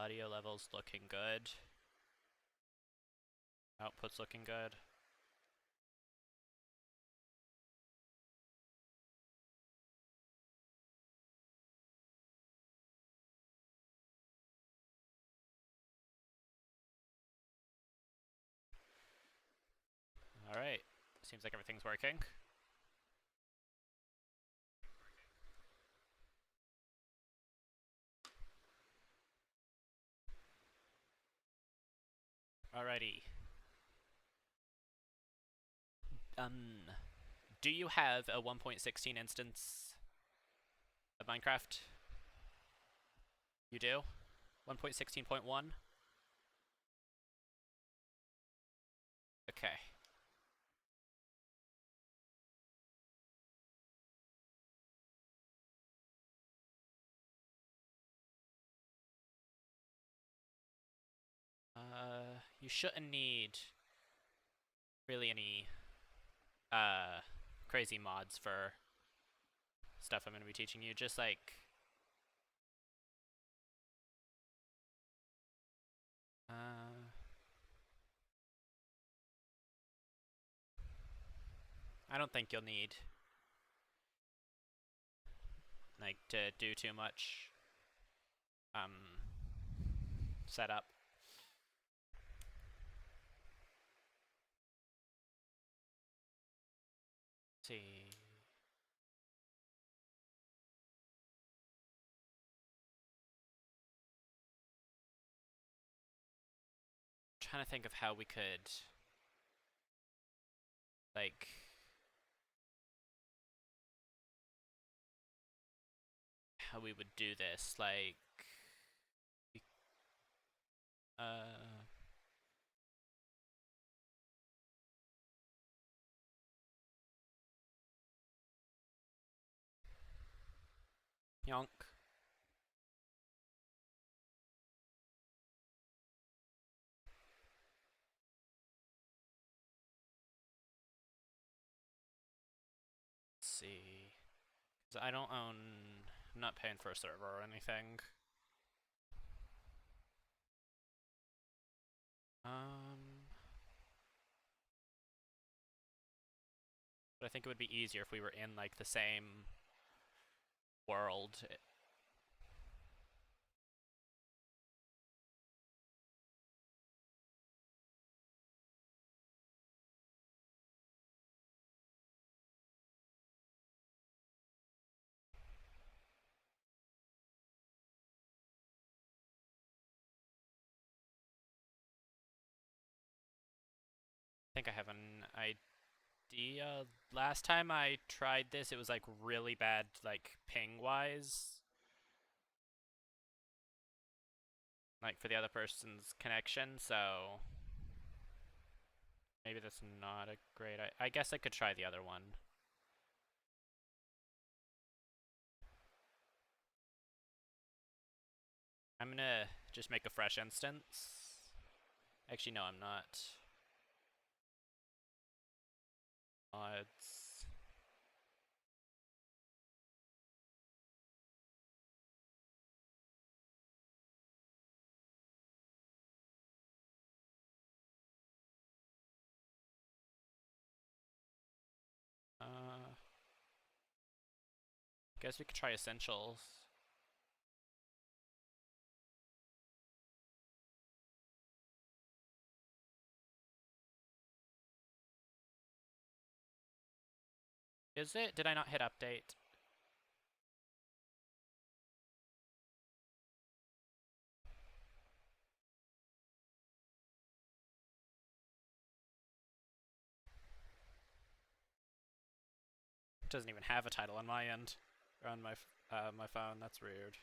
Audio levels looking good. Output's looking good. Alright, seems like everything's working. Alrighty. Do you have a 1.16 instance of Minecraft? You do? 1.16.1? Okay. You shouldn't need really any crazy mods for stuff I'm going to be teaching you. Just like I don't think you'll need like to do too much setup. Let's see. Trying to think of how we could like how we would do this, like yonk. Let's see. 'Cause I don't own, I'm not paying for a server or anything. But I think it would be easier if we were in like the same world. I think I have an idea. Last time I tried this, it was like really bad, like ping-wise. Like for the other person's connection, so maybe that's not a great I guess I could try the other one. I'm gonna just make a fresh instance. Actually, no, I'm not. Mods. Guess we could try essentials. Is it? Did I not hit update? It doesn't even have a title on my end, or on my phone. That's weird.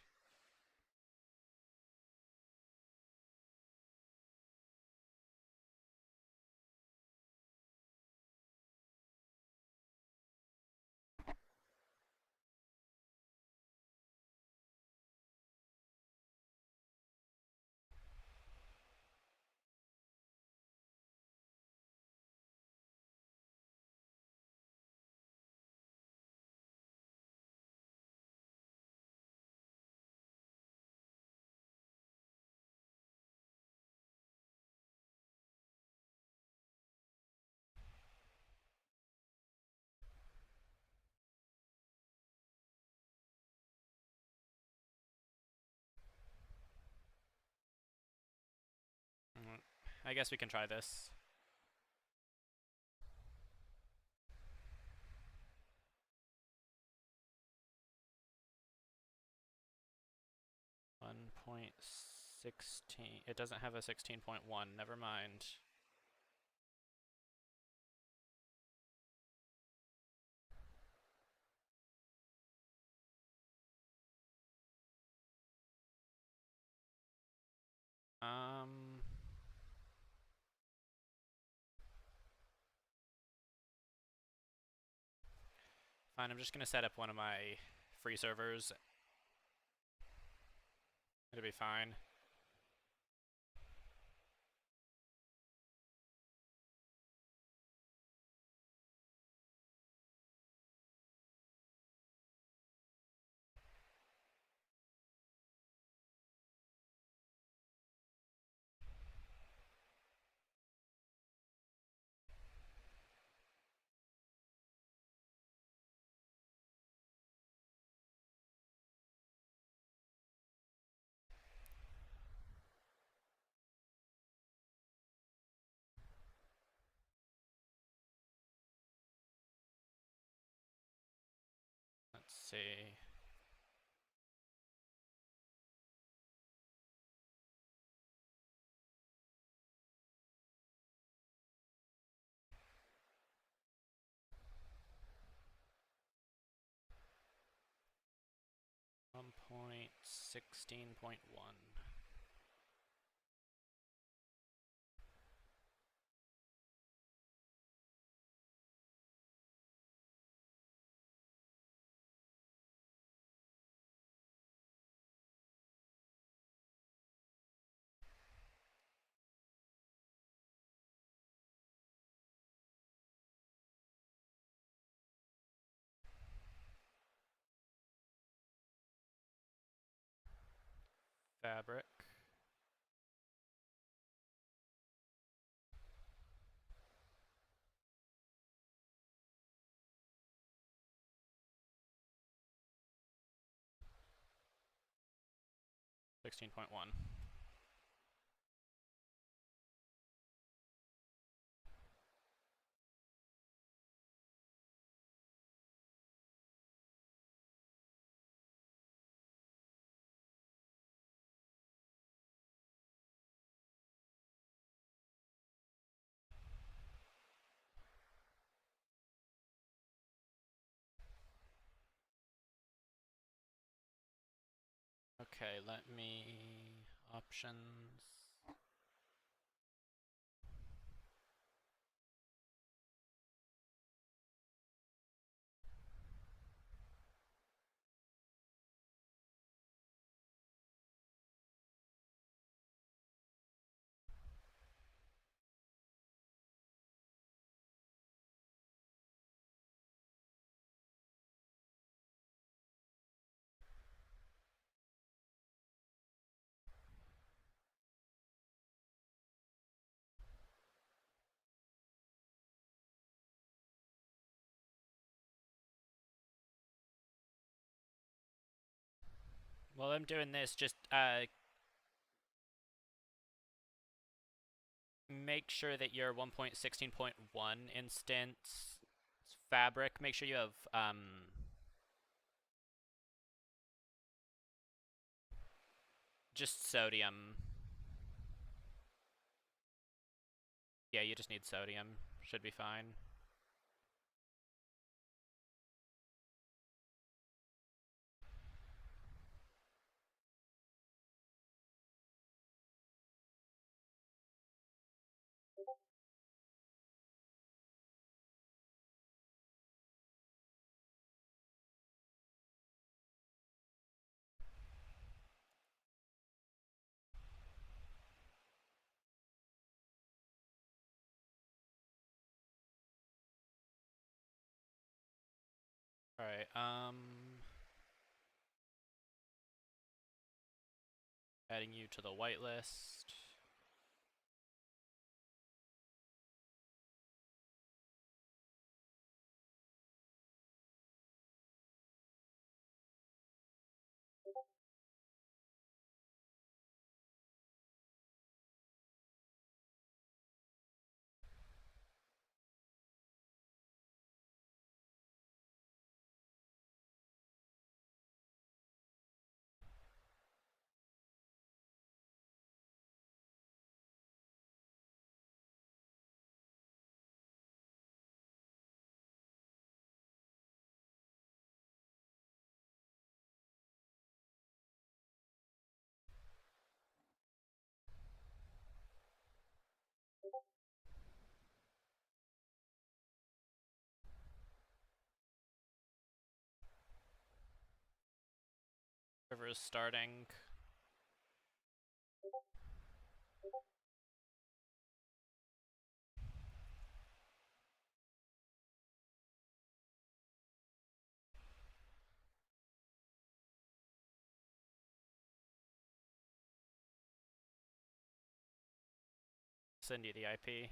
I guess we can try this. 1.16. It doesn't have a 16.1. Never mind. Fine, I'm just gonna set up one of my free servers. It'll be fine. Let's see. One point 16.1. Fabric. $16.1. Okay, let me options. While I'm doing this, just make sure that your 1.16.1 instance fabric, make sure you have just sodium. Yeah, you just need sodium. Should be fine. Alright, adding you to the whitelist. Server is starting. Send you the IP.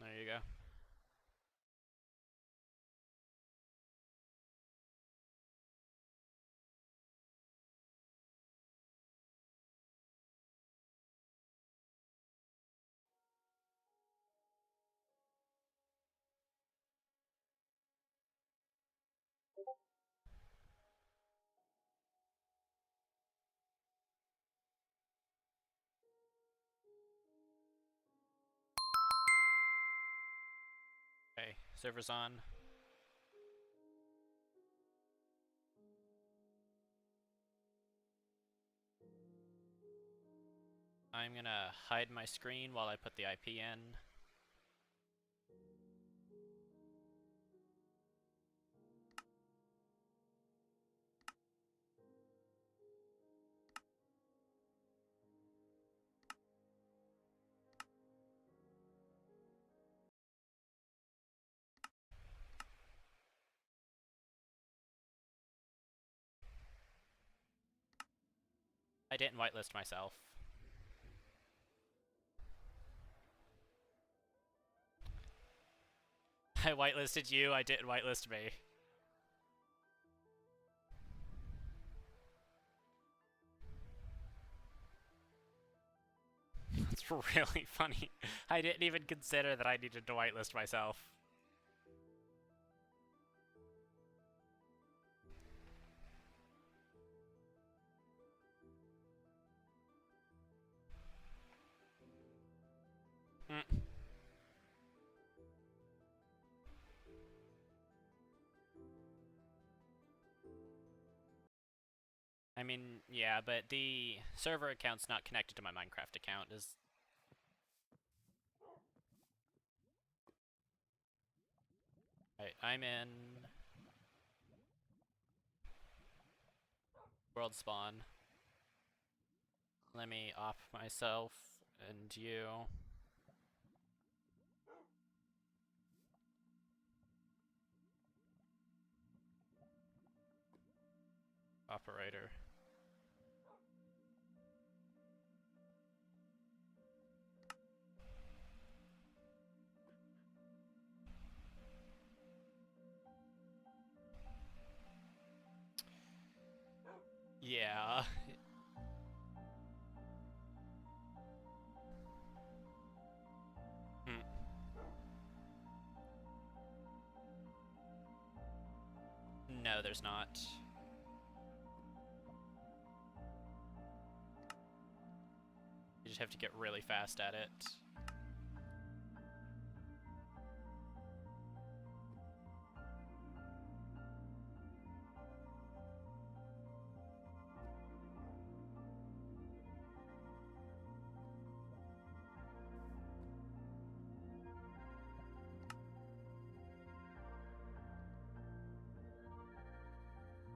There you go. Okay, server's on. I'm gonna hide my screen while I put the IP in. I didn't whitelist myself. I whitelisted you, I didn't whitelist me. It's really funny. I didn't even consider that I needed to whitelist myself. Mm. I mean, yeah, but the server account's not connected to my Minecraft account. Right, I'm in world spawn. Let me op myself and you. Operator. Yeah. Hmm. No, there's not. You just have to get really fast at it.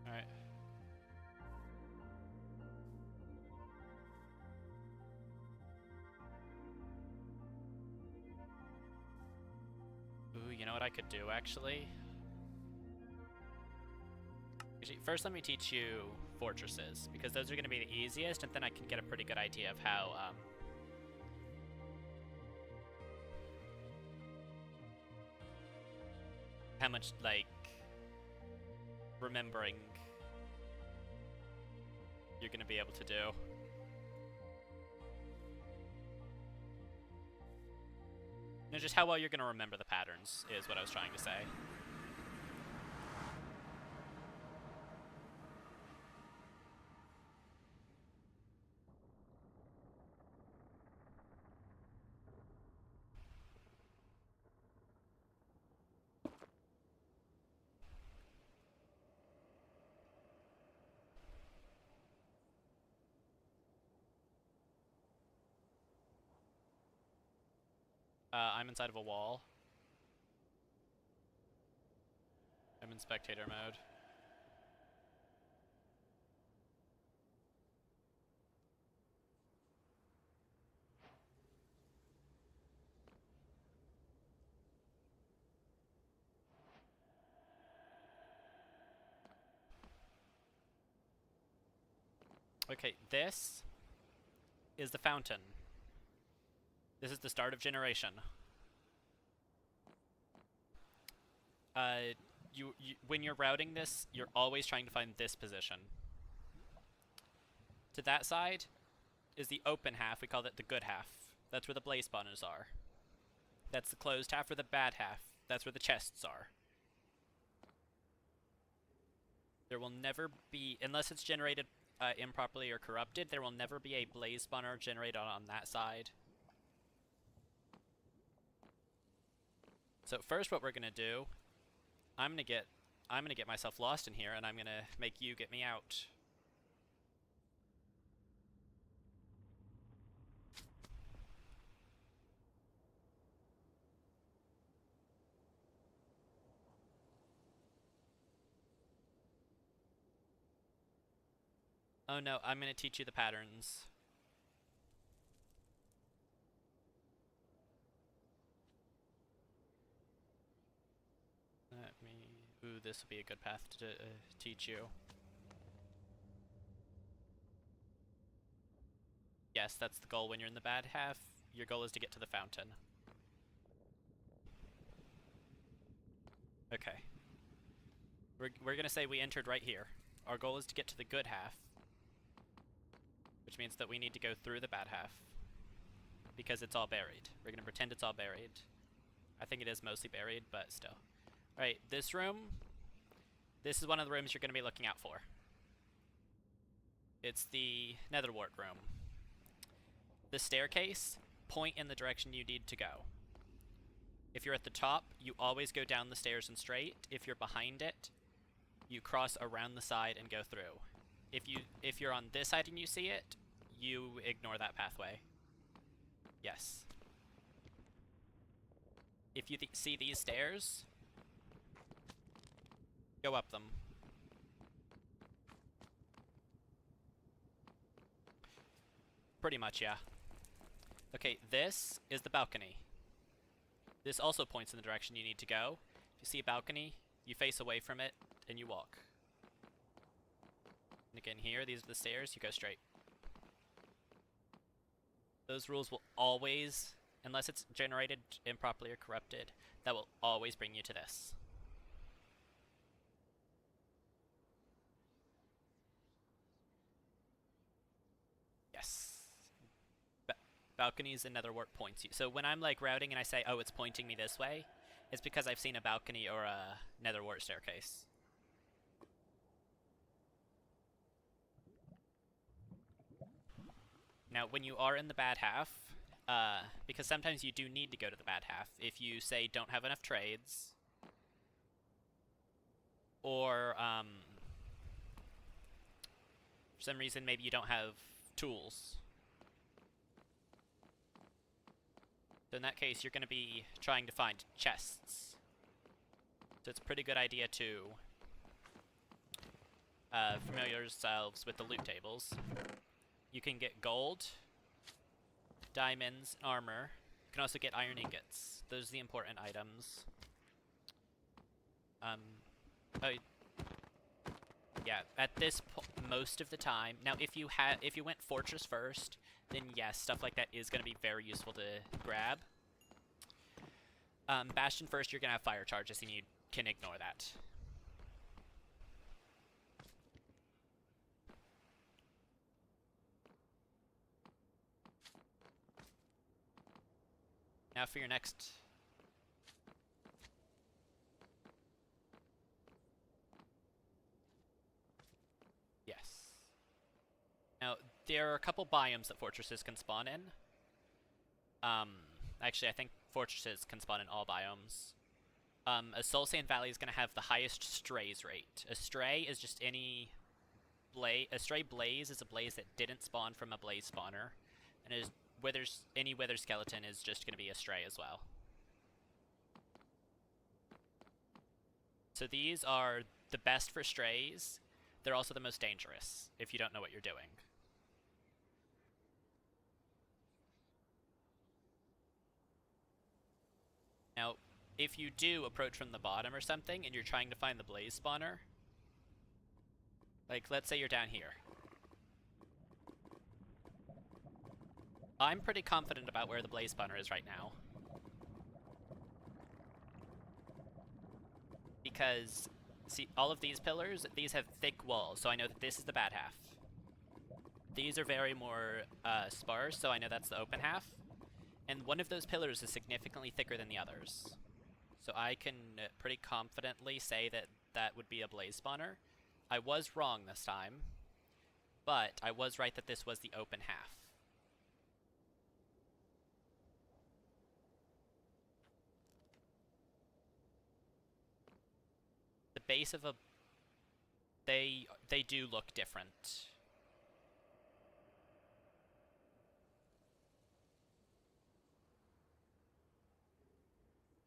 Alright. Ooh, you know what I could do, actually? First, let me teach you fortresses, because those are going to be the easiest, and then I can get a pretty good idea of how much, like, remembering you're going to be able to do. No, just how well you're going to remember the patterns is what I was trying to say. I'm inside of a wall. I'm in spectator mode. Okay, this is the fountain. This is the start of generation. When you're routing this, you're always trying to find this position. To that side is the open half. We call it the good half. That's where the blaze spawners are. That's the closed half or the bad half. That's where the chests are. There will never be, unless it's generated improperly or corrupted, there will never be a blaze spawner generated on that side. So first what we're gonna do, I'm gonna get myself lost in here and I'm gonna make you get me out. Oh no, I'm gonna teach you the patterns. Let me... Ooh, this will be a good path to teach you. Yes, that's the goal when you're in the bad half. Your goal is to get to the fountain. Okay. We're gonna say we entered right here. Our goal is to get to the good half, which means that we need to go through the bad half, because it's all buried. We're gonna pretend it's all buried. I think it is mostly buried, but still. Alright, this room, this is one of the rooms you're gonna be looking out for. It's the netherwart room. The staircase, point in the direction you need to go. If you're at the top, you always go down the stairs and straight. If you're behind it, you cross around the side and go through. If you're on this side and you see it, you ignore that pathway. Yes. If you see these stairs, go up them. Pretty much, yeah. Okay, this is the balcony. This also points in the direction you need to go. If you see a balcony, you face away from it, and you walk. And again here, these are the stairs, you go straight. Those rules will always, unless it's generated improperly or corrupted, that will always bring you to this. Yes. Balconies and netherwart points you. So when I'm like routing and I say, oh, it's pointing me this way, it's because I've seen a balcony or a netherwart staircase. Now, when you are in the bad half, because sometimes you do need to go to the bad half, if you, say, don't have enough trades, or for some reason maybe you don't have tools. So in that case, you're going to be trying to find chests. So it's a pretty good idea to familiar yourselves with the loot tables. You can get gold, diamonds, armor. You can also get iron ingots. Those are the important items. Yeah, at this most of the time. Now, if you went fortress first, then yes, stuff like that is going to be very useful to grab. Bastion first, you're going to have fire charges, and you can ignore that. Now for your next... Yes. Now, there are a couple biomes that fortresses can spawn in. Actually, I think fortresses can spawn in all biomes. A Soul Sand Valley is going to have the highest strays rate. A stray is just any... A stray blaze is a blaze that didn't spawn from a blaze spawner. And is any wither skeleton is just going to be a stray as well. So these are the best for strays. They're also the most dangerous if you don't know what you're doing. Now, if you do approach from the bottom or something and you're trying to find the blaze spawner, like let's say you're down here. I'm pretty confident about where the blaze spawner is right now. Because, see, all of these pillars, these have thick walls, so I know that this is the bad half. These are very more sparse, so I know that's the open half. And one of those pillars is significantly thicker than the others. So I can pretty confidently say that that would be a blaze spawner. I was wrong this time, but I was right that this was the open half. The base of a... They do look different.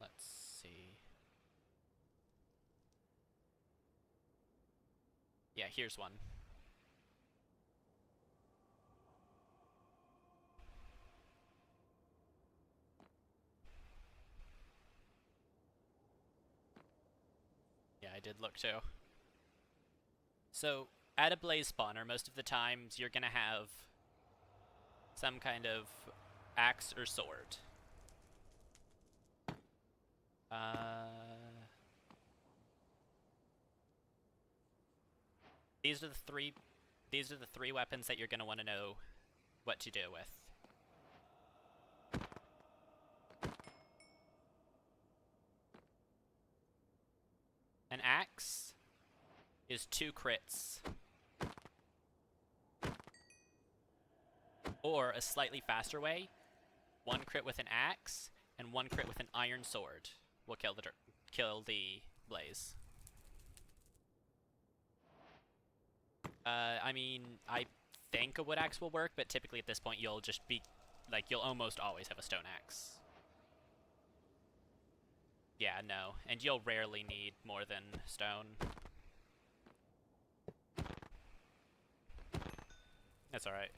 Let's see. Yeah, here's one. Yeah, I did look too. So, at a blaze spawner, most of the times you're gonna have some kind of axe or sword. These are the three weapons that you're gonna want to know what to do with. An axe is 2 crits. Or a slightly faster way, 1 crit with an axe and 1 crit with an iron sword will kill the blaze. I mean, I think a wood axe will work, but typically at this point you'll just be, like, you'll almost always have a stone axe. Yeah, no, and you'll rarely need more than stone. That's alright.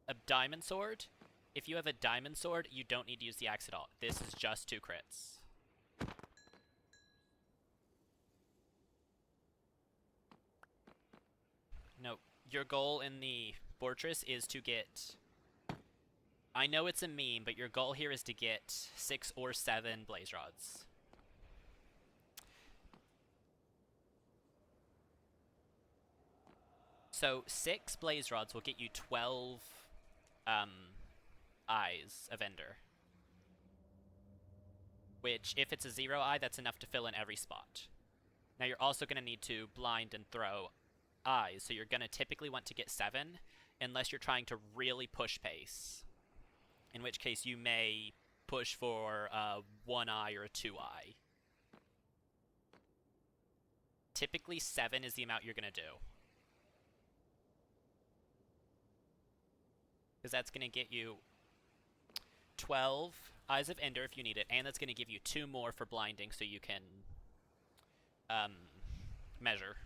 A diamond sword? If you have a diamond sword, you don't need to use the axe at all. This is just 2 crits. No, your goal in the fortress is to get... I know it's a meme, but your goal here is to get 6 or 7 blaze rods. So 6 blaze rods will get you 12 eyes of ender. Which, if it's a 0 eye, that's enough to fill in every spot. Now you're also going to need to blind and throw eyes, so you're going to typically want to get 7, unless you're trying to really push pace. In which case you may push for a 1 eye or a 2 eye. Typically 7 is the amount you're going to do. Because that's going to get you 12 eyes of ender if you need it, and that's going to give you 2 more for blinding so you can measure.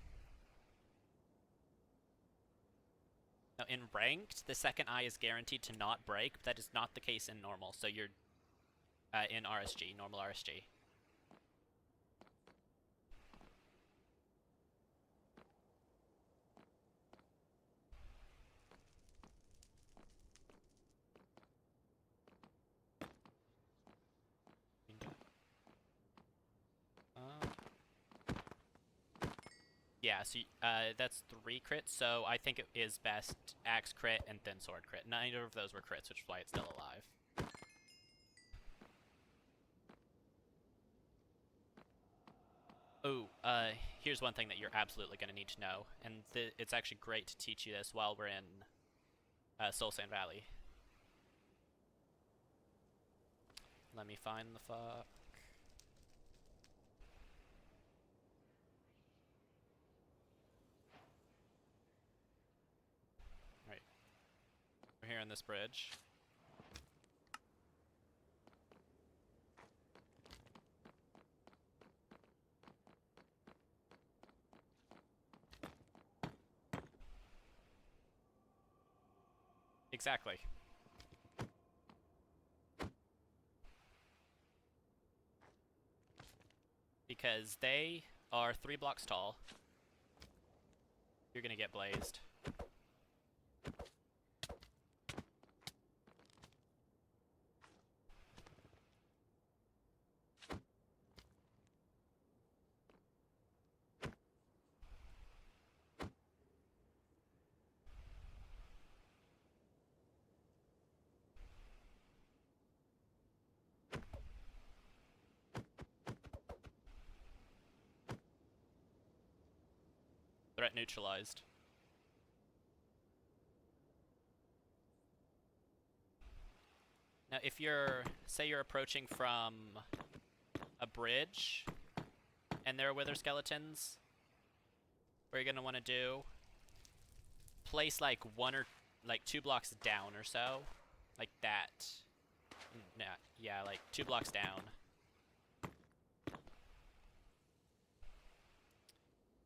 Now in ranked, the second eye is guaranteed to not break, but that is not the case in normal, so you're in RSG, normal RSG. Yeah, so that's 3 crits, so I think it is best axe crit and then sword crit. Neither of those were crits, which is why it's still alive. Oh, here's one thing that you're absolutely going to need to know, and it's actually great to teach you this while we're in Soul Sand Valley. Let me find the fuck. We're here in this bridge. Exactly. Because they are 3 blocks tall. You're gonna get blazed. Threat neutralized. Now, if you're, say you're approaching from a bridge, and there are wither skeletons, what you're gonna want to do, place like 1 or like 2 blocks down or so, like that. Nah, yeah, like 2 blocks down.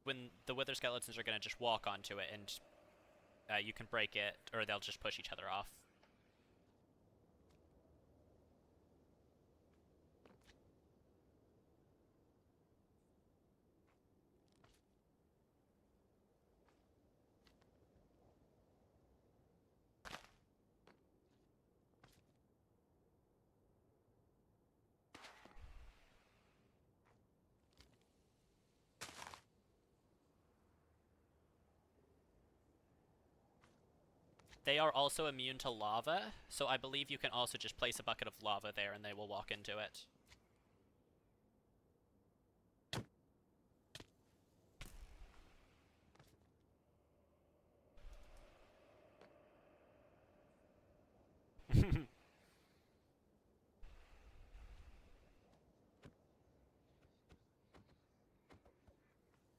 When the wither skeletons are gonna just walk onto it, and you can break it, or they'll just push each other off. They are also immune to lava, so I believe you can also just place a bucket of lava there and they will walk into it.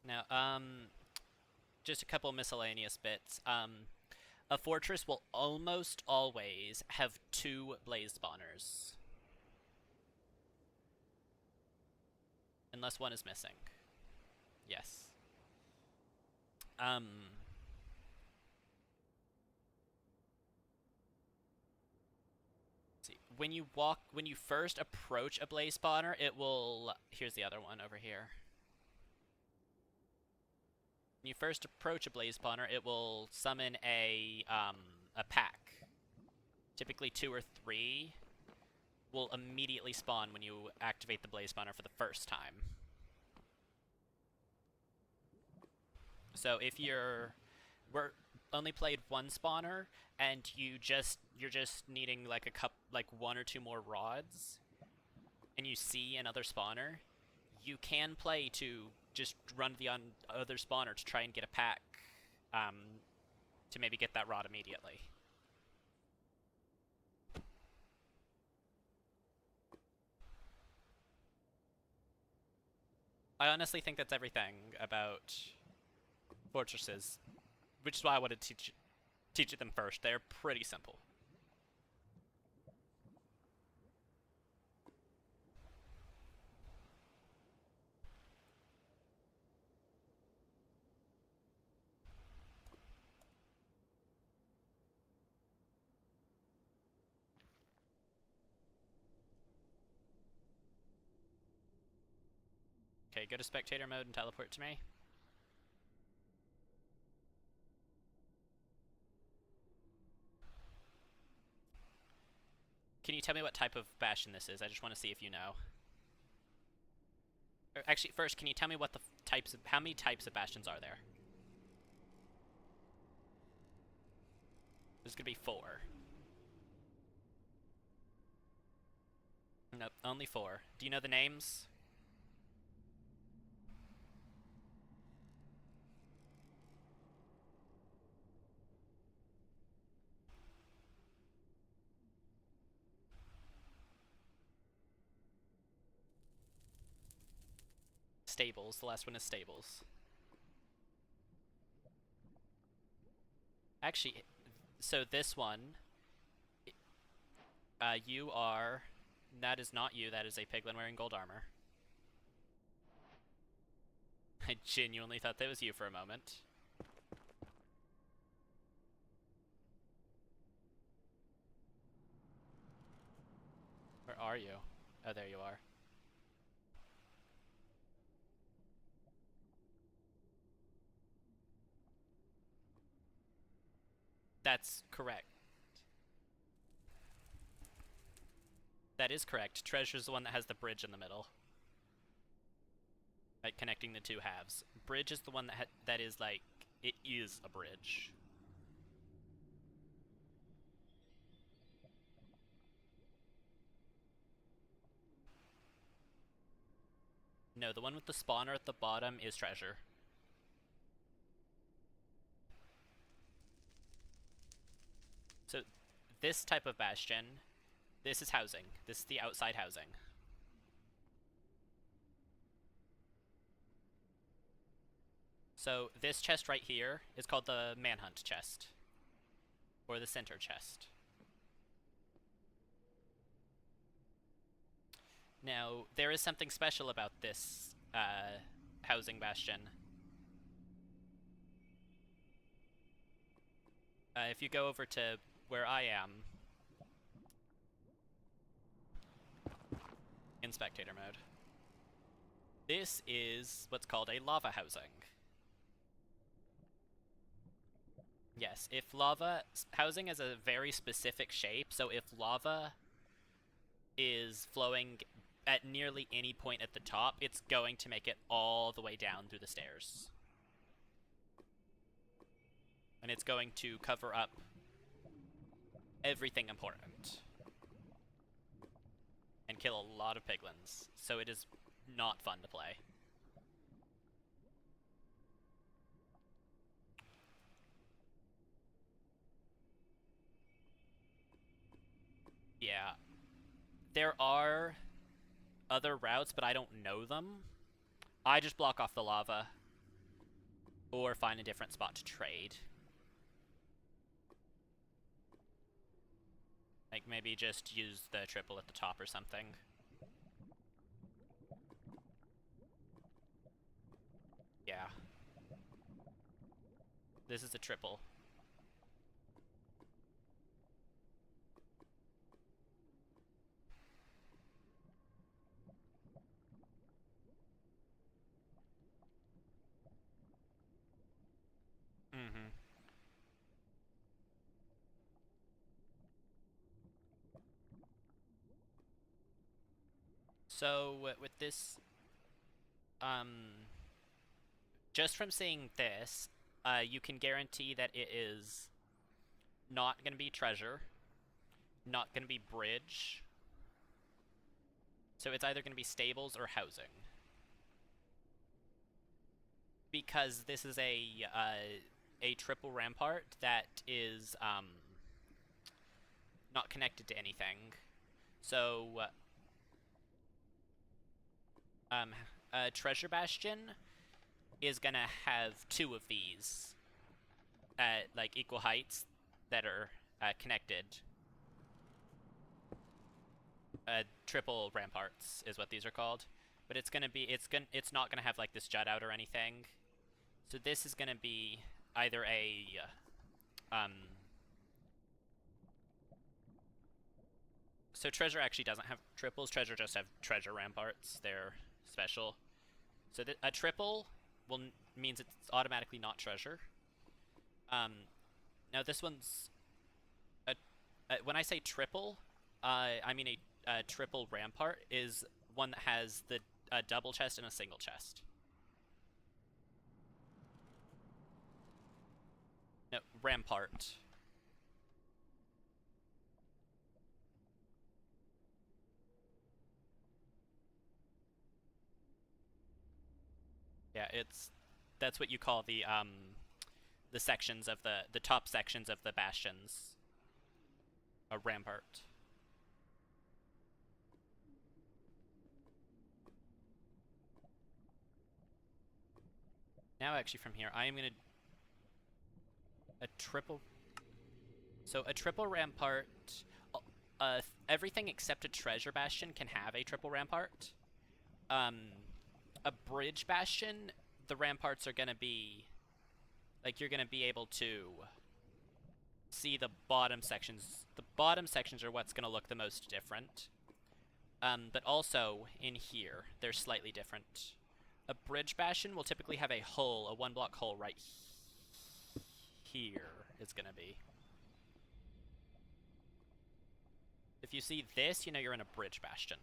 Now, just a couple miscellaneous bits. A fortress will almost always have 2 blaze spawners. Unless one is missing. Yes. See. When you first approach a blaze spawner, it will, here's the other one over here. When you first approach a blaze spawner, it will summon a pack. Typically 2 or 3 will immediately spawn when you activate the blaze spawner for the first time. So if we're only played 1 spawner and you're just needing like 1 or 2 more rods, and you see another spawner, you can play to just run to the other spawner to try and get a pack, to maybe get that rod immediately. I honestly think that's everything about fortresses, which is why I wanted to teach them first. They're pretty simple. Okay, go to spectator mode and teleport to me. Can you tell me what type of bastion this is? I just want to see if you know. Or actually, first, can you tell me what the how many types of bastions are there? There's gonna be 4. Nope, only 4. Do you know the names? Stables. The last one is stables. Actually, so this one You are... That is not you, that is a piglin wearing gold armor. I genuinely thought that was you for a moment. Where are you? Oh, there you are. That's correct. That is correct. Treasure's the one that has the bridge in the middle. Like, connecting the two halves. Bridge is the one that is, like, it is a bridge. No, the one with the spawner at the bottom is treasure. So, this type of bastion, this is housing. This is the outside housing. So, this chest right here is called the manhunt chest. Or the center chest. Now, there is something special about this housing bastion. If you go over to where I am, in spectator mode, this is what's called a lava housing. Yes, if lava... Housing is a very specific shape, so if lava is flowing at nearly any point at the top, it's going to make it all the way down through the stairs. And it's going to cover up everything important. And kill a lot of piglins, so it is not fun to play. Yeah. There are other routes, but I don't know them. I just block off the lava. Or find a different spot to trade. Like, maybe just use the triple at the top or something. Yeah. This is a triple. Mm-hmm. So, with this, just from seeing this, you can guarantee that it is not going to be treasure, not going to be bridge. So it's either going to be stables or housing. Because this is a triple rampart that is not connected to anything. So Treasure Bastion is gonna have two of these at like equal heights that are connected. Triple ramparts is what these are called, but it's not gonna have like this jut out or anything. So this is gonna be either a so treasure actually doesn't have triples. Treasure just have treasure ramparts. They're special. So a triple means it's automatically not treasure. Now this one's when I say triple, I mean a triple rampart is one that has the double chest and a single chest. No, rampart. Yeah, that's what you call the sections of the top sections of the bastions. A rampart. Now actually from here, I am gonna a triple. So a triple rampart. everything except a treasure bastion can have a triple rampart. A bridge bastion, the ramparts are gonna be like you're gonna be able to see the bottom sections. The bottom sections are what's gonna look the most different. But also in here, they're slightly different. A bridge bastion will typically have a hole, a one-block hole right here is gonna be. If you see this, you know you're in a bridge bastion.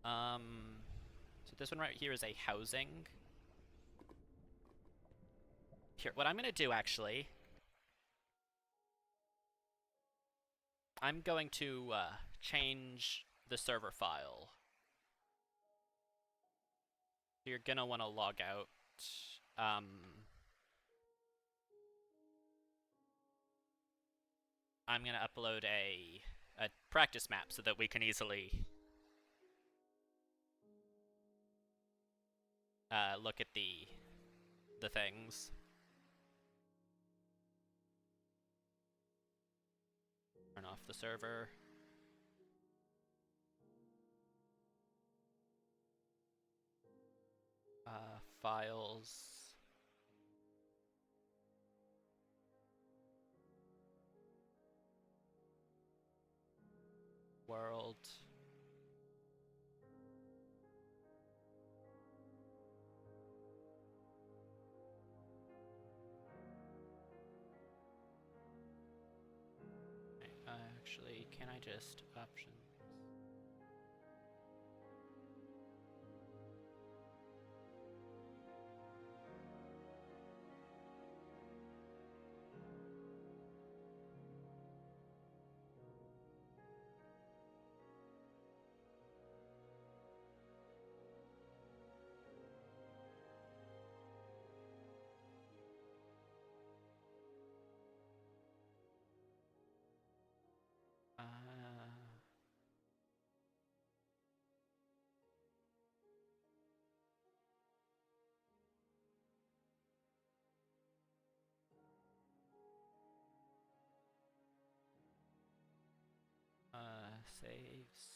So this one right here is a housing. Here, what I'm gonna do actually, I'm going to change the server file. You're gonna want to log out. I'm gonna upload a practice map so that we can easily look at the things. Turn off the server. Files. World. Actually, can I just options? Saves.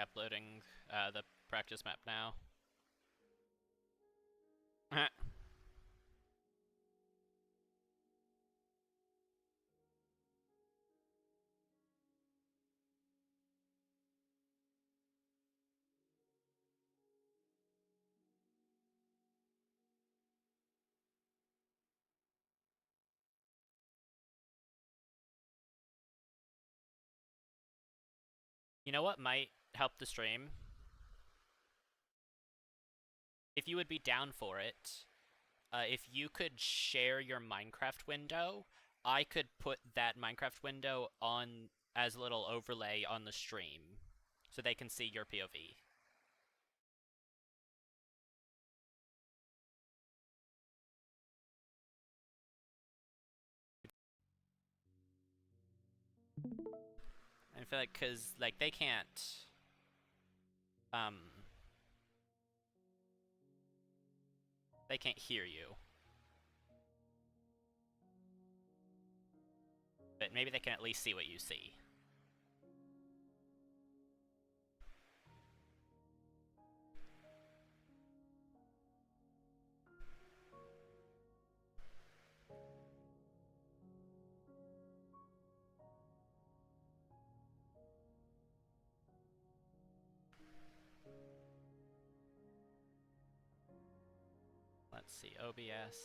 Uploading the practice map now. You know what might help the stream? If you would be down for it, if you could share your Minecraft window, I could put that Minecraft window on as a little overlay on the stream, so they can see your POV. I feel like, cause like they can't, they can't hear you. But maybe they can at least see what you see. Let's see, OBS.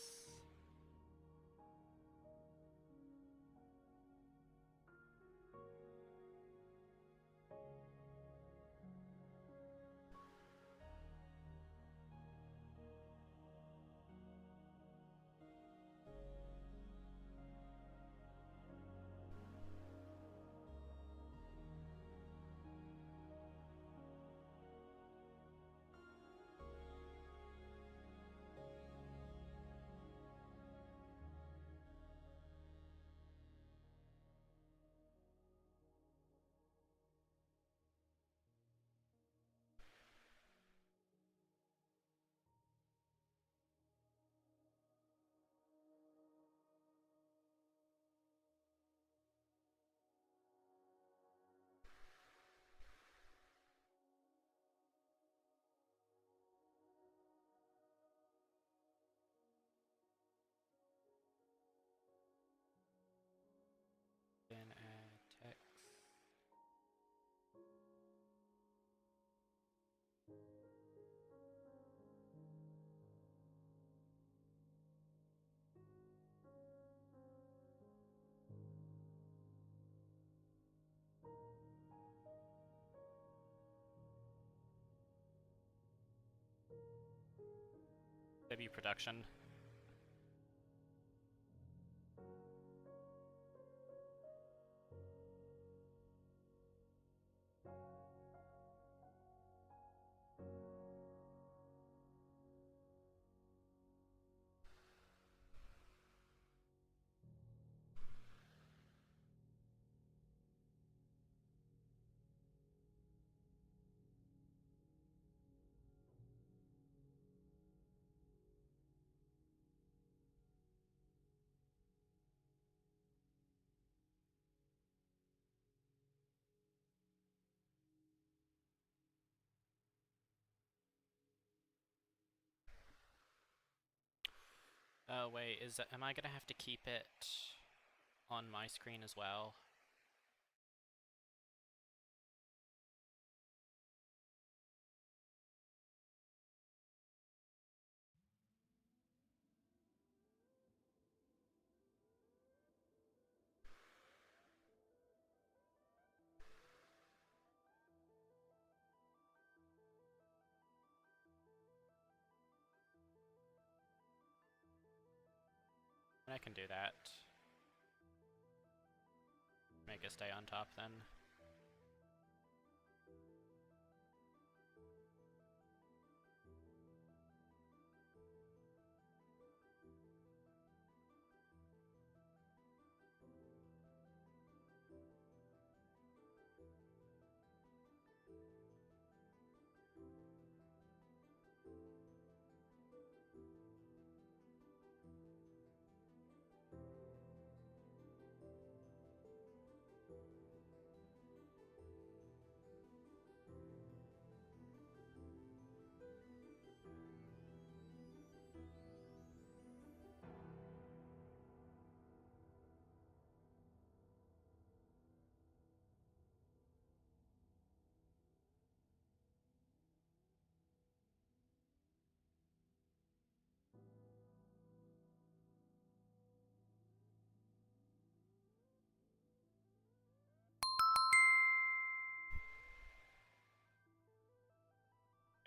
Maybe production. Oh wait, am I gonna have to keep it on my screen as well? I can do that. Make it stay on top then.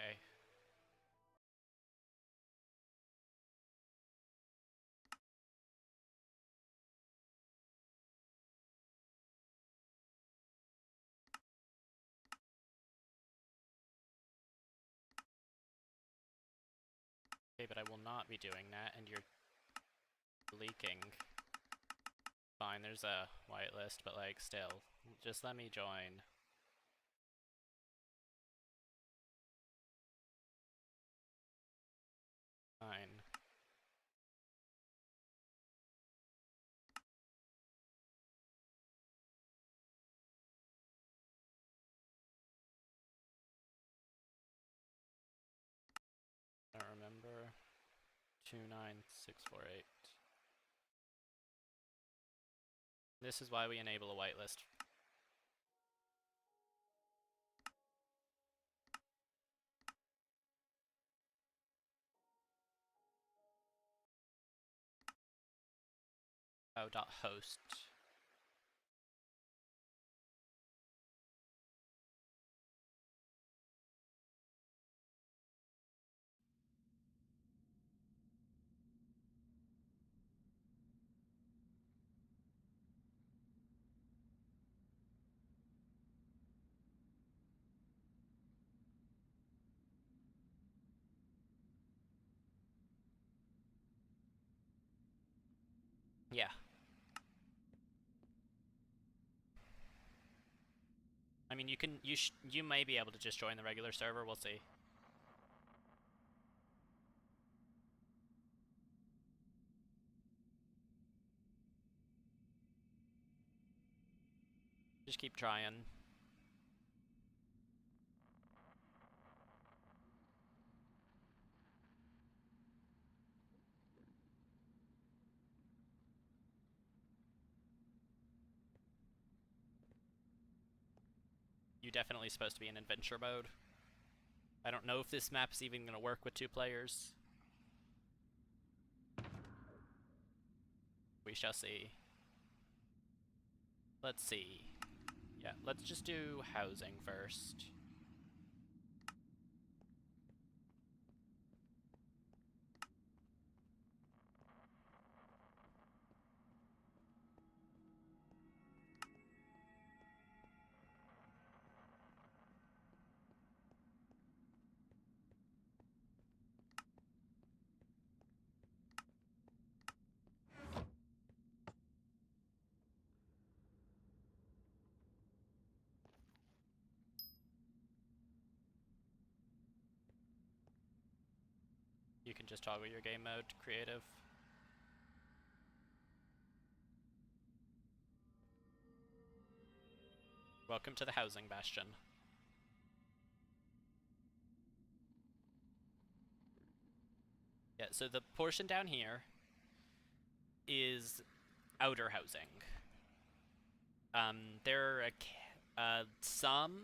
Okay. Okay, but I will not be doing that, and you're leaking. Fine, there's a whitelist, but like, still. Just let me join. Fine. I don't remember. 29648. This is why we enable a whitelist. Oh, .host. Yeah. I mean, you may be able to just join the regular server, we'll see. Just keep trying. You're definitely supposed to be in adventure mode. I don't know if this map is even going to work with 2 players. We shall see. Let's see. Yeah, let's just do housing first. You can just toggle your game mode to creative. Welcome to the housing bastion. Yeah, so the portion down here is outer housing. There are some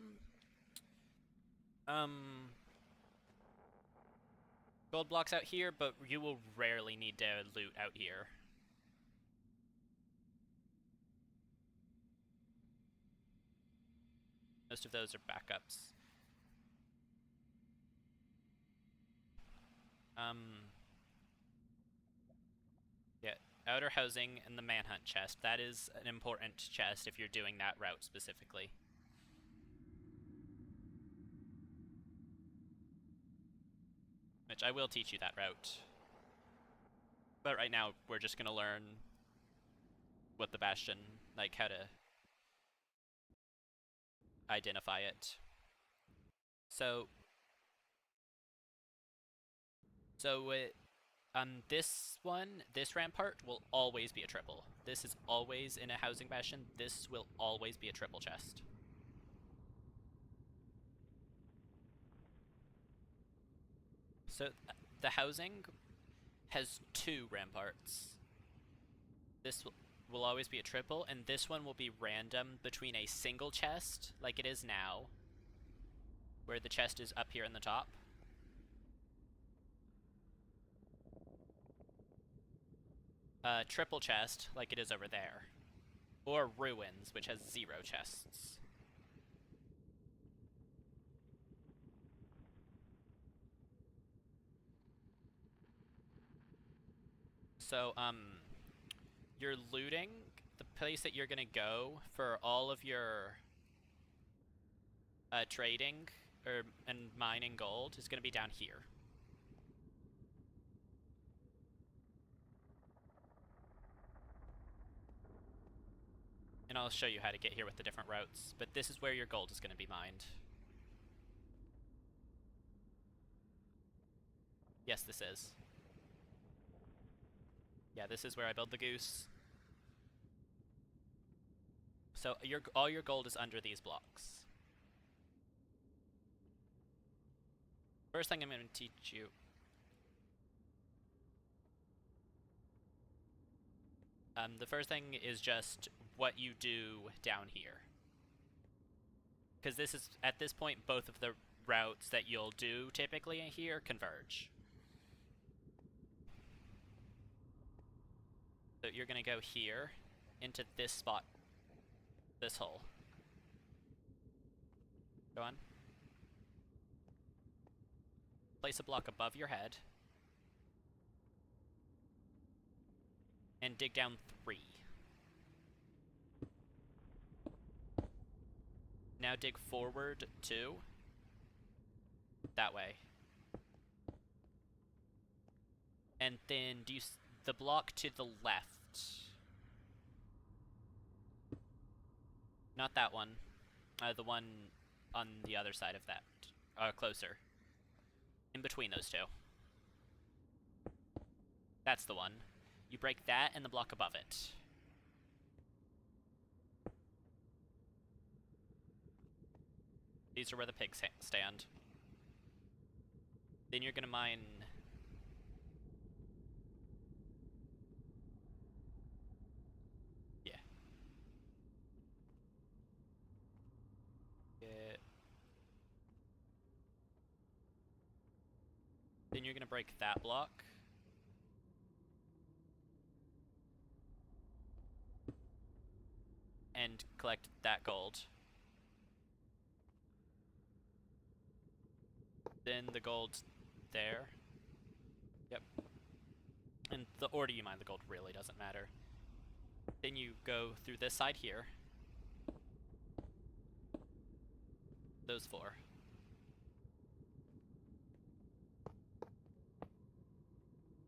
gold blocks out here, but you will rarely need to loot out here. Most of those are backups. Yeah, outer housing and the manhunt chest. That is an important chest if you're doing that route specifically. Which I will teach you that route. But right now, we're just gonna learn what the bastion, like how to identify it. So this rampart will always be a triple. This is always in a housing bastion. This will always be a triple chest. So the housing has 2 ramparts. This will always be a triple, and this one will be random between a single chest, like it is now, where the chest is up here in the top, a triple chest, like it is over there, or ruins, which has 0 chests. So, you're looting, the place that you're gonna go for all of your trading and mining gold is gonna be down here. And I'll show you how to get here with the different routes, but this is where your gold is gonna be mined. Yes, this is. Yeah, this is where I build the goose. So all your gold is under these blocks. First thing I'm going to teach you. The first thing is just what you do down here. Because this is, at this point, both of the routes that you'll do typically here converge. So you're going to go here, into this spot, this hole. Go on. Place a block above your head. And dig down 3. Now dig forward 2. That way. And then do the block to the left. Not that one. The one on the other side of that. Closer. In between those 2. That's the one. You break that and the block above it. These are where the pigs stand. Then you're gonna mine... Yeah. Then you're gonna break that block. And collect that gold. Then the gold's there. Yep. And the order you mine the gold really doesn't matter. Then you go through this side here. Those 4.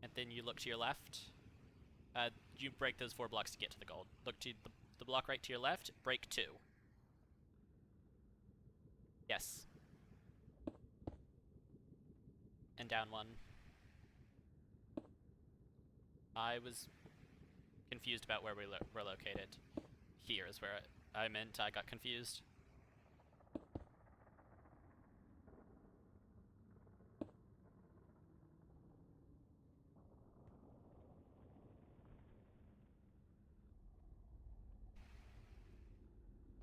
And then you look to your left. You break those 4 blocks to get to the gold. Look to the block right to your left, break 2. Yes. And down 1. I was confused about where we're located. Here is where I meant I got confused.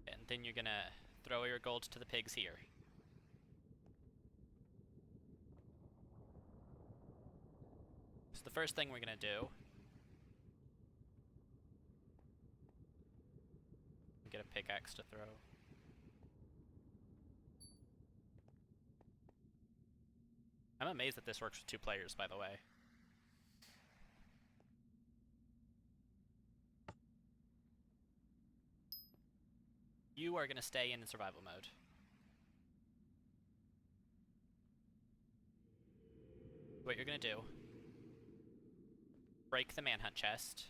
And then you're gonna throw your gold to the pigs here. So the first thing we're gonna do, get a pickaxe to throw. I'm amazed that this works with 2 players, by the way. You are gonna stay in survival mode. What you're gonna do, break the manhunt chest,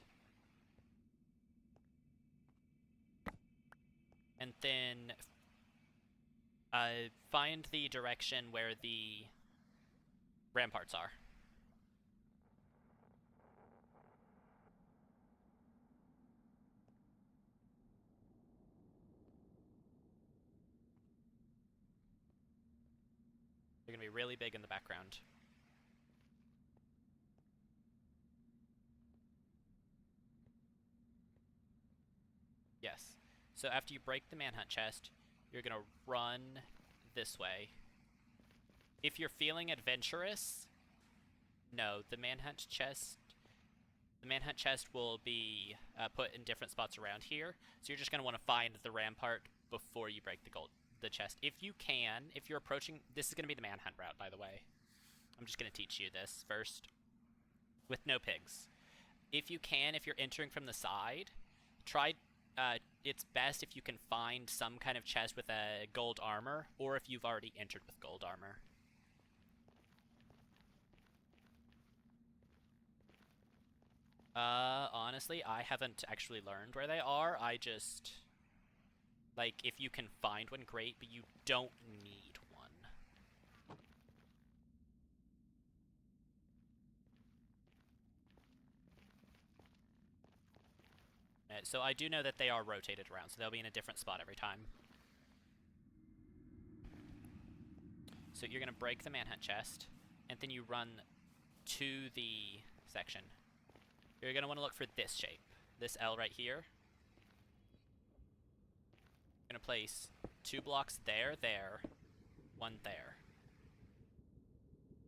and then find the direction where the ramparts are. They're gonna be really big in the background. Yes. So after you break the manhunt chest, you're gonna run this way. If you're feeling adventurous, no, the manhunt chest will be put in different spots around here. So you're just gonna want to find the rampart before you break the chest. If you can, if you're approaching, this is gonna be the manhunt route, by the way. I'm just gonna teach you this first, with no pigs. If you can, if you're entering from the side, try. It's best if you can find some kind of chest with a gold armor, or if you've already entered with gold armor. Honestly, I haven't actually learned where they are. I just, like, if you can find one, great, but you don't need one. So I do know that they are rotated around, so they'll be in a different spot every time. So you're gonna break the manhunt chest, and then you run to the section. You're gonna want to look for this shape, this L right here. You're gonna place 2 blocks there, 1 there.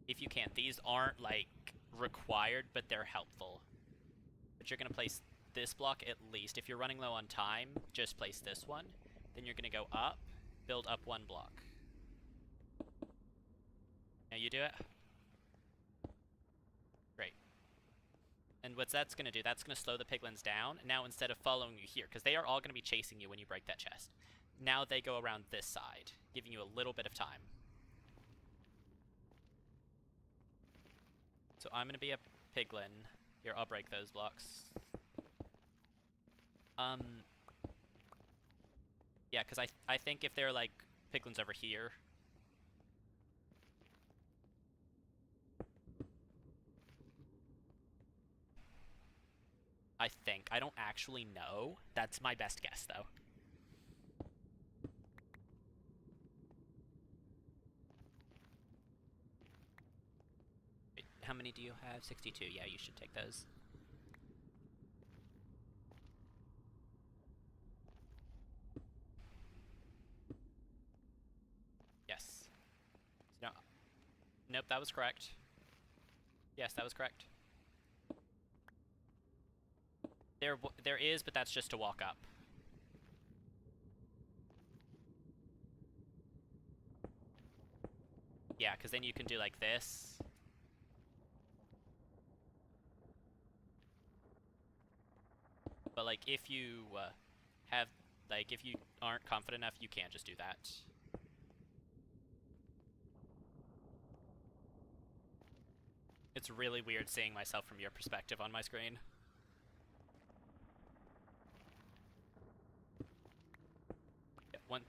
If you can. These aren't, like, required, but they're helpful. But you're gonna place this block at least. If you're running low on time, just place this one. Then you're gonna go up, build up 1 block. Now you do it? Great. And what that's gonna do, that's gonna slow the piglins down. Now instead of following you here, because they are all gonna be chasing you when you break that chest, now they go around this side, giving you a little bit of time. So I'm gonna be a piglin. Here, I'll break those blocks. Yeah, because I think if they're, like, piglins over here... I think. I don't actually know. That's my best guess, though. Wait, how many do you have? 62. Yeah, you should take those. Yes. No. Nope, that was correct. Yes, that was correct. There is, but that's just to walk up. Yeah, because then you can do like this. But, like, if you if you aren't confident enough, you can just do that. It's really weird seeing myself from your perspective on my screen. Yeah, one.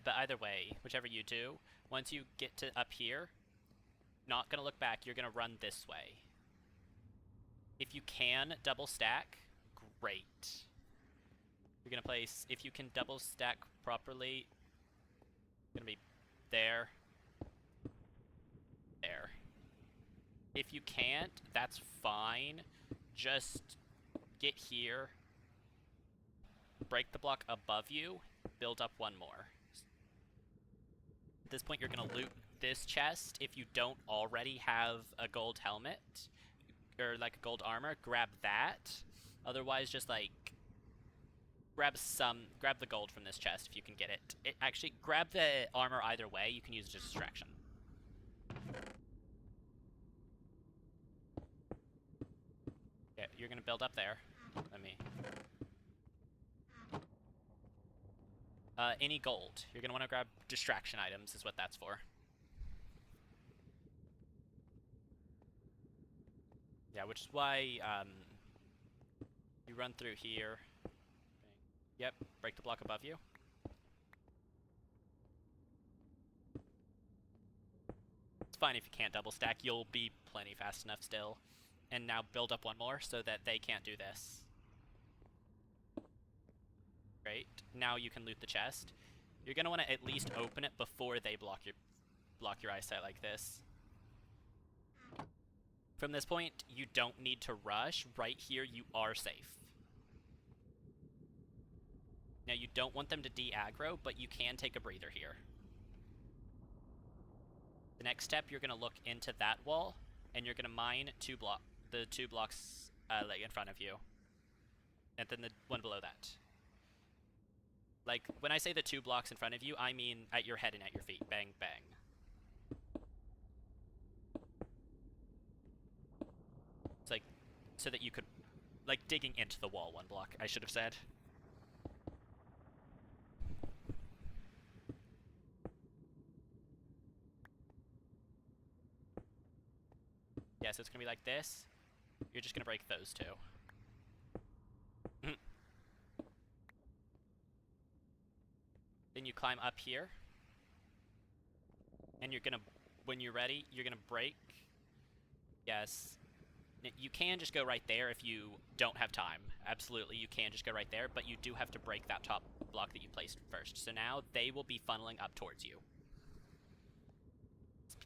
but either way, whichever you do, once you get to up here, not gonna look back, you're gonna run this way. If you can double stack, great. You're gonna place, if you can double stack properly, gonna be there, there. If you can't, that's fine. Just get here, break the block above you, build up one more. At this point, you're gonna loot this chest. If you don't already have a gold helmet, or like a gold armor, grab that. Otherwise, just like grab the gold from this chest if you can get it. Actually, grab the armor either way. You can use it as a distraction. Yeah, you're gonna build up there. Let me. Any gold. You're gonna want to grab distraction items, is what that's for. Yeah, which is why you run through here. Yep, break the block above you. It's fine if you can't double stack, you'll be plenty fast enough still. And now build up one more so that they can't do this. Great. Now you can loot the chest. You're gonna want to at least open it before they block your eyesight like this. From this point, you don't need to rush. Right here, you are safe. Now, you don't want them to de-aggro, but you can take a breather here. The next step, you're going to look into that wall, and you're going to mine the two blocks like in front of you. And then the one below that. Like, when I say the 2 blocks in front of you, I mean at your head and at your feet. Bang, bang. It's like, so that you could, like, digging into the wall 1 block, I should have said. Yeah, so it's gonna be like this. You're just gonna break those 2. Then you climb up here. And you're gonna, when you're ready, you're gonna break. Yes. You can just go right there if you don't have time. Absolutely, you can just go right there, but you do have to break that top block that you placed first. So now they will be funneling up towards you.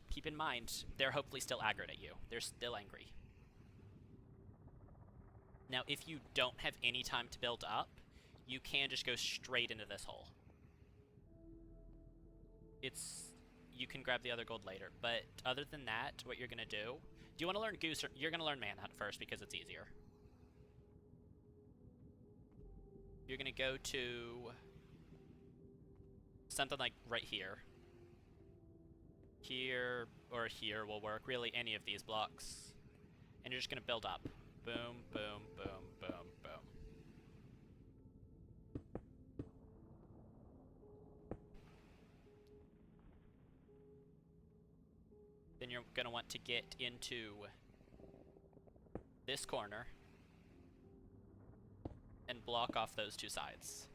Keep in mind, they're hopefully still aggroed at you. They're still angry. Now, if you don't have any time to build up, you can just go straight into this hole. You can grab the other gold later, but other than that, what you're gonna do you want to learn Goose, or you're gonna learn Manhunt first because it's easier. You're gonna go to something like right here. Here, or here will work, really any of these blocks. And you're just gonna build up. Boom, boom, boom, boom, boom. Then you're gonna want to get into this corner and block off those 2 sides.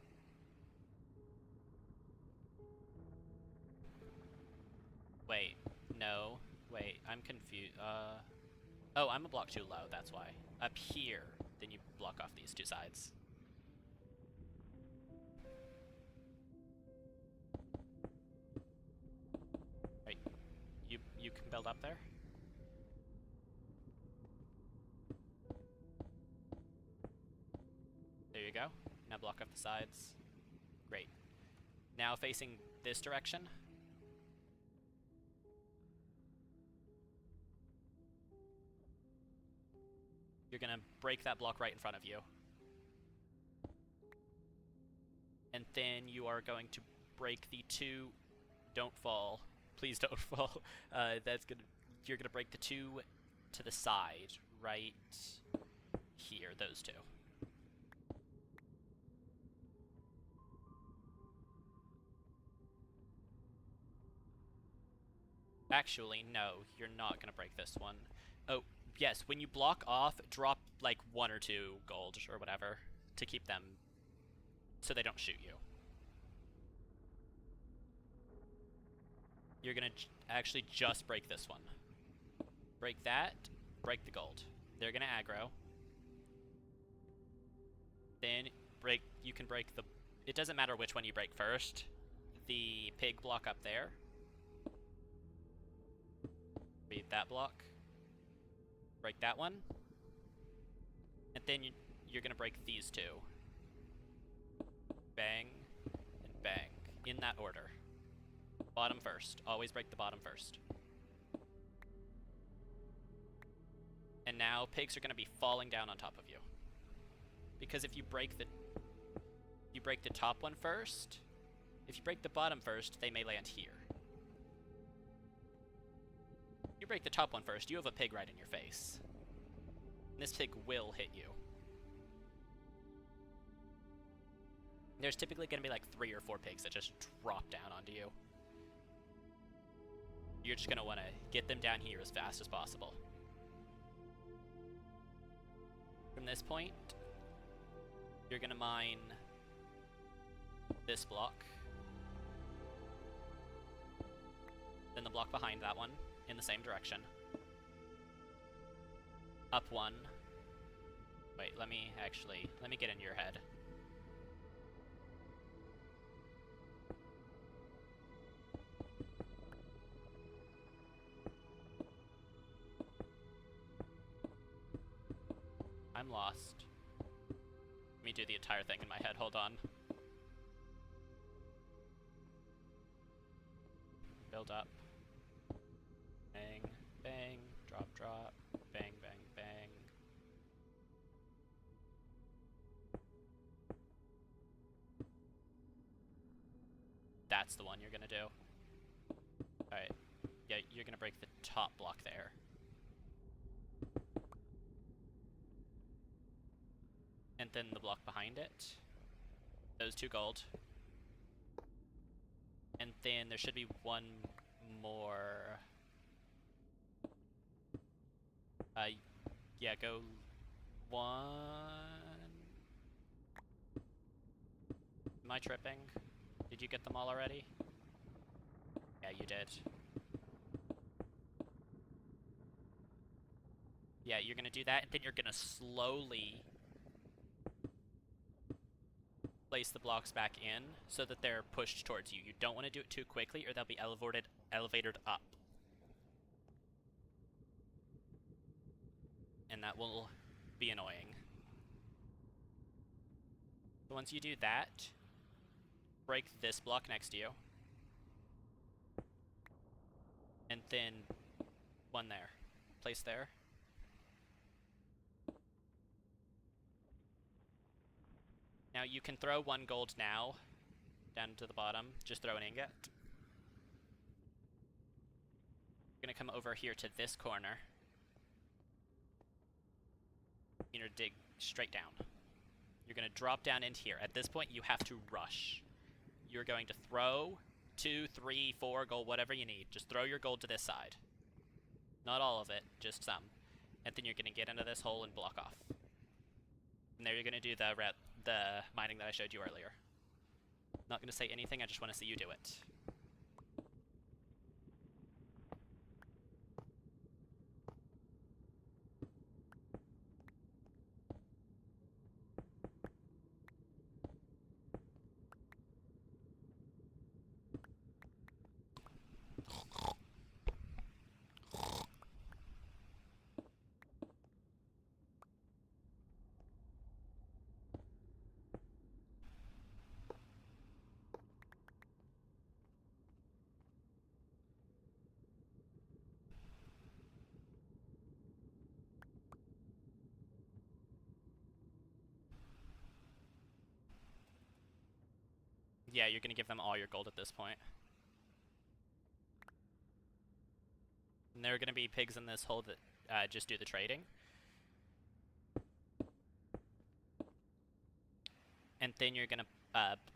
Wait, no, wait, I'm confused. Oh, I'm a block too low, that's why. Up here, then you block off these 2 sides. Right, you can build up there? There you go. Now block off the sides. Great. Now facing this direction. You're gonna break that block right in front of you. And then you are going to break the 2... Don't fall. Please don't fall. You're gonna break the 2 to the side, right here, those 2. Actually, no, you're not gonna break this one. Oh, yes, when you block off, drop like 1 or 2 gold or whatever to keep them so they don't shoot you. you're gonna actually just break this one. Break that, break the gold. They're gonna aggro. Then you can break the, it doesn't matter which one you break first. The pig block up there. Beat that block. Break that one. And then you're gonna break these two. Bang, and bang. In that order. Bottom first. Always break the bottom first. And now pigs are gonna be falling down on top of you. Because if you break the top one first, if you break the bottom first, they may land here. You break the top one first, you have a pig right in your face. And this pig will hit you. There's typically going to be like 3 or 4 pigs that just drop down onto you. You're just going to want to get them down here as fast as possible. From this point, you're going to mine this block. Then the block behind that one in the same direction. Up one. Wait, let me get in your head. I'm lost. Let me do the entire thing in my head, hold on. Build up. Bang, bang, drop, drop, bang, bang, bang. That's the one you're gonna do. Alright. Yeah, you're gonna break the top block there. And then the block behind it. Those 2 gold. And then there should be one more. Yeah, go 1. Am I tripping? Did you get them all already? Yeah, you did. Yeah, you're gonna do that, and then you're gonna slowly place the blocks back in so that they're pushed towards you. You don't want to do it too quickly or they'll be elevated up. And that will be annoying. So once you do that, break this block next to you. And then one there. Place there. Now you can throw 1 gold now, down to the bottom, just throw an ingot. You're gonna come over here to this corner. You're gonna dig straight down. You're gonna drop down into here. At this point, you have to rush. You're going to throw 2, 3, 4 gold, whatever you need. Just throw your gold to this side. Not all of it, just some. And then you're gonna get into this hole and block off. And there you're gonna do the mining that I showed you earlier. Not gonna say anything, I just want to see you do it. Yeah, you're gonna give them all your gold at this point. And there are gonna be pigs in this hole that just do the trading. And then you're gonna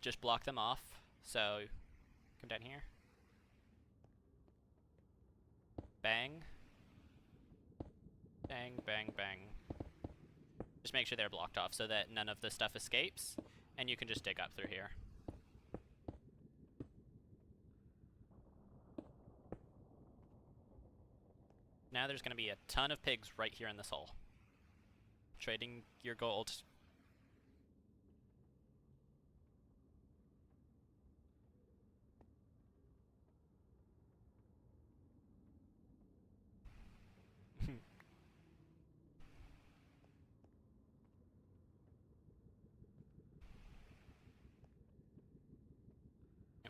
just block them off. So, come down here. Bang. Bang, bang, bang. Just make sure they're blocked off so that none of the stuff escapes. And you can just dig up through here. now there's going to be a ton of pigs right here in this hole. Trading your gold.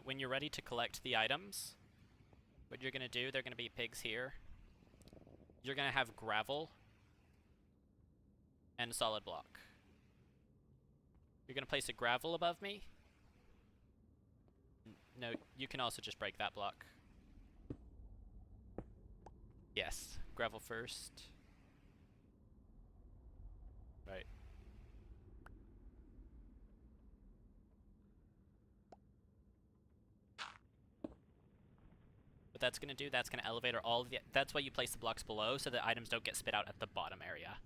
When you're ready to collect the items, what you're going to do, they're going to be pigs here. You're going to have gravel and solid block. You're going to place a gravel above me. No, you can also just break that block. Yes, gravel first. Right. What that's going to do, that's going to elevate all of the... That's why you place the blocks below, so the items don't get spit out at the bottom area.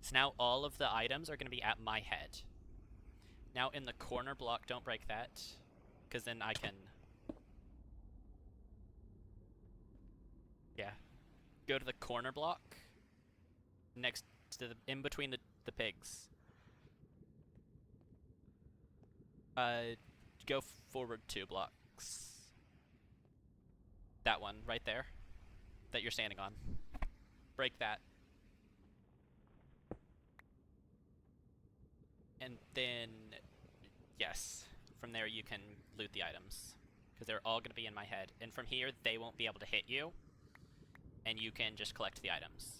So now all of the items are going to be at my head. Now in the corner block, don't break that, because then I can... Yeah. Go to the corner block, next to the... in between the pigs. Go forward 2 blocks. That one, right there, that you're standing on. Break that. And then, yes, from there you can loot the items, because they're all going to be in my head. And from here, they won't be able to hit you, and you can just collect the items.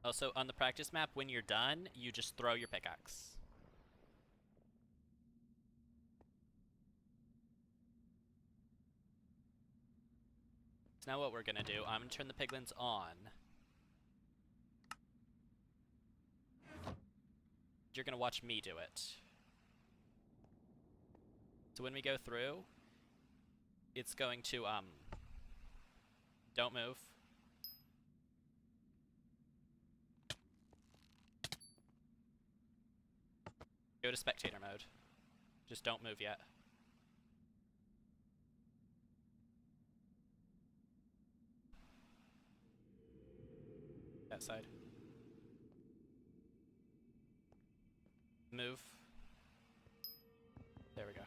Also, on the practice map, when you're done, you just throw your pickaxe. So now what we're gonna do, I'm gonna turn the piglins on. You're gonna watch me do it. So when we go through, it's going to, don't move. Go to spectator mode. Just don't move yet. That side. Move. There we go.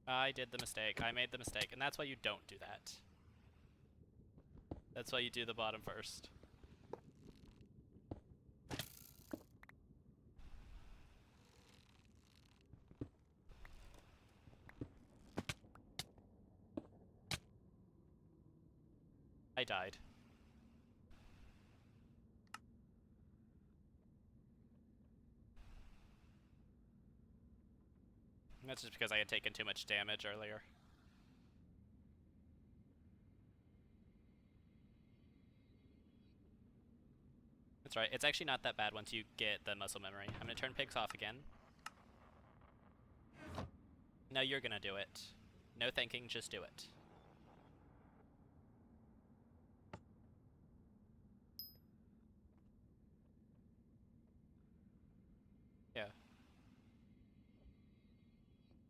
I did the mistake. I made the mistake. And that's why you don't do that. That's why you do the bottom first. I died. That's just because I had taken too much damage earlier. That's right. It's actually not that bad once you get the muscle memory. I'm gonna turn pigs off again. No, you're gonna do it. No thinking, just do it. Yeah.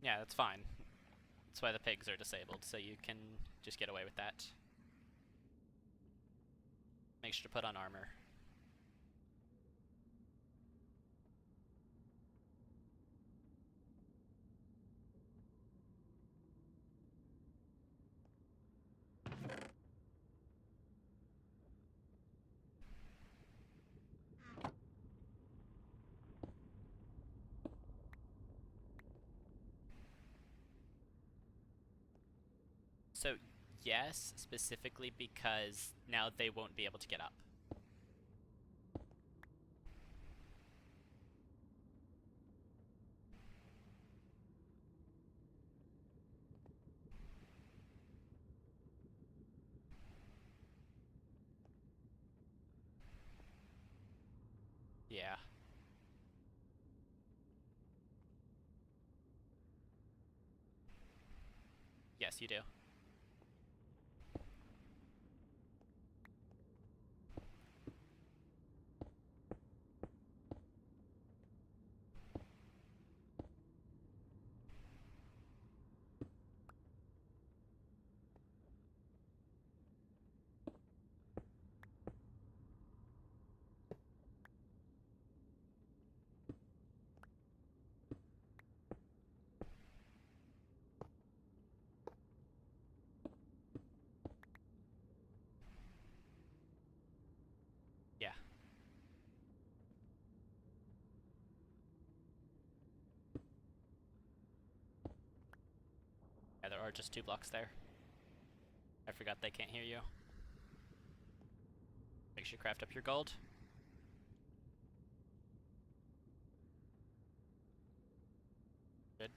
Yeah, that's fine. That's why the pigs are disabled, so you can just get away with that. Make sure to put on armor. So yes, specifically because now they won't be able to get up. Yeah. Yes, you do. Yeah. Yeah, there are just 2 blocks there. I forgot they can't hear you. Make sure you craft up your gold. Good.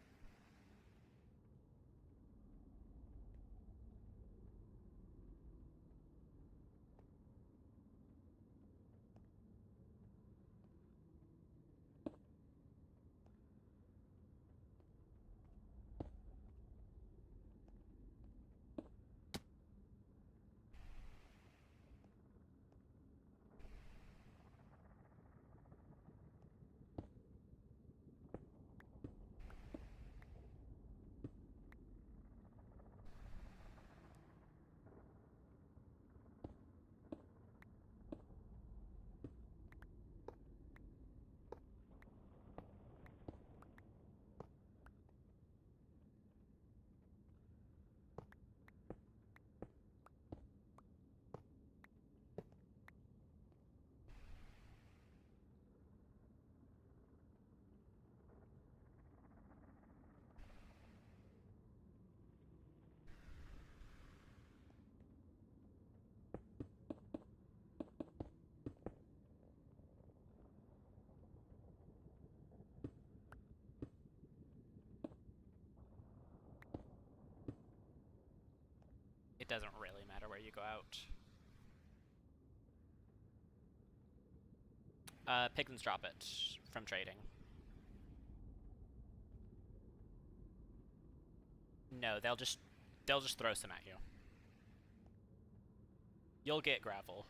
It doesn't really matter where you go out. Piglins drop it from trading. No, they'll just throw some at you. You'll get gravel.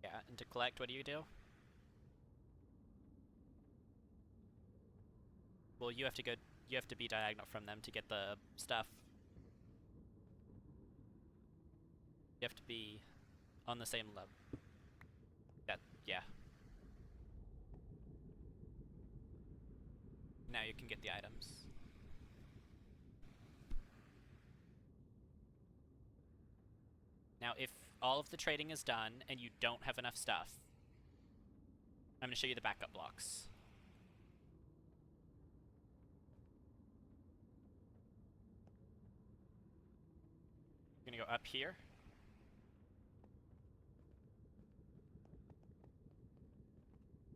Yeah, and to collect, what do? Well, you have to be diagonal from them to get the stuff. You have to be on the same level. Yeah. Now you can get the items. Now, if all of the trading is done and you don't have enough stuff, I'm going to show you the backup blocks. You're going to go up here.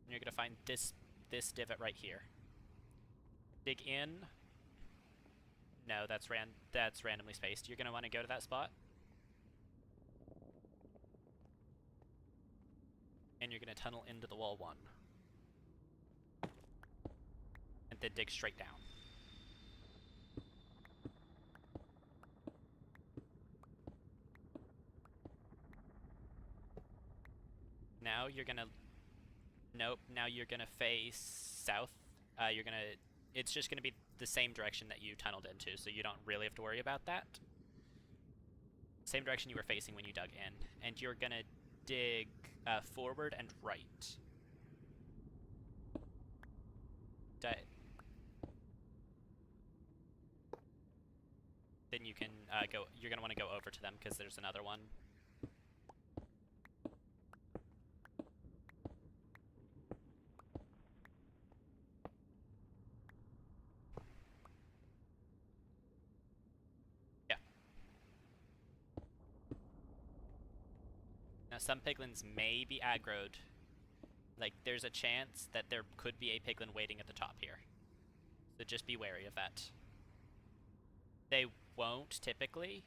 And you're going to find this divot right here. Dig in. No, that's randomly spaced. You're going to want to go to that spot. And you're going to tunnel into the wall 1. And then dig straight down. Now you're going to... Nope, now you're going to face south. It's just going to be the same direction that you tunneled into, so you don't really have to worry about that. Same direction you were facing when you dug in. And you're going to dig forward and right. Then then you can go. You're gonna want to go over to them because there's another one. Yeah. Now some piglins may be aggroed. Like, there's a chance that there could be a piglin waiting at the top here. So just be wary of that. They won't, typically.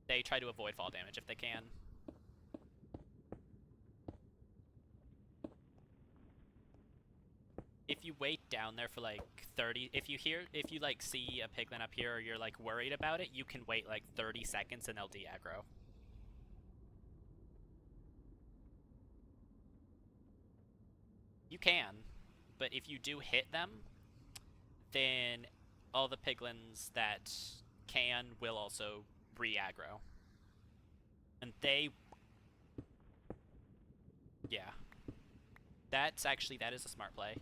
They try to avoid fall damage if they can. If you wait down there for, like, 30... If you, like, see a piglin up here or you're, like, worried about it, you can wait, like, 30 seconds and they'll de-aggro. You can, but if you do hit them, then all the piglins that can will also re-aggro. And they... Yeah. That is a smart play.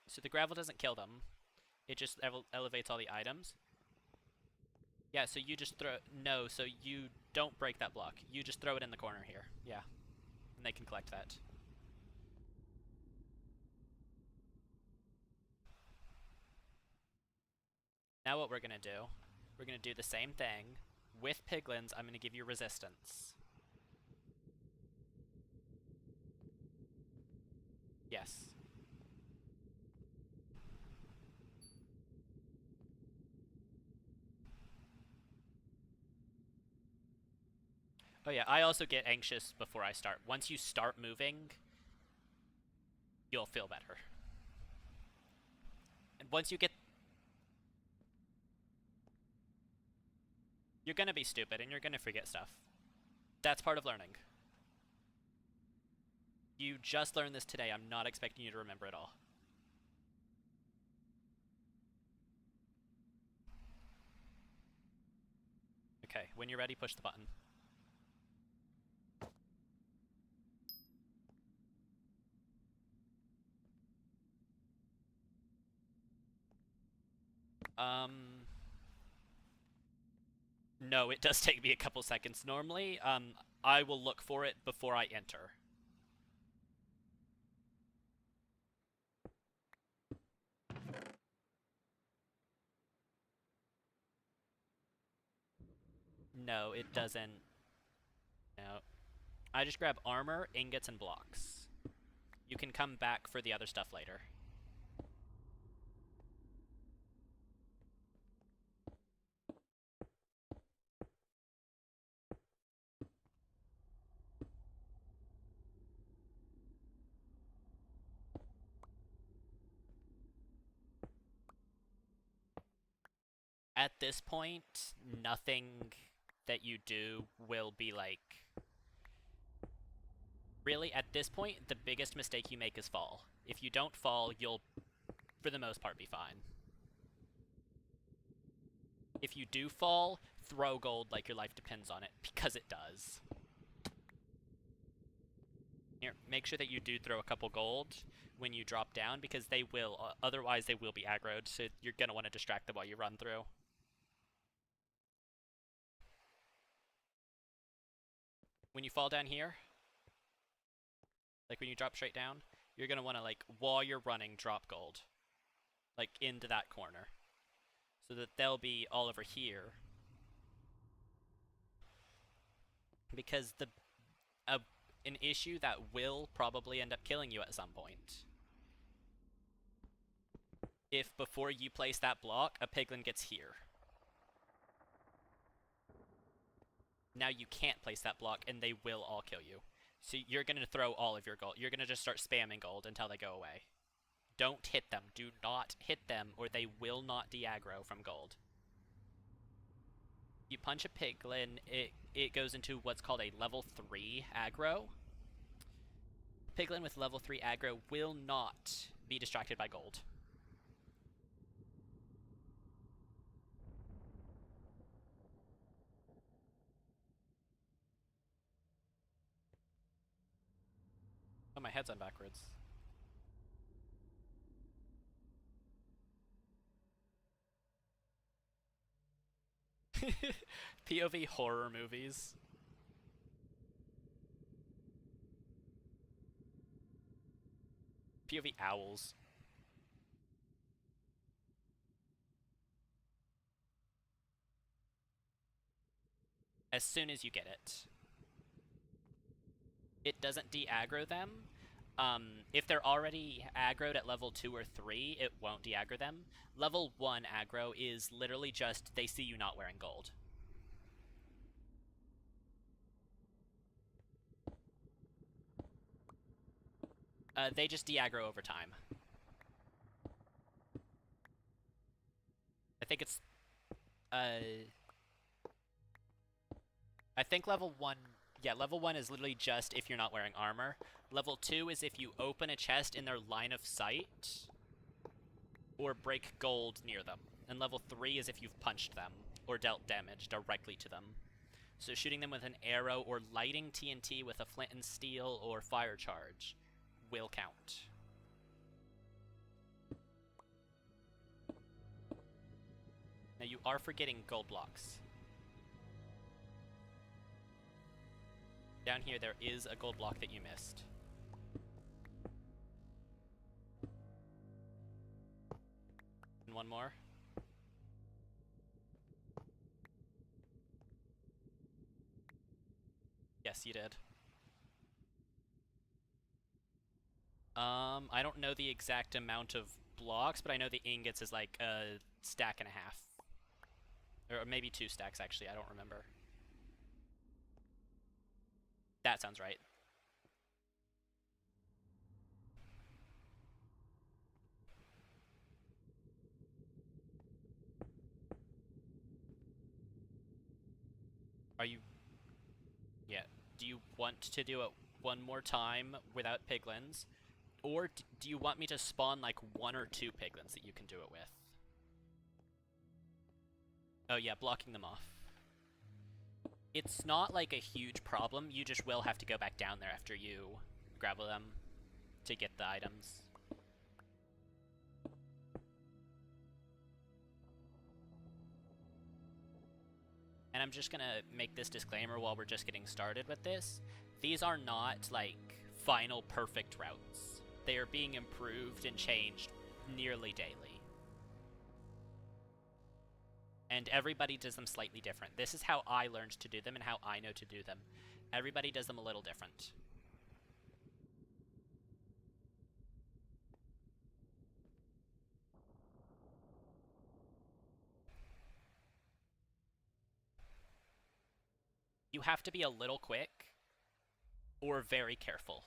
So the gravel doesn't kill them. It just elevates all the items. Yeah, so you just throw... No, so you don't break that block. You just throw it in the corner here. Yeah. And they can collect that. Now what we're gonna do, we're gonna do the same thing. With piglins, I'm gonna give you resistance. Yes. Oh yeah, I also get anxious before I start. Once you start moving, you'll feel better. And once you get... You're gonna be stupid and you're gonna forget stuff. That's part of learning. You just learned this today. I'm not expecting you to remember it all. Okay, when you're ready, push the button. No, it does take me a couple seconds normally. I will look for it before I enter. No, it doesn't. No. I just grab armor, ingots, and blocks. You can come back for the other stuff later. At this point, nothing that you do will be like... Really, at this point, the biggest mistake you make is fall. If you don't fall, you'll, for the most part, be fine. If you do fall, throw gold like your life depends on it, because it does. Here, make sure that you do throw a couple gold when you drop down, because they will, otherwise they will be aggroed, so you're going to want to distract them while you run through. When you fall down here, like when you drop straight down, you're going to want to, like, while you're running, drop gold. Like, into that corner. So that they'll be all over here. Because an issue that will probably end up killing you at some point. If before you place that block, a piglin gets here. Now you can't place that block and they will all kill you. So you're going to throw all of your gold. You're going to just start spamming gold until they go away. Don't hit them. Do not hit them or they will not de-aggro from gold. You punch a piglin, it goes into what's called a level 3 aggro. Piglin with level 3 aggro will not be distracted by gold. Oh, my head's on backwards. POV horror movies. POV owls. As soon as you get it. It doesn't de-aggro them. If they're already aggroed at level 2 or 3, it won't de-aggro them. Level 1 aggro is literally just they see you not wearing gold. They just de-aggro over time. I think it's... I think level 1... Yeah, level 1 is literally just if you're not wearing armor. Level 2 is if you open a chest in their line of sight or break gold near them. And level 3 is if you've punched them or dealt damage directly to them. So shooting them with an arrow or lighting TNT with a flint and steel or fire charge will count. Now you are forgetting gold blocks. Down here there is a gold block that you missed. And one more. Yes, you did. I don't know the exact amount of blocks, but I know the ingots is like a stack and a half. Or maybe 2 stacks, actually, I don't remember. That sounds right. Are you... Yeah. Do you want to do it one more time without piglins? Or do you want me to spawn like 1 or 2 piglins that you can do it with? Oh yeah, blocking them off. It's not like a huge problem, you just will have to go back down there after you grapple them to get the items. And I'm just gonna make this disclaimer while we're just getting started with this. These are not, like, final perfect routes. They are being improved and changed nearly daily. And everybody does them slightly different. This is how I learned to do them and how I know to do them. Everybody does them a little different. You have to be a little quick or very careful.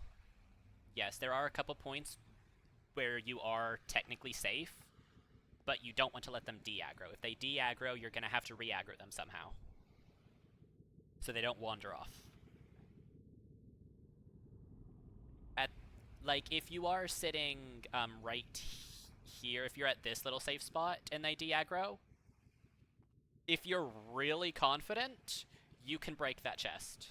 Yes, there are a couple points where you are technically safe, but you don't want to let them de-aggro. If they de-aggro, you're going to have to re-aggro them somehow, so they don't wander off. Like, if you are sitting right here, if you're at this little safe spot and they de-aggro, if you're really confident, you can break that chest.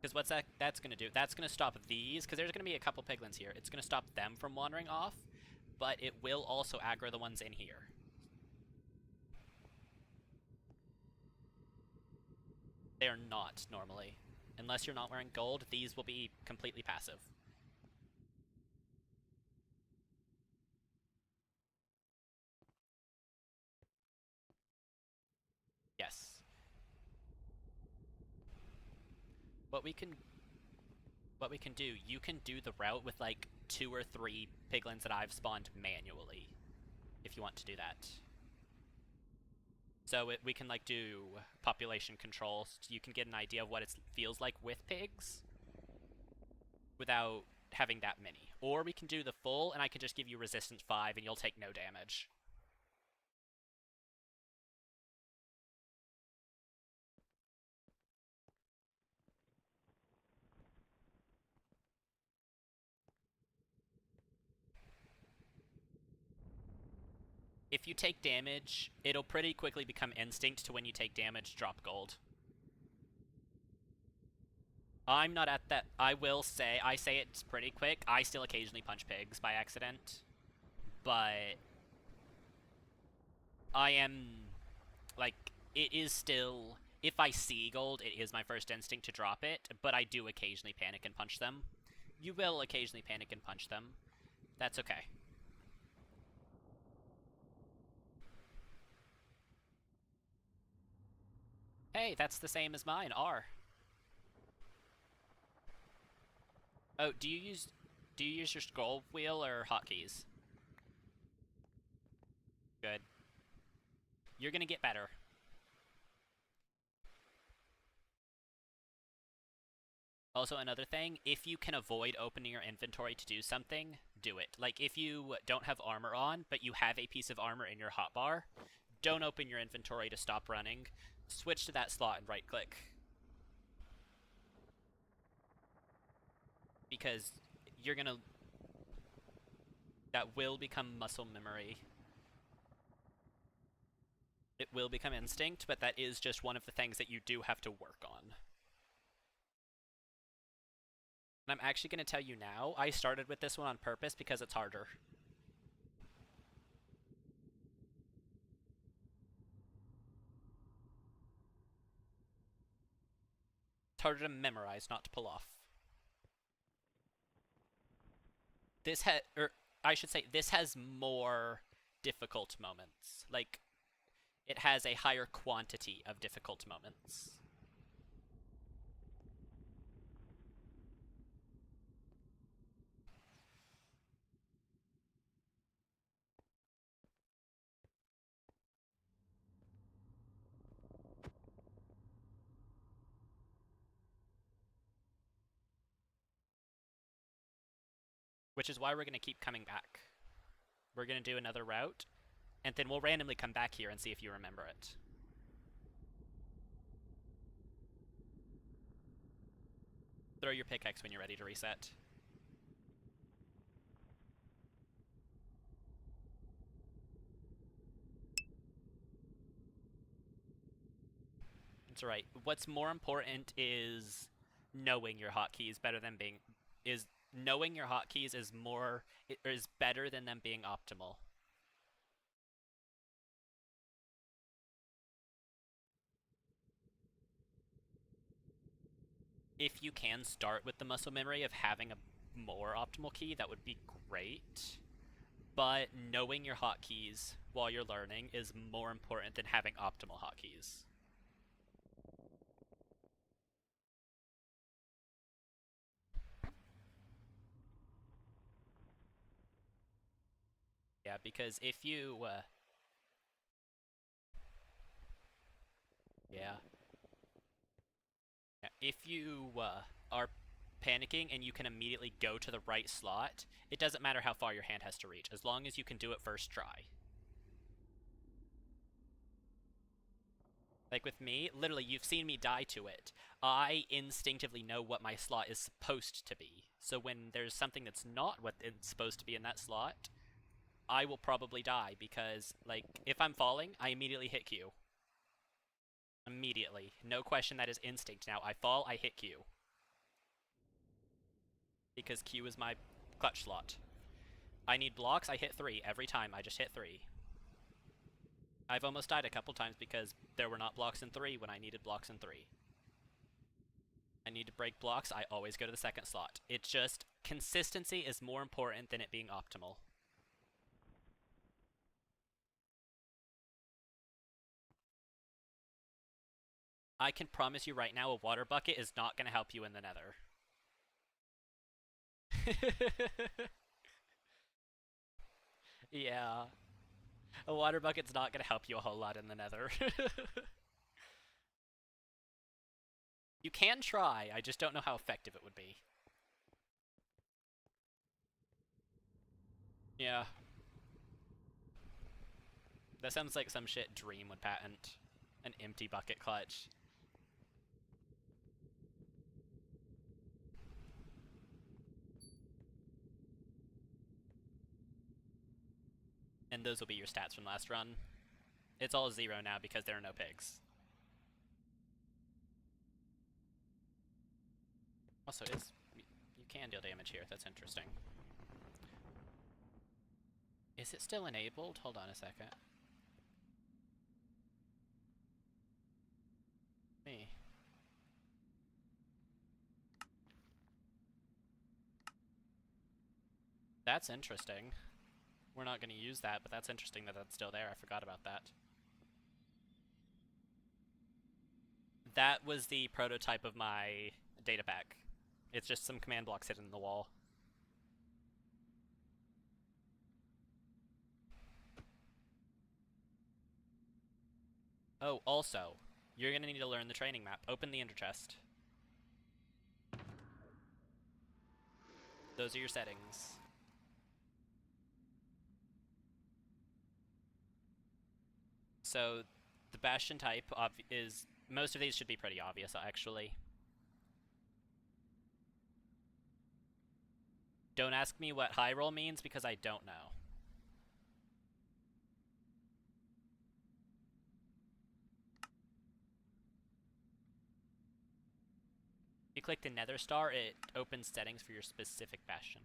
Because what's that's going to do? That's going to stop these, because there's going to be a couple piglins here. It's going to stop them from wandering off, but it will also aggro the ones in here. They're not, normally. Unless you're not wearing gold, these will be completely passive. Yes. What we can do, you can do the route with like 2 or 3 piglins that I've spawned manually, if you want to do that. So we can like do population control, so you can get an idea of what it feels like with pigs without having that many. Or we can do the full, and I can just give you resistance 5 and you'll take no damage. If you take damage, it'll pretty quickly become instinct to when you take damage, drop gold. I'm not at that. I will say, I say it's pretty quick. I still occasionally punch pigs by accident. But I am, like, it is still, if I see gold, it is my first instinct to drop it, but I do occasionally panic and punch them. You will occasionally panic and punch them. That's okay. Hey, that's the same as mine, R. Oh, do you use your scroll wheel or hotkeys? Good. You're gonna get better. Also, another thing, if you can avoid opening your inventory to do something, do it. Like, if you don't have armor on, but you have a piece of armor in your hotbar, don't open your inventory to stop running. Switch to that slot and right-click. Because you're gonna... that will become muscle memory. It will become instinct, but that is just one of the things that you do have to work on. And I'm actually going to tell you now, I started with this one on purpose because it's harder. It's harder to memorize, not to pull off. This I should say, this has more difficult moments. Like, it has a higher quantity of difficult moments. Which is why we're going to keep coming back. We're going to do another route, and then we'll randomly come back here and see if you remember it. Throw your pickaxe when you're ready to reset. It's alright. What's more important is knowing your hotkeys better than being... knowing your hotkeys is better than them being optimal. If you can start with the muscle memory of having a more optimal key, that would be great. But knowing your hotkeys while you're learning is more important than having optimal hotkeys. Yeah, because if you... yeah. If you are panicking and you can immediately go to the right slot, it doesn't matter how far your hand has to reach, as long as you can do it first try. Like with me, literally, you've seen me die to it. I instinctively know what my slot is supposed to be. So when there's something that's not what it's supposed to be in that slot, I will probably die because, like, if I'm falling, I immediately hit Q. Immediately. No question, that is instinct. Now, I fall, I hit Q. Because Q is my clutch slot. I need blocks, I hit 3. Every time, I just hit 3. I've almost died a couple times because there were not blocks in 3 when I needed blocks in 3. I need to break blocks, I always go to the second slot. It's just, consistency is more important than it being optimal. I can promise you right now a water bucket is not going to help you in the nether. Yeah. A water bucket's not going to help you a whole lot in the nether. You can try, I just don't know how effective it would be. Yeah. That sounds like some shit Dream would patent. An empty bucket clutch. And those will be your stats from last run. It's all 0 now because there are no pigs. Also, you can deal damage here. That's interesting. Is it still enabled? Hold on a second. Me. That's interesting. We're not going to use that, but that's interesting that that's still there. I forgot about that. That was the prototype of my data pack. It's just some command blocks hidden in the wall. Oh, also, you're going to need to learn the training map. Open the ender chest. Those are your settings. So, the Bastion type is... Most of these should be pretty obvious, actually. Don't ask me what high roll means, because I don't know. If you click the Nether Star, it opens settings for your specific Bastion.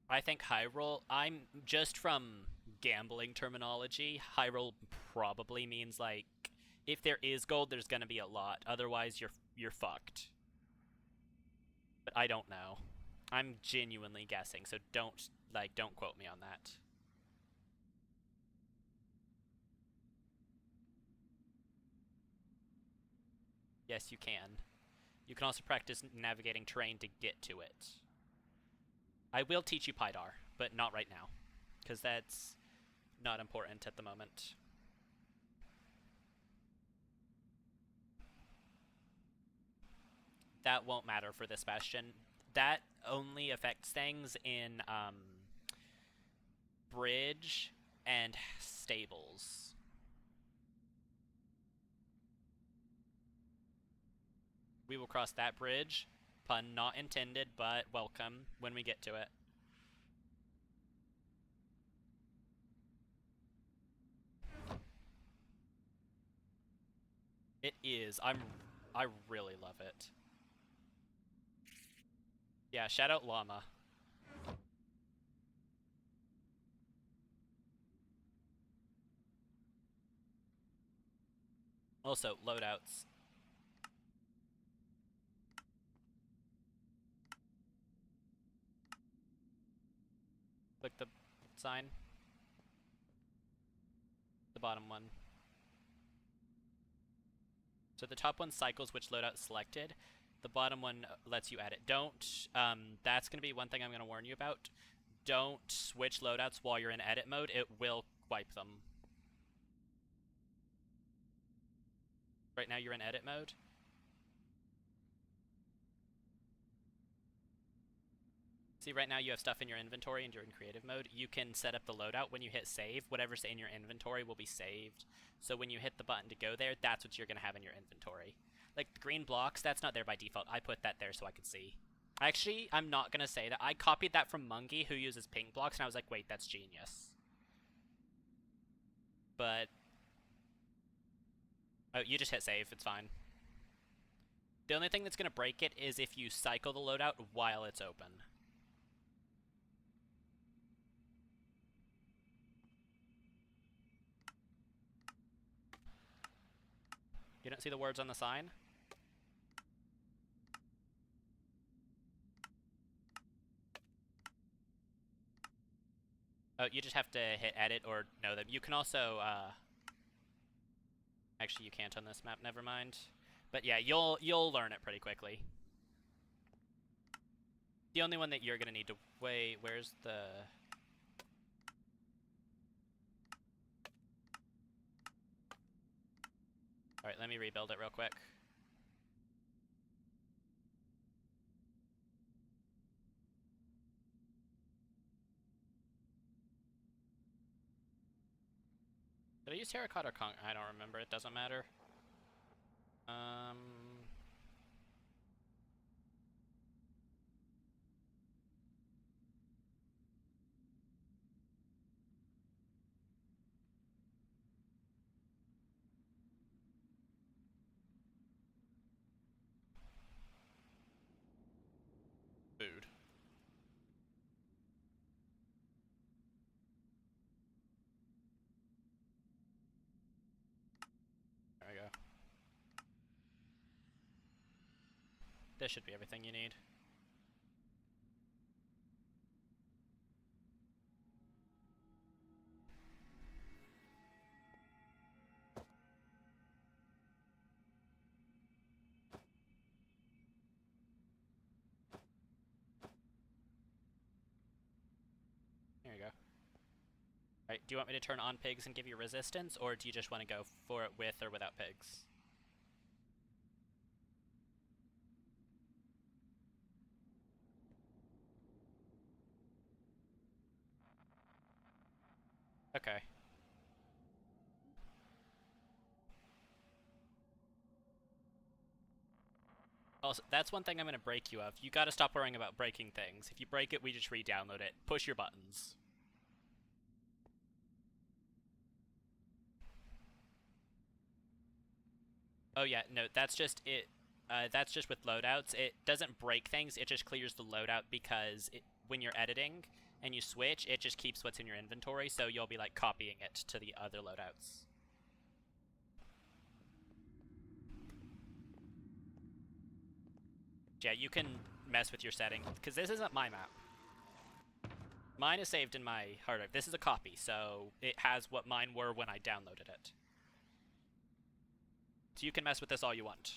I think high roll... I'm just from gambling terminology. High roll probably means, like, if there is gold, there's gonna be a lot. Otherwise, you're fucked. But I don't know. I'm genuinely guessing, so don't quote me on that. Yes, you can. You can also practice navigating terrain to get to it. I will teach you Pydar, but not right now, because that's not important at the moment. That won't matter for this Bastion. That only affects things in bridge and stables. We will cross that bridge. Pun not intended, but welcome when we get to it. It is. I really love it. Yeah, shout out Llama. Also, loadouts. Click the sign. The bottom one. So the top one cycles which loadout selected. The bottom one lets you edit. Don't, that's going to be one thing I'm going to warn you about. Don't switch loadouts while you're in edit mode. It will wipe them. Right now you're in edit mode. See, right now you have stuff in your inventory and you're in creative mode. You can set up the loadout when you hit save. Whatever's in your inventory will be saved. So when you hit the button to go there, that's what you're going to have in your inventory. Like the green blocks, that's not there by default. I put that there so I could see. Actually, I'm not going to say that. I copied that from Mungie, who uses pink blocks, and I was like, wait, that's genius. But... oh, you just hit save. It's fine. The only thing that's going to break it is if you cycle the loadout while it's open. You don't see the words on the sign? Oh, you just have to hit edit or know them. You can also, actually, you can't on this map, never mind. But yeah, you'll learn it pretty quickly. The only one that you're gonna need to... wait, where's the... alright, let me rebuild it real quick. Did I use terracotta or concrete? I don't remember, it doesn't matter. food. There we go. This should be everything you need. There you go. Alright, do you want me to turn on pigs and give you resistance, or do you just want to go for it with or without pigs? Okay. Also, that's one thing I'm going to break you of. You gotta stop worrying about breaking things. If you break it, we just re-download it. Push your buttons. Oh yeah, no, that's just it. That's just with loadouts. It doesn't break things, it just clears the loadout because when you're editing and you switch, it just keeps what's in your inventory, so you'll be like copying it to the other loadouts. Yeah, you can mess with your settings, because this isn't my map. Mine is saved in my hard drive. This is a copy, so it has what mine were when I downloaded it. So you can mess with this all you want.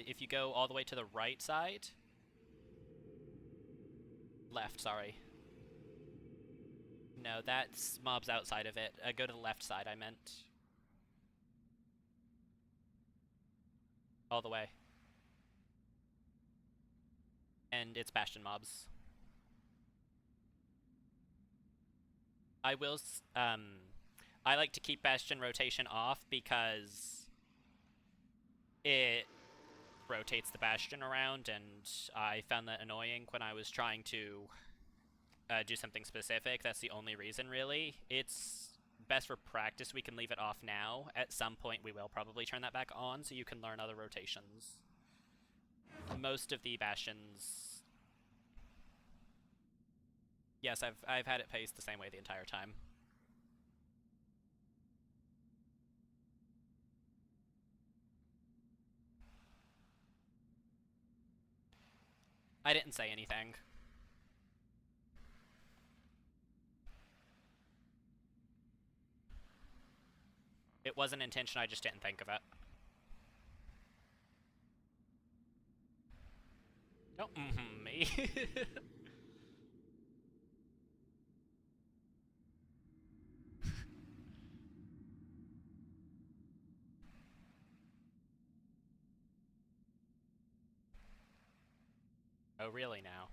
If you go all the way to the right side... Left, sorry. No, that's mobs outside of it. Go to the left side, I meant. All the way. And it's Bastion mobs. I will, I like to keep Bastion rotation off because it rotates the Bastion around, and I found that annoying when I was trying to do something specific. That's the only reason, really. It's best for practice. We can leave it off now. At some point, we will probably turn that back on so you can learn other rotations. Most of the Bastions... Yes, I've had it paced the same way the entire time. I didn't say anything. It wasn't intention, I just didn't think of it. Don't me. Oh, really now?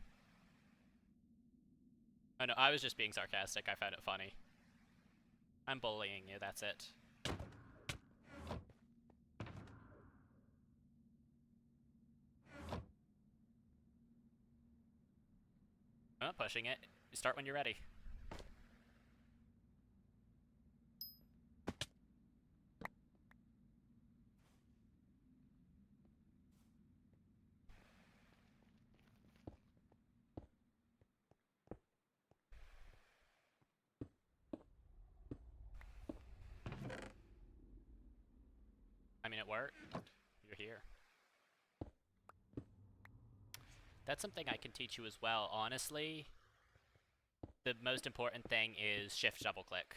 Oh no, I was just being sarcastic. I found it funny. I'm bullying you, that's it. I'm not pushing it. Start when you're ready. I mean, it worked. You're here. That's something I can teach you as well. Honestly, the most important thing is shift double click.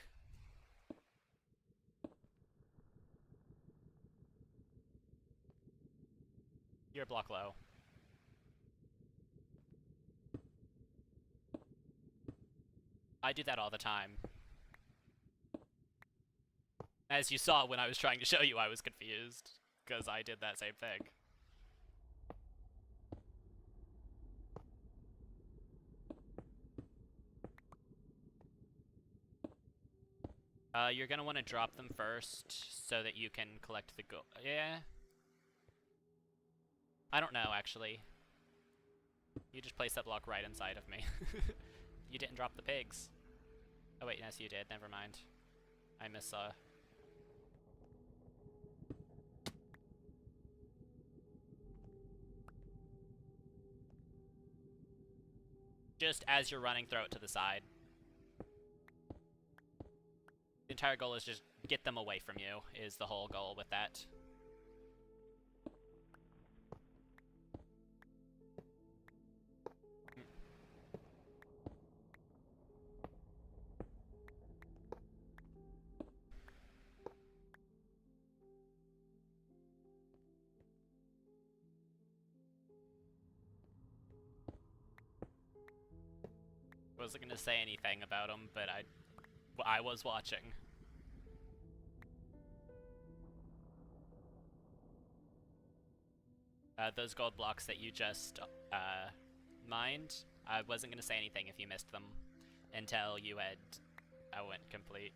You're a block low. I do that all the time. As you saw when I was trying to show you, I was confused, because I did that same thing. You're gonna want to drop them first, so that you can collect the gold. Yeah? I don't know, actually. You just place that block right inside of me. You didn't drop the pigs. Oh wait, yes you did, never mind. I missaw. Just as you're running, throw it to the side. The entire goal is just get them away from you, is the whole goal with that. I wasn't gonna say anything about them, but I was watching. Those gold blocks that you just mined, I wasn't gonna say anything if you missed them until you had went complete.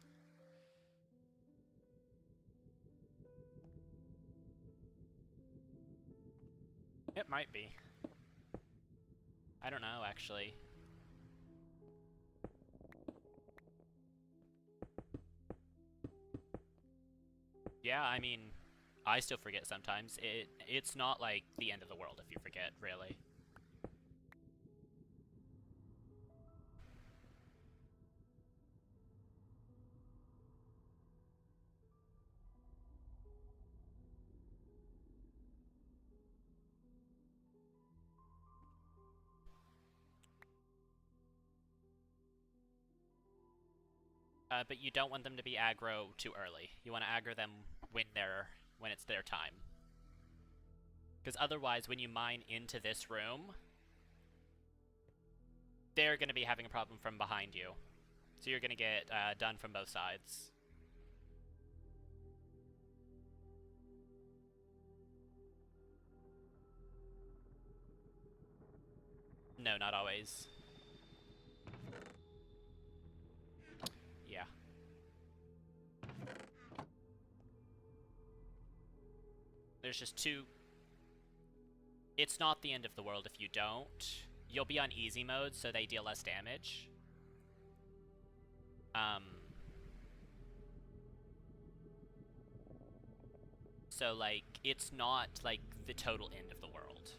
It might be. I don't know, actually. Yeah, I mean, I still forget sometimes. It's not like the end of the world if you forget, really. But you don't want them to be aggro too early. You want to aggro them when it's their time. Because otherwise, when you mine into this room, they're going to be having a problem from behind you. So you're going to get done from both sides. No, not always. Yeah. There's just two... It's not the end of the world if you don't. You'll be on easy mode, so they deal less damage. So, like, it's not, like, the total end of the world.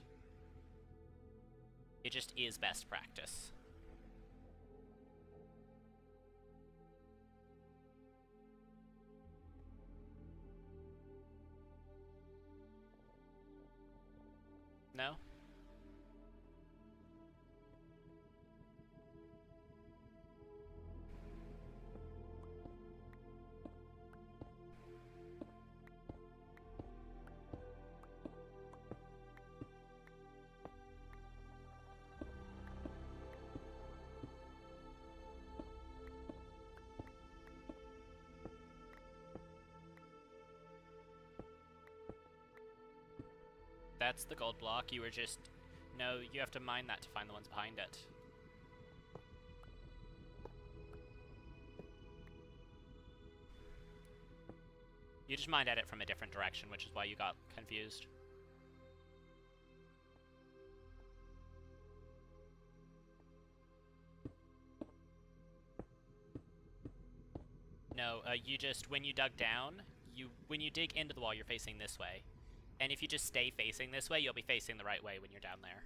It just is best practice. No? That's the gold block. You were just... No, you have to mine that to find the ones behind it. You just mined at it from a different direction, which is why you got confused. No, you just... When you dug down, when you dig into the wall, you're facing this way. And if you just stay facing this way, you'll be facing the right way when you're down there.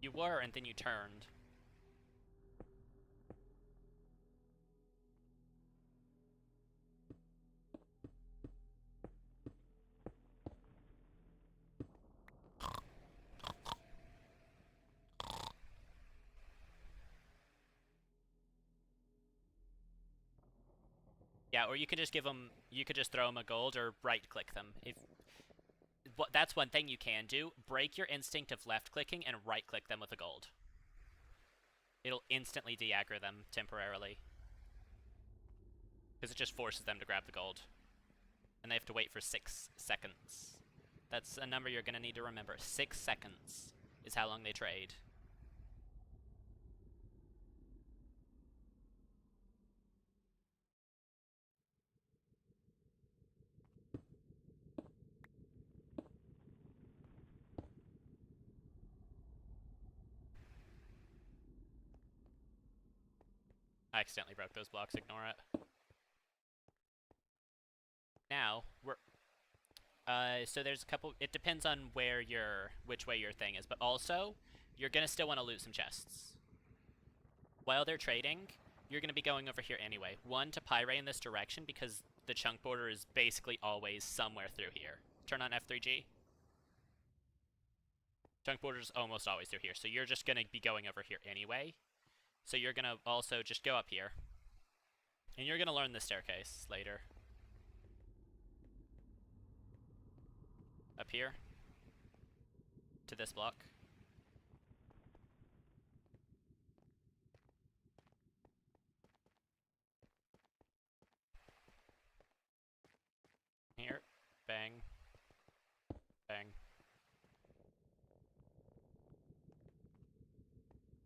You were, and then you turned. Yeah, or you could just give them... You could just throw them a gold or right-click them. That's one thing you can do. Break your instinct of left-clicking and right-click them with a gold. It'll instantly de-aggro them temporarily. Because it just forces them to grab the gold. And they have to wait for 6 seconds. That's a number you're going to need to remember. 6 seconds is how long they trade. I accidentally broke those blocks, ignore it. Now, so there's a couple, it depends on which way your thing is, but also, you're gonna still want to loot some chests. While they're trading, you're gonna be going over here anyway. One, to pyrite in this direction, because the chunk border is basically always somewhere through here. Turn on F3G. Chunk border is almost always through here, so you're just gonna be going over here anyway. So you're gonna also just go up here. And you're gonna learn the staircase later. Up here. To this block. Here. Bang. Bang.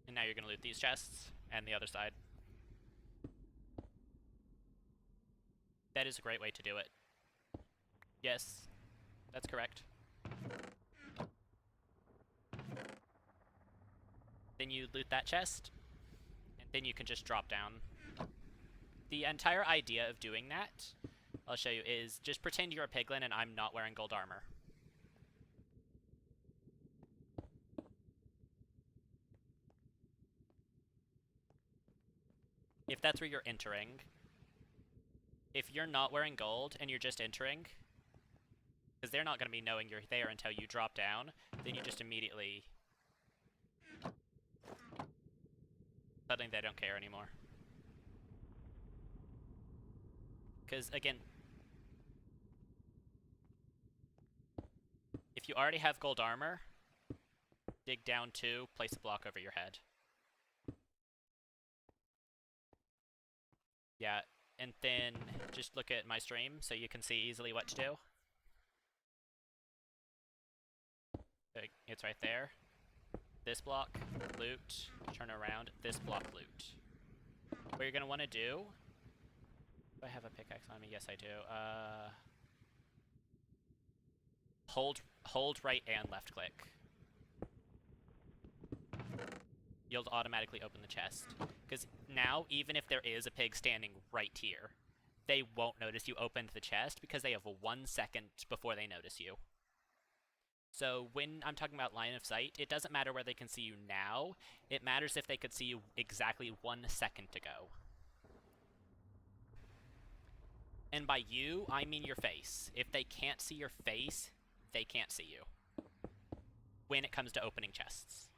And now you're gonna loot these chests, and the other side. That is a great way to do it. Yes, that's correct. Then you loot that chest, and then you can just drop down. The entire idea of doing that, I'll show you, is just pretend you're a piglin and I'm not wearing gold armor. If that's where you're entering, if you're not wearing gold and you're just entering, because they're not going to be knowing you're there until you drop down, then you just immediately... Suddenly they don't care anymore. Because, again, if you already have gold armor, dig down 2, place a block over your head. Yeah, and then just look at my stream so you can see easily what to do. It's right there. This block, loot, turn around, this block, loot. What you're going to want to do... Do I have a pickaxe on me? Yes, I do. Hold right and left click. You'll automatically open the chest. Because now, even if there is a pig standing right here, they won't notice you opened the chest because they have 1 second before they notice you. So when I'm talking about line of sight, it doesn't matter where they can see you now. It matters if they could see you exactly 1 second ago. And by you, I mean your face. If they can't see your face, they can't see you. When it comes to opening chests.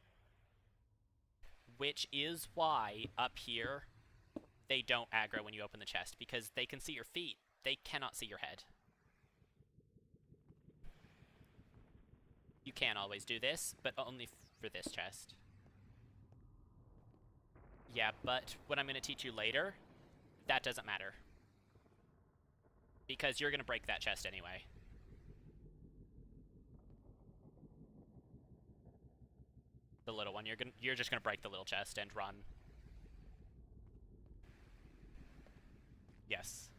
Which is why, up here, they don't aggro when you open the chest, because they can see your feet. They cannot see your head. You can always do this, but only for this chest. Yeah, but what I'm going to teach you later, that doesn't matter. Because you're going to break that chest anyway. The little one. You're just going to break the little chest and run. Yes.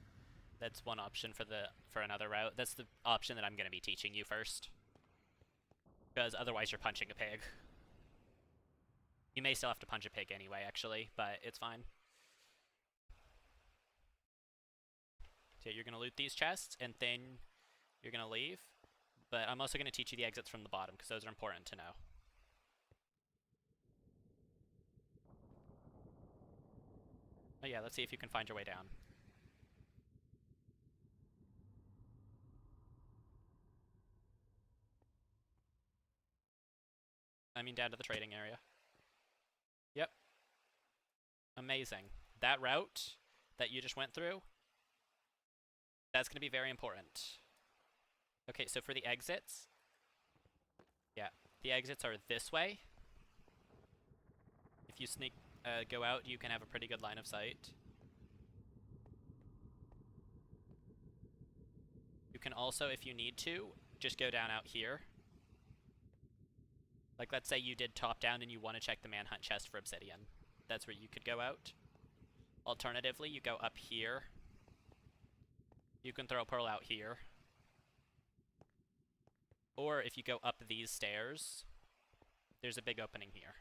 That's one option for another route. That's the option that I'm going to be teaching you first. Because otherwise you're punching a pig. You may still have to punch a pig anyway, actually, but it's fine. So you're going to loot these chests, and then you're going to leave. But I'm also going to teach you the exits from the bottom, because those are important to know. Oh yeah, let's see if you can find your way down. I mean down to the trading area. Yep. Amazing. That route that you just went through, that's going to be very important. Okay, so for the exits, yeah, the exits are this way. If you go out, you can have a pretty good line of sight. You can also, if you need to, just go down out here. Like, let's say you did top down and you want to check the manhunt chest for obsidian. That's where you could go out. Alternatively, you go up here. You can throw a pearl out here. Or if you go up these stairs, there's a big opening here.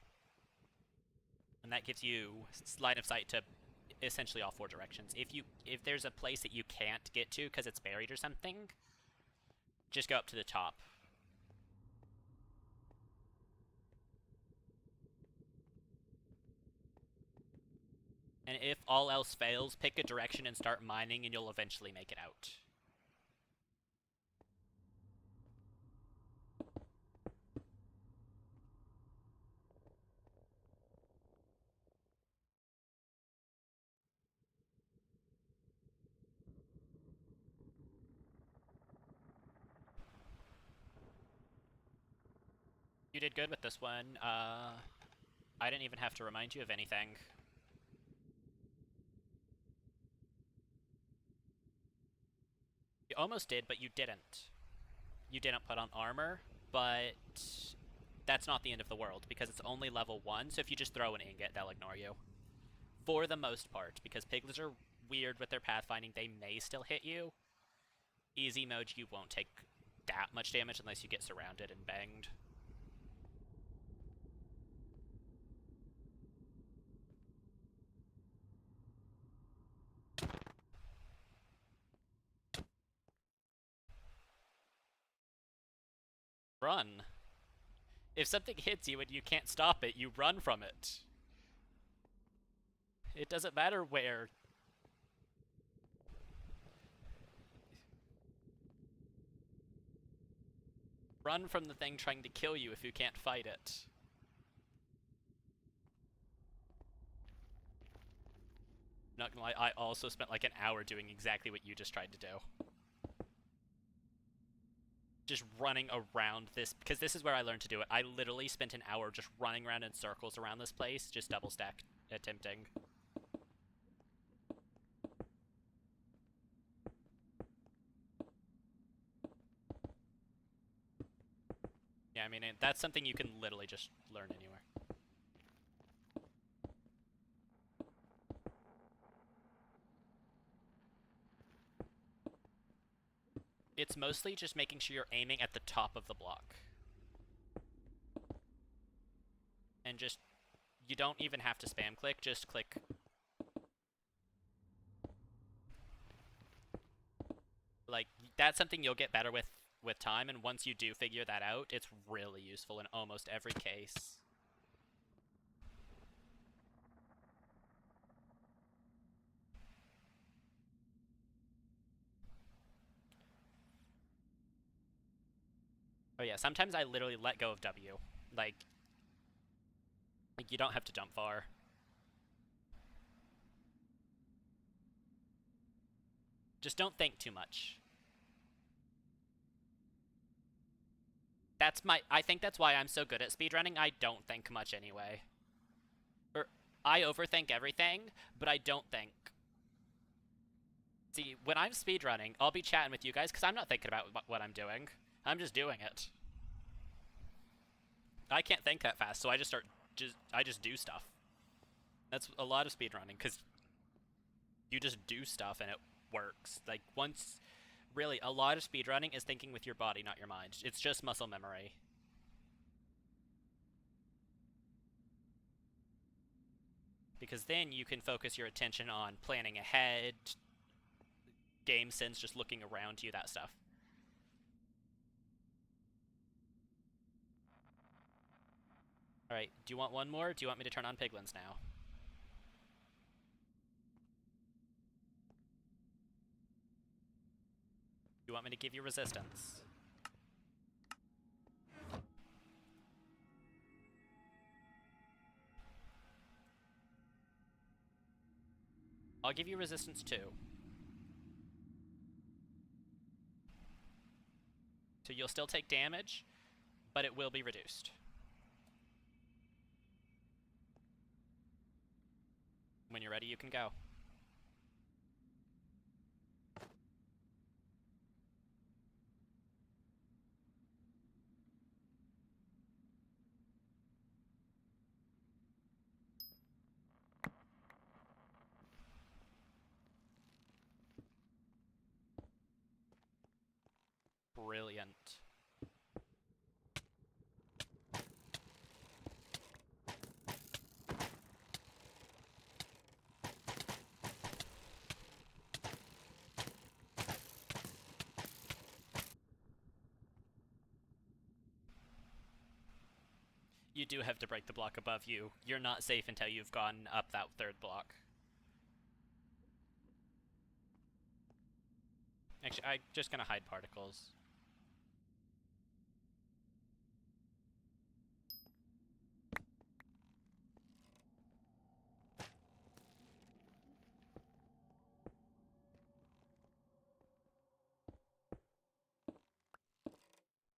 And that gives you line of sight to essentially all 4 directions. If there's a place that you can't get to because it's buried or something, just go up to the top. And if all else fails, pick a direction and start mining and you'll eventually make it out. You did good with this one. I didn't even have to remind you of anything. You almost did, but you didn't. You didn't put on armor, but that's not the end of the world, because it's only level 1, so if you just throw an ingot, they'll ignore you. For the most part, because piglins are weird with their pathfinding, they may still hit you. Easy mode, you won't take that much damage unless you get surrounded and banged. Run. If something hits you and you can't stop it, you run from it. It doesn't matter where. Run from the thing trying to kill you if you can't fight it. Not gonna lie, I also spent like an hour doing exactly what you just tried to do. Just running around this, because this is where I learned to do it. I literally spent an hour just running around in circles around this place, just double stack attempting. Yeah, I mean, that's something you can literally just learn anywhere. It's mostly just making sure you're aiming at the top of the block. And just, you don't even have to spam click, just click. Like, that's something you'll get better with time, and once you do figure that out, it's really useful in almost every case. Oh yeah, sometimes I literally let go of W. Like you don't have to jump far. Just don't think too much. I think that's why I'm so good at speedrunning. I don't think much anyway. I overthink everything, but I don't think. See, when I'm speedrunning, I'll be chatting with you guys because I'm not thinking about what I'm doing. I'm just doing it. I can't think that fast, so I just do stuff. That's a lot of speedrunning, because you just do stuff and it works. Like, really, a lot of speedrunning is thinking with your body, not your mind. It's just muscle memory. Because then you can focus your attention on planning ahead, game sense, just looking around you, that stuff. Alright, do you want one more, or do you want me to turn on piglins now? You want me to give you resistance? I'll give you resistance too. So you'll still take damage, but it will be reduced. When you're ready, you can go. Brilliant. you do have to break the block above you, you're not safe until you've gone up that third block. Actually, I'm just gonna hide particles.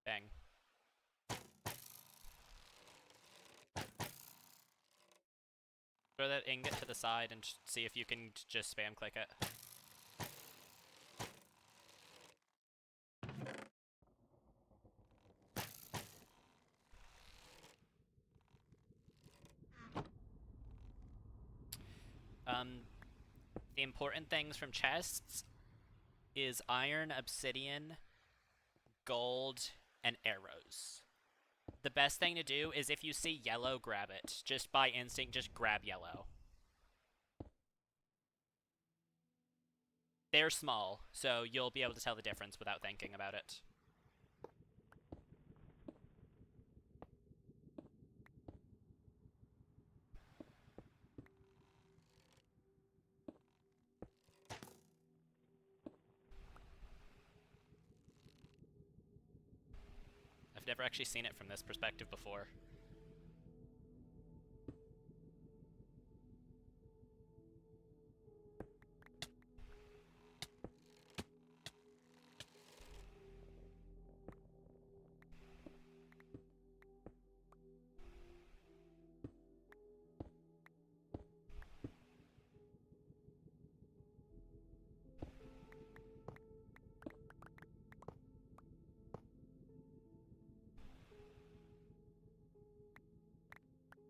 Bang. Throw that ingot to the side and see if you can just spam click it. The important things from chests is iron, obsidian, gold, and arrows. The best thing to do is if you see yellow, grab it. Just by instinct, just grab yellow. They're small, so you'll be able to tell the difference without thinking about it. I've never actually seen it from this perspective before.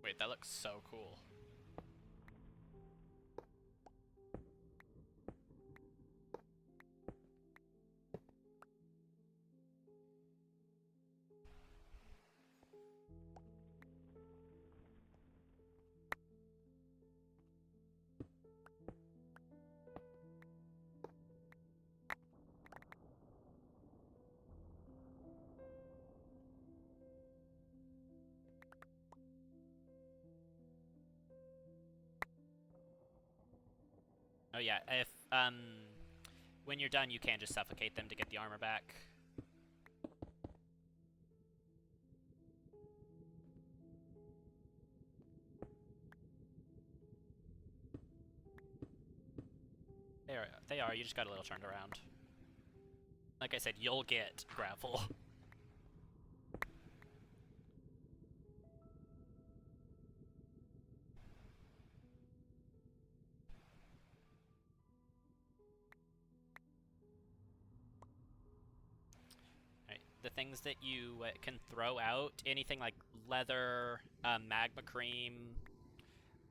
Wait, that looks so cool. Oh yeah, if, when you're done, you can just suffocate them to get the armor back. They are, you just got a little turned around. Like I said, you'll get gravel. The things that you can throw out, anything like leather, magma cream,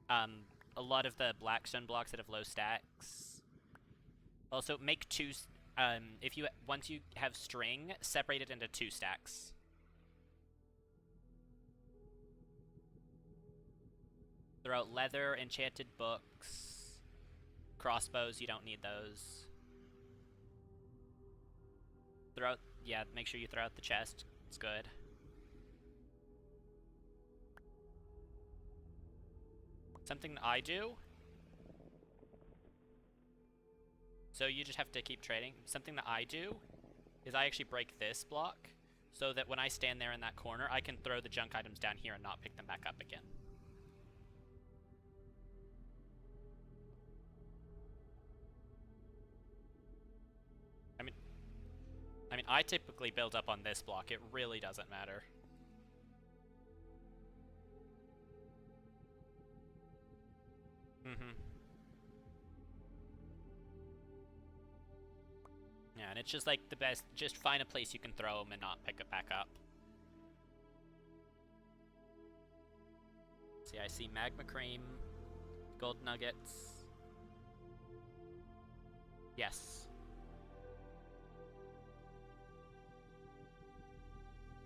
a lot of the blackstone blocks that have low stacks. Also, make two, once you have string, separate it into 2 stacks. Throw out leather, enchanted books, crossbows, you don't need those. Throw out, yeah, make sure you throw out the chest, it's good. Something that I do, so you just have to keep trading. Something that I do is I actually break this block so that when I stand there in that corner, I can throw the junk items down here and not pick them back up again. I mean, I typically build up on this block. It really doesn't matter. Yeah, and it's just like the best, just find a place you can throw them and not pick it back up. See, I see magma cream, gold nuggets. Yes.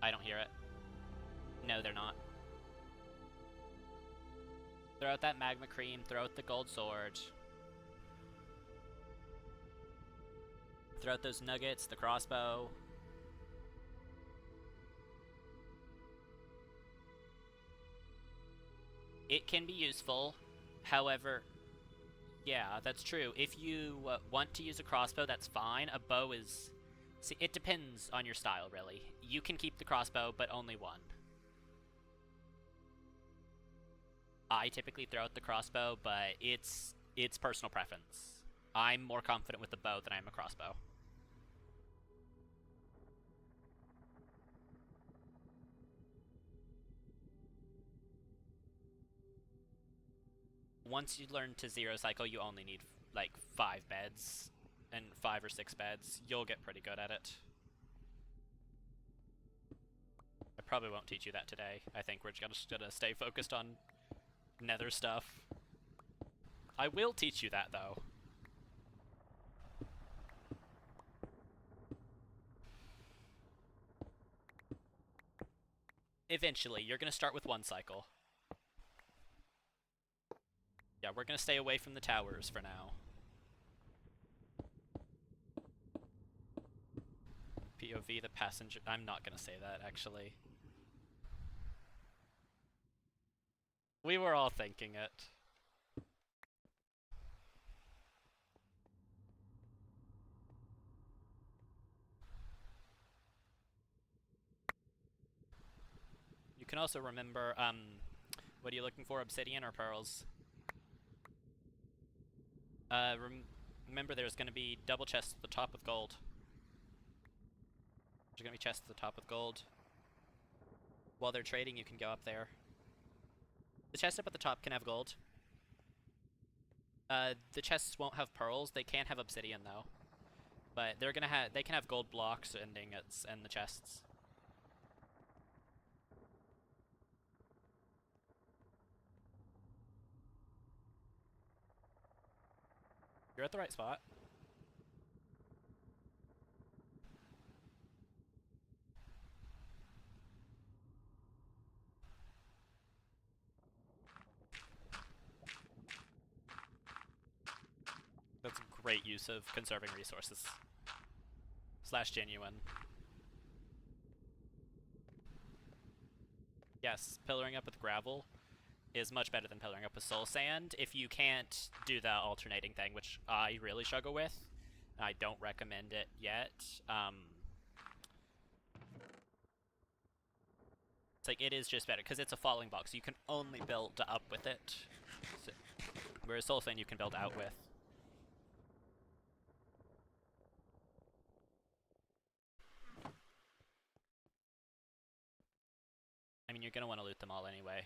I don't hear it. No, they're not. Throw out that magma cream, throw out the gold sword. Throw out those nuggets, the crossbow. can be useful. However, yeah, that's true. If you want to use a crossbow, that's fine. A bow is... See, it depends on your style, really. You can keep the crossbow, but only one. I typically throw out the crossbow, but it's personal preference. I'm more confident with the bow than I am a crossbow. Once you learn to zero cycle, you only need like 5 beds, and 5 or 6 beds. You'll get pretty good at it. I probably won't teach you that today. I think we're just gonna stay focused on nether stuff. I will teach you that, though. Eventually, you're gonna start with 1 cycle. Yeah, we're gonna stay away from the towers for now. POV the passenger... I'm not gonna say that, actually. We were all thinking it. You can also remember, what are you looking for, obsidian or pearls? Remember there's gonna be double chests at the top with gold. There's gonna be chests at the top with gold. While they're trading, you can go up there. The chest up at the top can have gold. The chests won't have pearls. They can have obsidian though, but they can have gold blocks and ingots and the chests. You're at the right spot. That's a great use of conserving resources. / genuine. Yes, pillaring up with gravel is much better than pillaring up with soul sand if you can't do the alternating thing, which I really struggle with. I don't recommend it yet. It's like, it is just better, because it's a falling block, so you can only build up with it. So, whereas soul sand you can build out with. I mean, you're gonna want to loot them all anyway.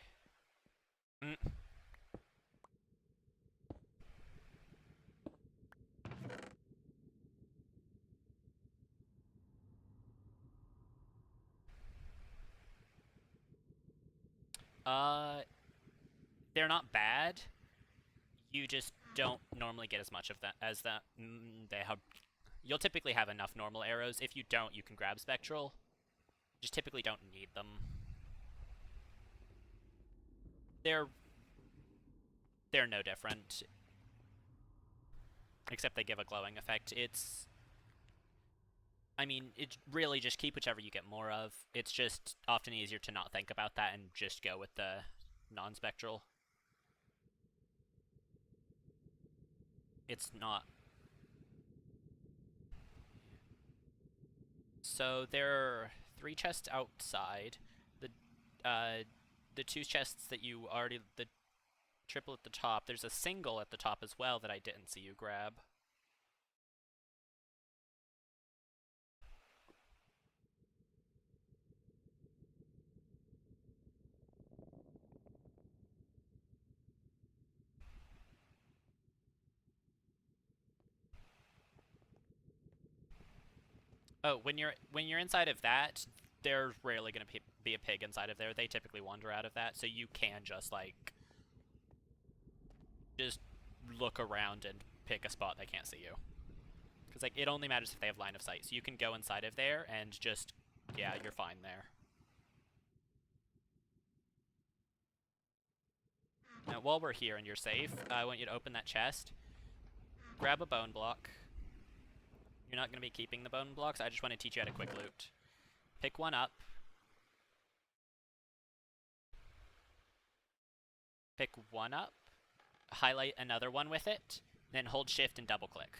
They're not bad. You just don't normally get as much of that as that. They have. You'll typically have enough normal arrows. If you don't, you can grab spectral. You just typically don't need them. They're no different, except they give a glowing effect. I mean, it's really just keep whichever you get more of. It's just often easier to not think about that and just go with the non-spectral. It's not. So there are 3 chests outside. The 2 chests that you already... The triple at the top. There's a single at the top as well that I didn't see you grab. Oh, when you're inside of that, there's rarely going to be a pig inside of there. They typically wander out of that, so you can just, like, just look around and pick a spot they can't see you. Because, like, it only matters if they have line of sight, so you can go inside of there and just, yeah, you're fine there. Now, while we're here and you're safe, I want you to open that chest, grab a bone block. You're not going to be keeping the bone blocks, I just want to teach you how to quick loot. Pick one up. pick one up, highlight another one with it, then hold shift and double click.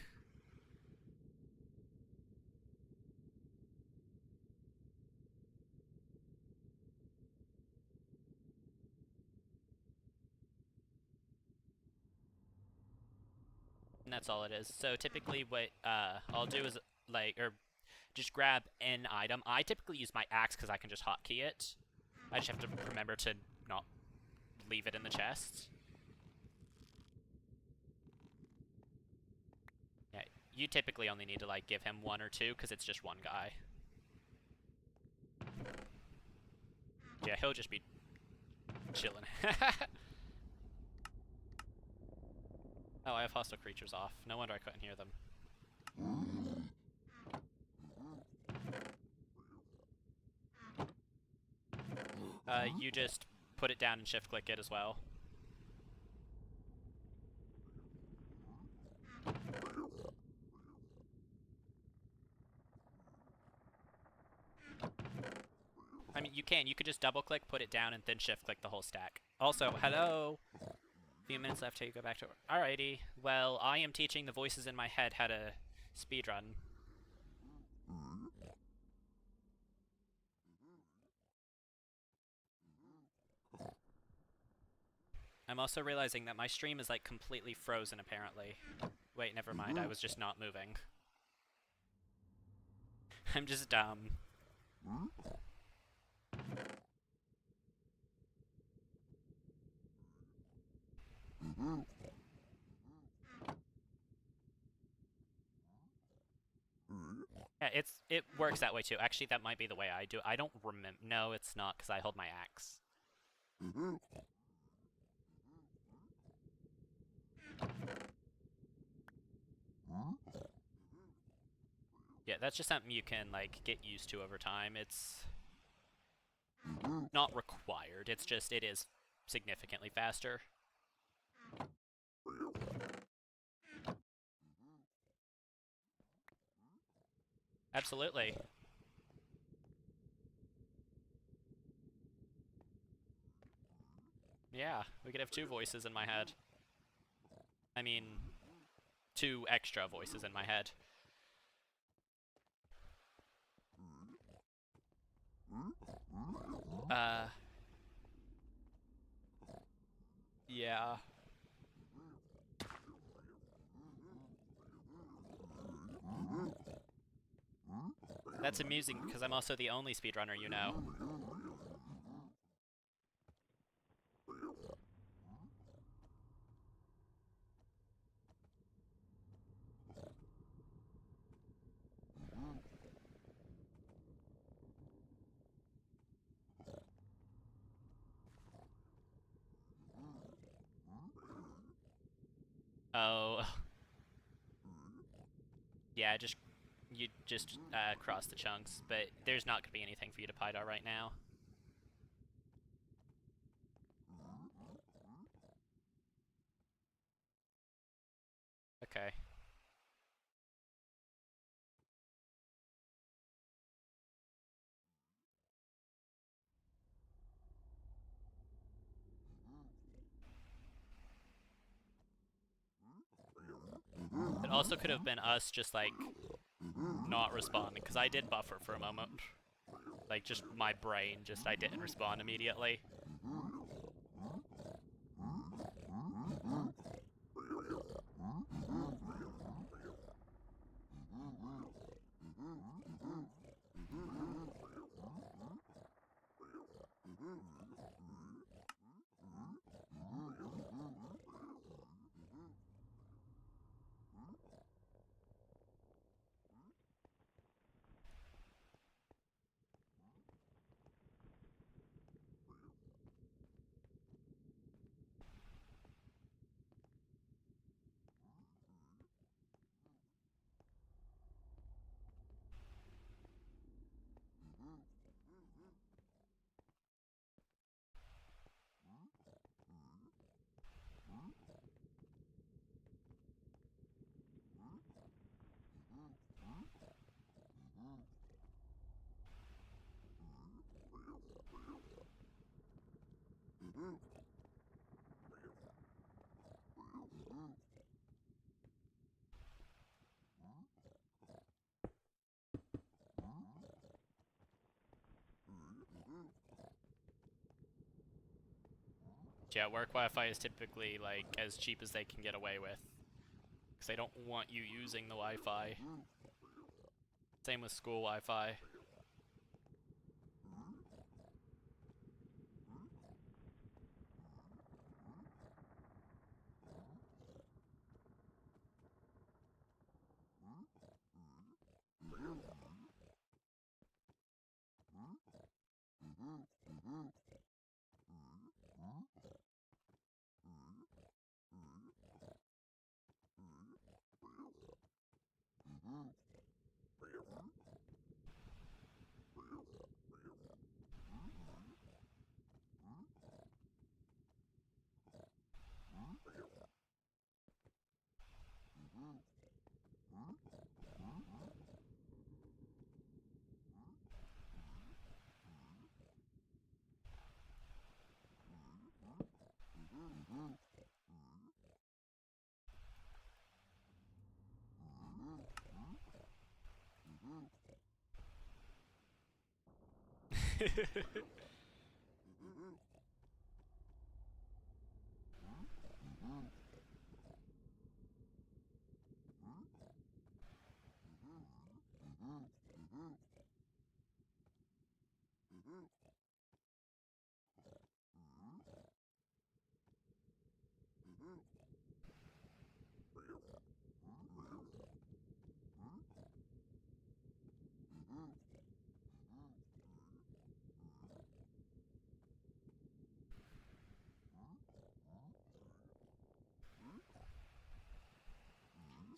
And that's all it is. So typically what I'll do is just grab an item. I typically use my axe because I can just hotkey it. I just have to remember to not leave it in the chest. Yeah, you typically only need to like give him one or two because it's just one guy. Yeah, he'll just be chilling. Oh, I have hostile creatures off. No wonder I couldn't hear them. You just put it down and shift click it as well. I mean, you could just double click, put it down, and then shift click the whole stack. Also, hello! Few minutes left till you go back to work. Alrighty, well, I am teaching the voices in my head how to speedrun. I'm also realizing that my stream is like completely frozen apparently. Wait, never mind, I was just not moving. I'm just dumb. Yeah, it works that way too. Actually, that might be the way I do it. I don't remember. No, it's not, because I hold my axe. Yeah, that's just something you can, like, get used to over time. It's not required. It's just, it is significantly faster. Absolutely. Yeah, we could have two voices in my head. I mean, two extra voices in my head. Yeah. That's amusing, because I'm also the only speedrunner you know. Oh. Yeah, you just cross the chunks, but there's not going to be anything for you to Pydar right now. Okay. It also could have been us just, like, not responding, because I did buffer for a moment. Like, just my brain, I didn't respond immediately. Yeah, work Wi-Fi is typically like as cheap as they can get away with, because they don't want you using the Wi-Fi. Same with school Wi-Fi.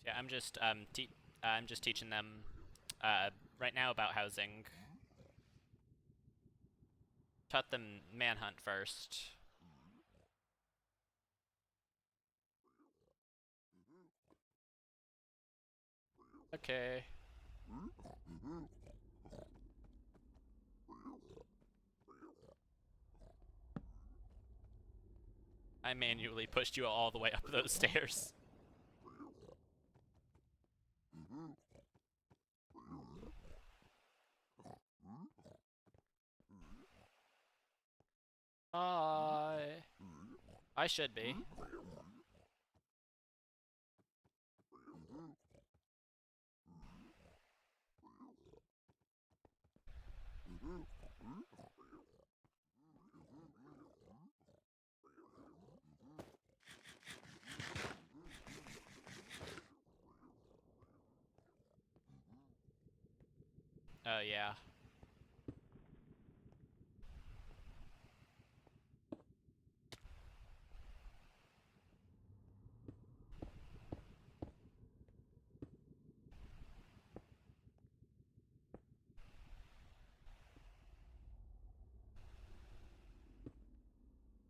Yeah, I'm just teaching them right now about housing. Taught them manhunt first. Okay. I manually pushed you all the way up those stairs. I should be. Oh yeah.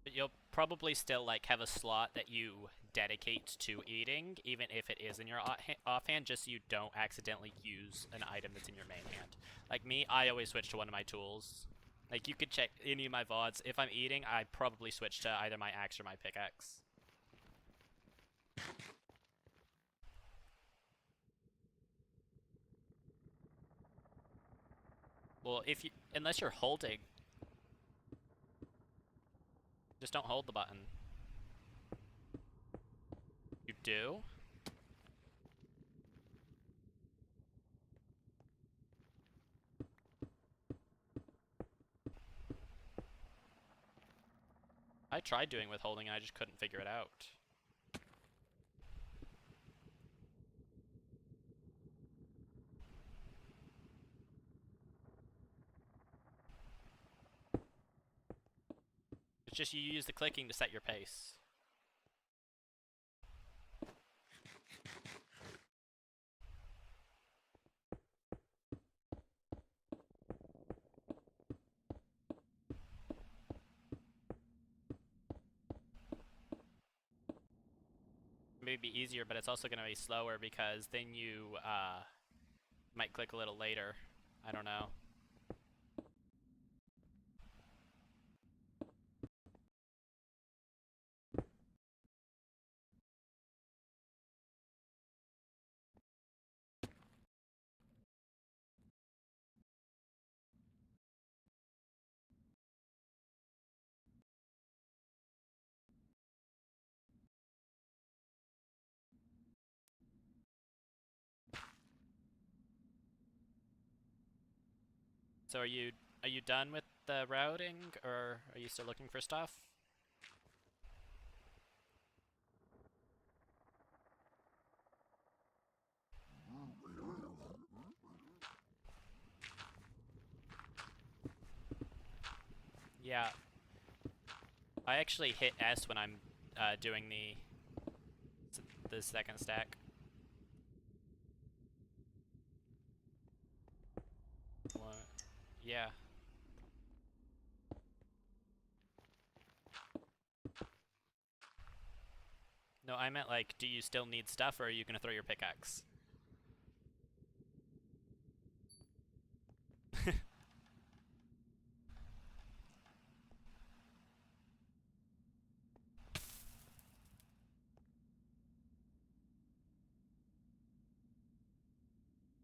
But you'll probably still like have a slot that you dedicate to eating, even if it is in your offhand, just so you don't accidentally use an item that's in your main hand. Like me, I always switch to one of my tools. Like you could check any of my VODs. If I'm eating, I probably switch to either my axe or my pickaxe. Well, unless you're holding, just don't hold the button. You do? I tried doing withholding and I just couldn't figure it out. It's just you use the clicking to set your pace. Maybe easier, but it's also going to be slower because then you might click a little later. I don't know. So are you done with the routing, or are you still looking for stuff? Yeah, I actually hit S when I'm doing the second stack. What? Yeah. No, I meant like, do you still need stuff, or are you gonna throw your pickaxe?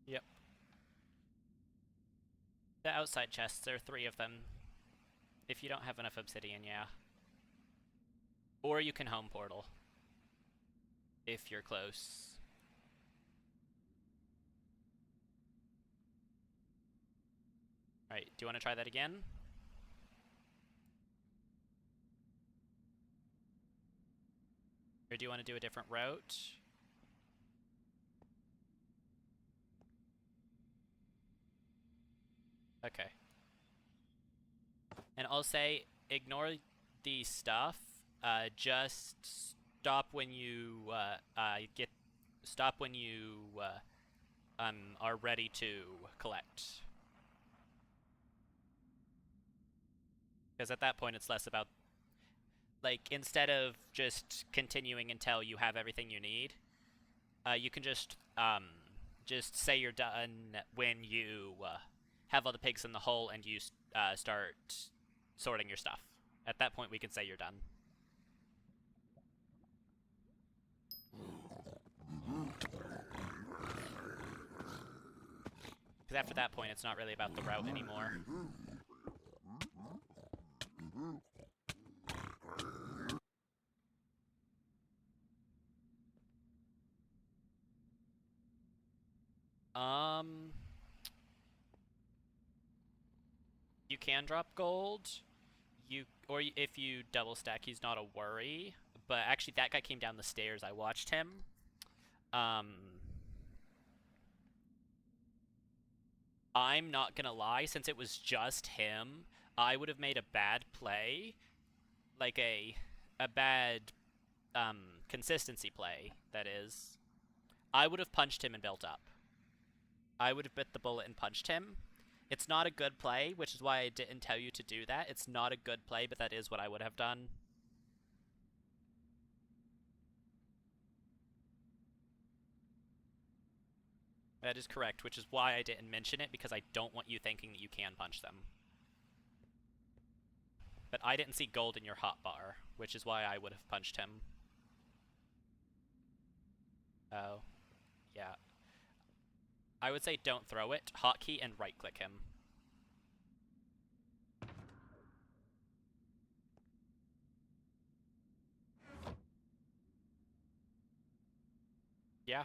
Yep. The outside chests, there are 3 of them. If you don't have enough obsidian, yeah. Or you can home portal. If you're close. Alright, do you want to try that again? Or do you want to do a different route? Okay. And I'll say, ignore the stuff. Just stop when you stop when you are ready to collect. Because at that point, it's less about, like, instead of just continuing until you have everything you need, you can just say you're done when you have all the pigs in the hole and you start sorting your stuff. At that point, we can say you're done. Because after that point, it's not really about the route anymore. You can drop gold. Or if you double stack, he's not a worry. But actually, that guy came down the stairs. I watched him. I'm not gonna lie, since it was just him, I would have made a bad play, like a bad consistency play. That is, I would have punched him and built up. I would have bit the bullet and punched him. It's not a good play, which is why I didn't tell you to do that. It's not a good play, but that is what I would have done. That is correct, which is why I didn't mention it, because I don't want you thinking that you can punch them. But I didn't see gold in your hotbar, which is why I would have punched him. Oh, yeah. I would say don't throw it, hotkey, and right-click him. Yeah.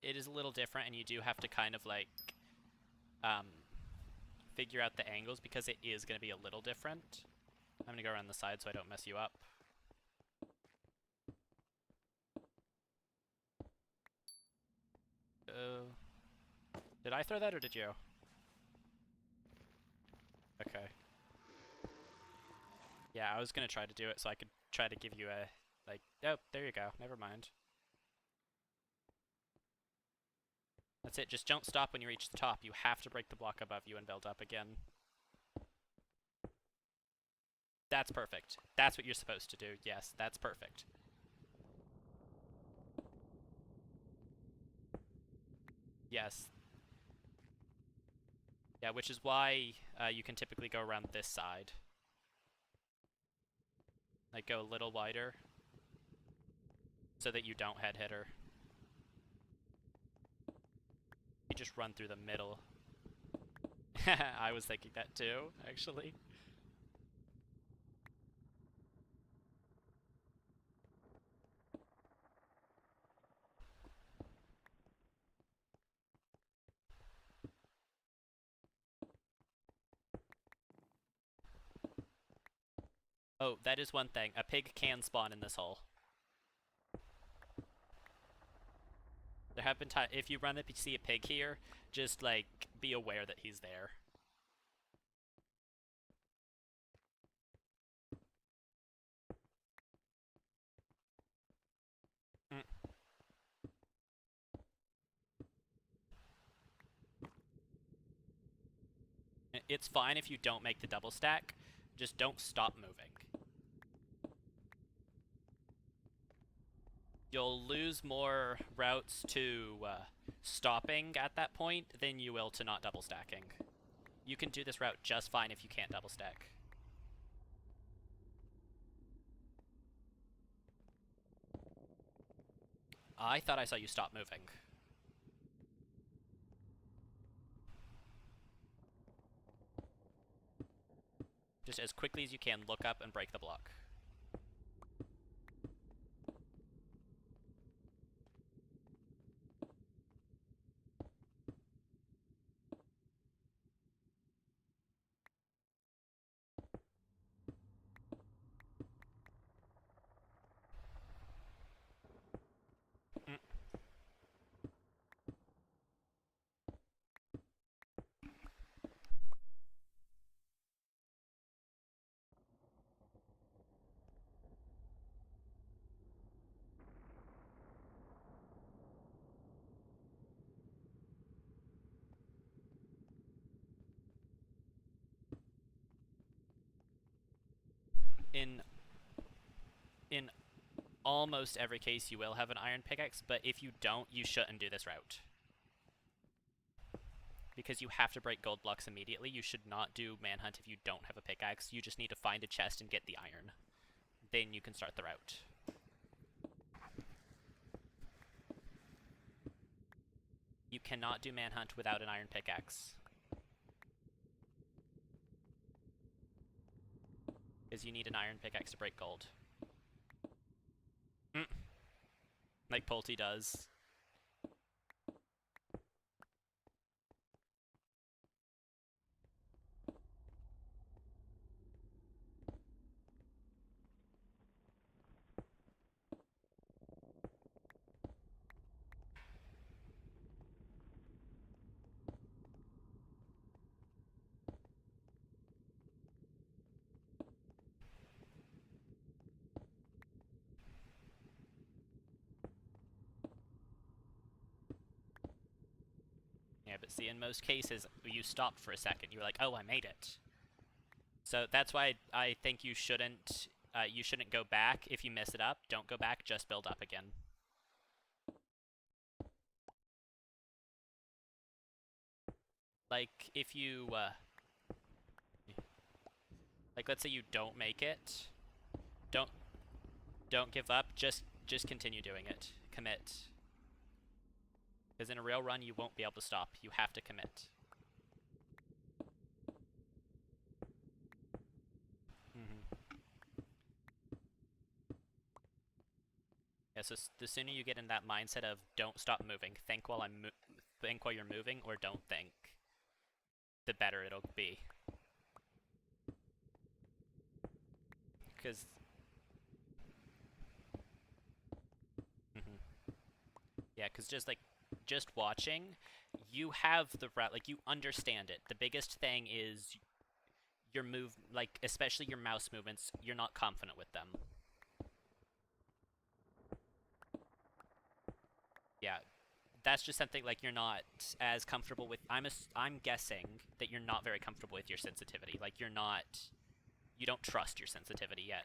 It is a little different, and you do have to kind of, like, um, figure out the angles, because it is going to be a little different. I'm going to go around the side so I don't mess you up. Did I throw that, or did you? Okay. Yeah, I was going to try to do it so I could try to give you a, like, oh, there you go. Never mind. That's it. Just don't stop when you reach the top. You have to break the block above you and build up again. That's perfect. That's what you're supposed to do. Yes, that's perfect. Yes. Yeah, which is why you can typically go around this side. Like, go a little wider so that you don't head hit her. You just run through the middle. I was thinking that too, actually. Oh, that is one thing. A pig can spawn in this hole. There have been times, if you run up and see a pig here, just, like, be aware that he's there. Mm. It's fine if you don't make the double stack, just don't stop moving. You'll lose more routes to stopping at that point than you will to not double stacking. You can do this route just fine if you can't double stack. I thought I saw you stop moving. Just as quickly as you can, look up and break the block. Mm. In almost every case, you will have an iron pickaxe, but if you don't, you shouldn't do this route. Because you have to break gold blocks immediately. You should not do manhunt if you don't have a pickaxe. You just need to find a chest and get the iron. Then you can start the route. You cannot do manhunt without an iron pickaxe. Because you need an iron pickaxe to break gold. Like Pulte does. Yeah, but see, in most cases, you stopped for a second. You were like, oh, I made it. So that's why I think you shouldn't go back if you mess it up. Don't go back, just build up again. Like, if you, like, let's say you don't make it. Don't give up, just continue doing it. Commit. Because in a real run, you won't be able to stop. You have to commit. Yeah, so the sooner you get in that mindset of don't stop moving, think while you're moving, or don't think, the better it'll be. Because yeah, because just watching, you have the route, like, you understand it. The biggest thing is your move, like, especially your mouse movements, you're not confident with them. Yeah, that's just something, like, you're not as comfortable with. I'm guessing that you're not very comfortable with your sensitivity. Like, you don't trust your sensitivity yet.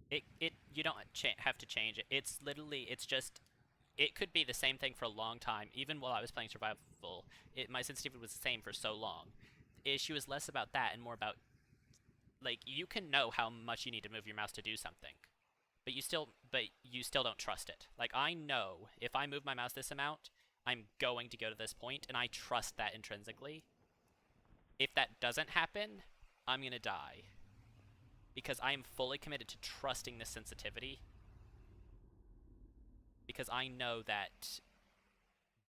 You don't have to change it. It's literally, it's just, it could be the same thing for a long time. Even while I was playing survival, my sensitivity was the same for so long. The issue is less about that and more about, like, you can know how much you need to move your mouse to do something, but you still don't trust it. Like, I know if I move my mouse this amount, I'm going to go to this point, and I trust that intrinsically. If that doesn't happen, I'm gonna die. Because I am fully committed to trusting this sensitivity. Because I know that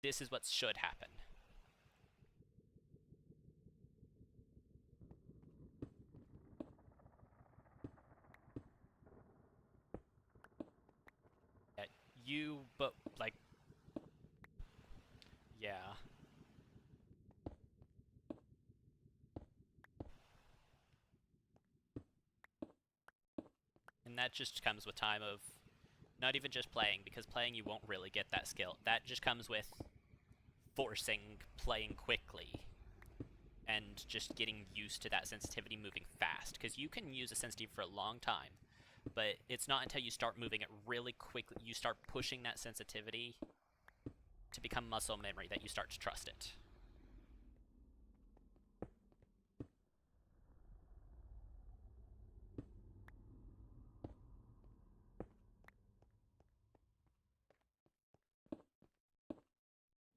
this is what should happen. But, like, yeah. And that just comes with time of not even just playing, because playing you won't really get that skill. That just comes with forcing playing quickly and just getting used to that sensitivity moving fast, because you can use a sensitivity for a long time, but it's not until you start moving it really quickly, you start pushing that sensitivity to become muscle memory, that you start to trust it.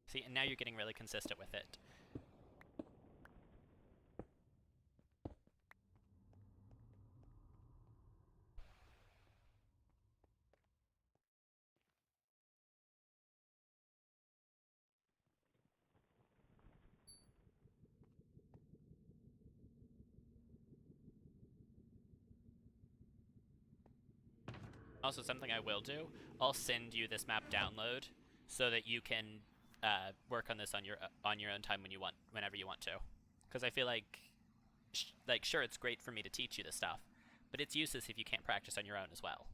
See, and now you're getting really consistent with it. Also, something I will do, I'll send you this map download so that you can work on this on your own time whenever you want to. Because I feel like sure, it's great for me to teach you this stuff, but it's useless if you can't practice on your own as well.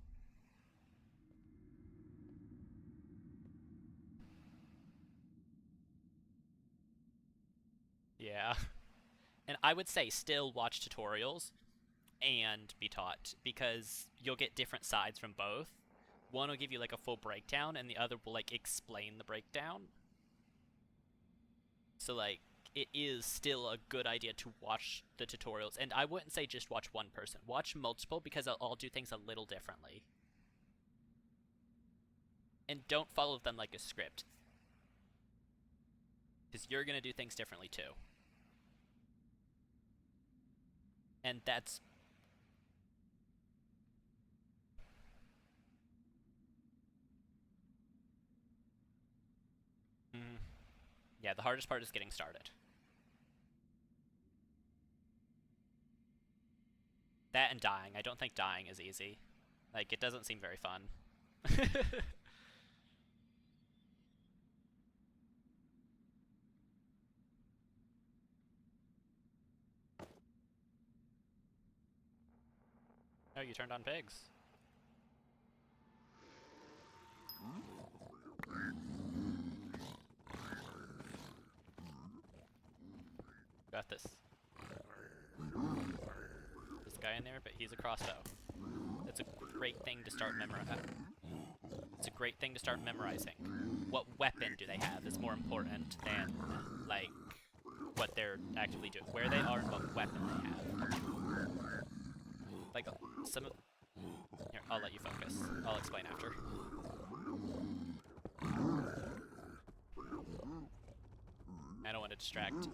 Yeah. And I would say still watch tutorials and be taught, because you'll get different sides from both. One will give you like a full breakdown, and the other will like explain the breakdown. So like, it is still a good idea to watch the tutorials, and I wouldn't say just watch one person. Watch multiple, because they'll all do things a little differently. And don't follow them like a script, because you're gonna do things differently too. And that's mm, yeah, the hardest part is getting started. That and dying. I don't think dying is easy. Like, it doesn't seem very fun. Oh, you turned on pigs. Got this. There's a guy in there, but he's a crossbow. It's a great thing to start It's a great thing to start memorizing. What weapon do they have is more important than, like, what they're actively doing. Where they are and what weapon they have. Like, some of... Here, I'll let you focus. I'll explain after. I don't want to distract.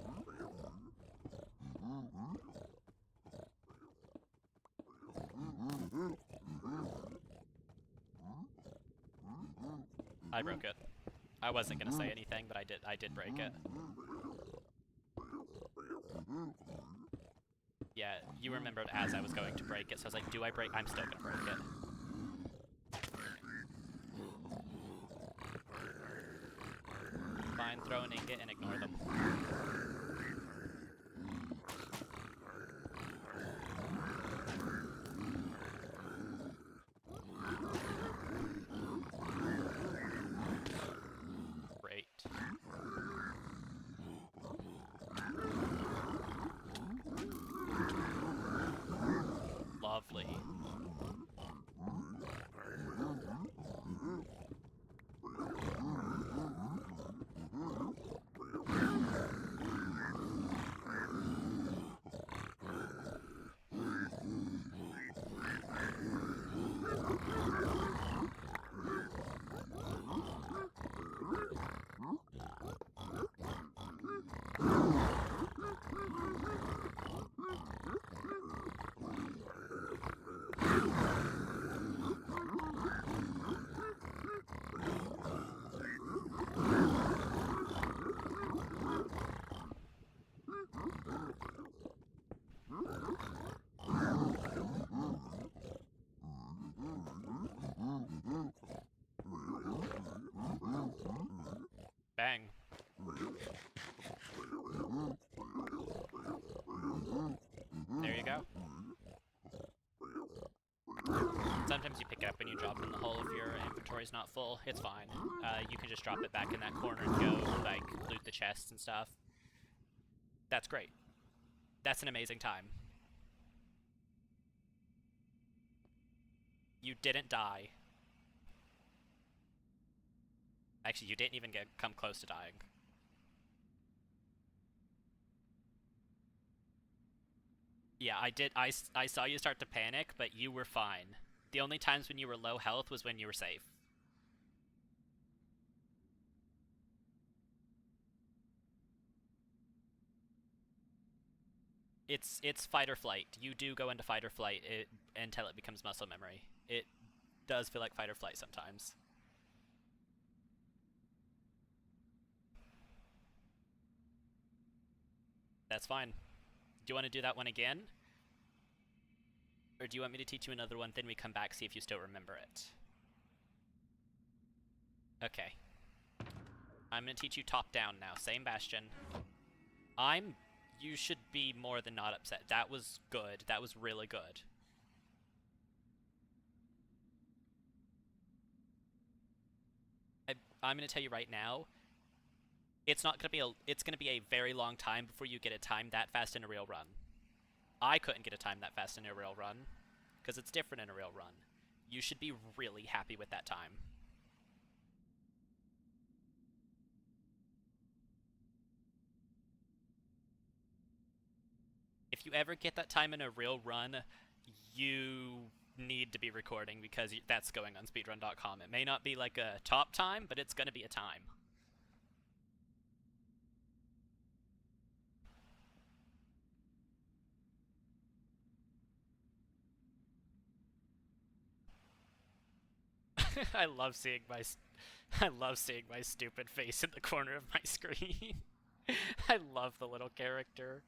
I broke it. I wasn't gonna say anything, but I did break it. Yeah, you remembered as I was going to break it, so I was like, do I break? I'm still gonna break it. Fine, throw an ingot and ignore them. Great. Lovely. Bang. There you go. Sometimes you pick it up and you drop it in the hole if your inventory's not full. It's fine. You can just drop it back in that corner and go, like, loot the chests and stuff. That's great. That's an amazing time. You didn't die. Actually, you didn't even come close to dying. Yeah, I did. I saw you start to panic, but you were fine. The only times when you were low health was when you were safe. It's fight or flight. You do go into fight or flight until it becomes muscle memory. It does feel like fight or flight sometimes. That's fine. Do you want to do that one again? Or do you want me to teach you another one, then we come back, see if you still remember it? Okay. I'm gonna teach you top down now. Same bastion. You should be more than not upset. That was good. That was really good. I'm gonna tell you right now, it's gonna be a very long time before you get a time that fast in a real run. I couldn't get a time that fast in a real run, because it's different in a real run. You should be really happy with that time. If you ever get that time in a real run, you need to be recording, because that's going on speedrun.com. It may not be like a top time, but it's gonna be a time. I love seeing my stupid face in the corner of my screen. I love the little character.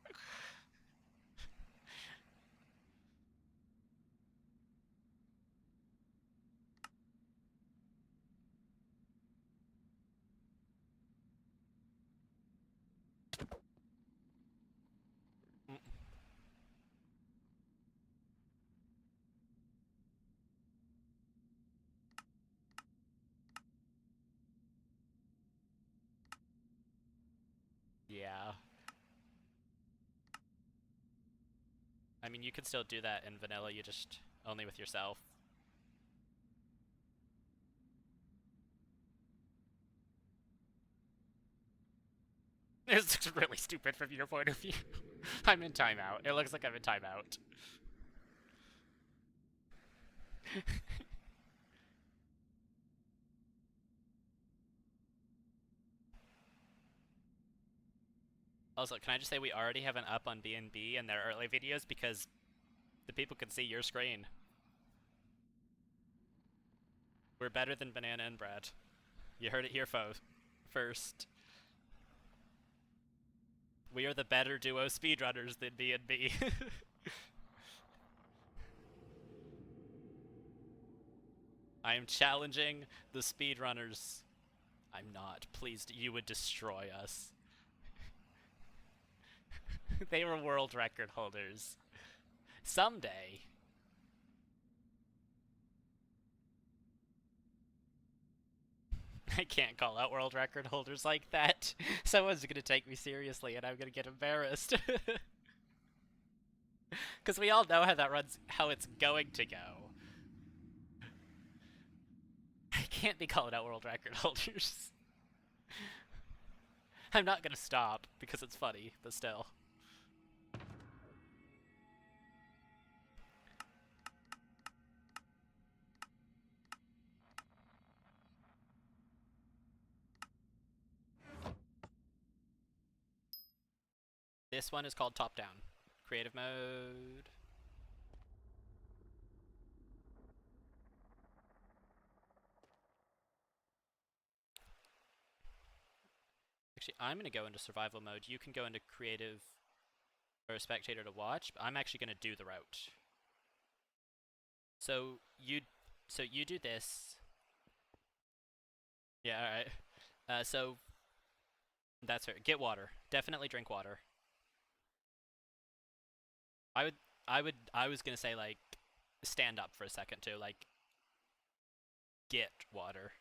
Yeah. I mean, you can still do that in vanilla, you just only with yourself. It's really stupid from your point of view. I'm in timeout. It looks like I'm in timeout. Also, can I just say we already have an up on B&B and their early videos because the people can see your screen. We're better than Banana and Brad. You heard it here, first. We are the better duo speedrunners than B&B. I am challenging the speedrunners. I'm not. Please, you would destroy us. They were world record holders. Someday. I can't call out world record holders like that. Someone's gonna take me seriously and I'm gonna get embarrassed. Because we all know how it's going to go. I can't be calling out world record holders. I'm not gonna stop because it's funny, but still. This one is called top down. Creative mode. Actually, I'm gonna go into survival mode. You can go into creative or a spectator to watch, but I'm actually gonna do the route. So you do this. Yeah, alright. So That's fair. Get water. Definitely drink water. I would, I was gonna say, like, stand up for a second too. Like, get water.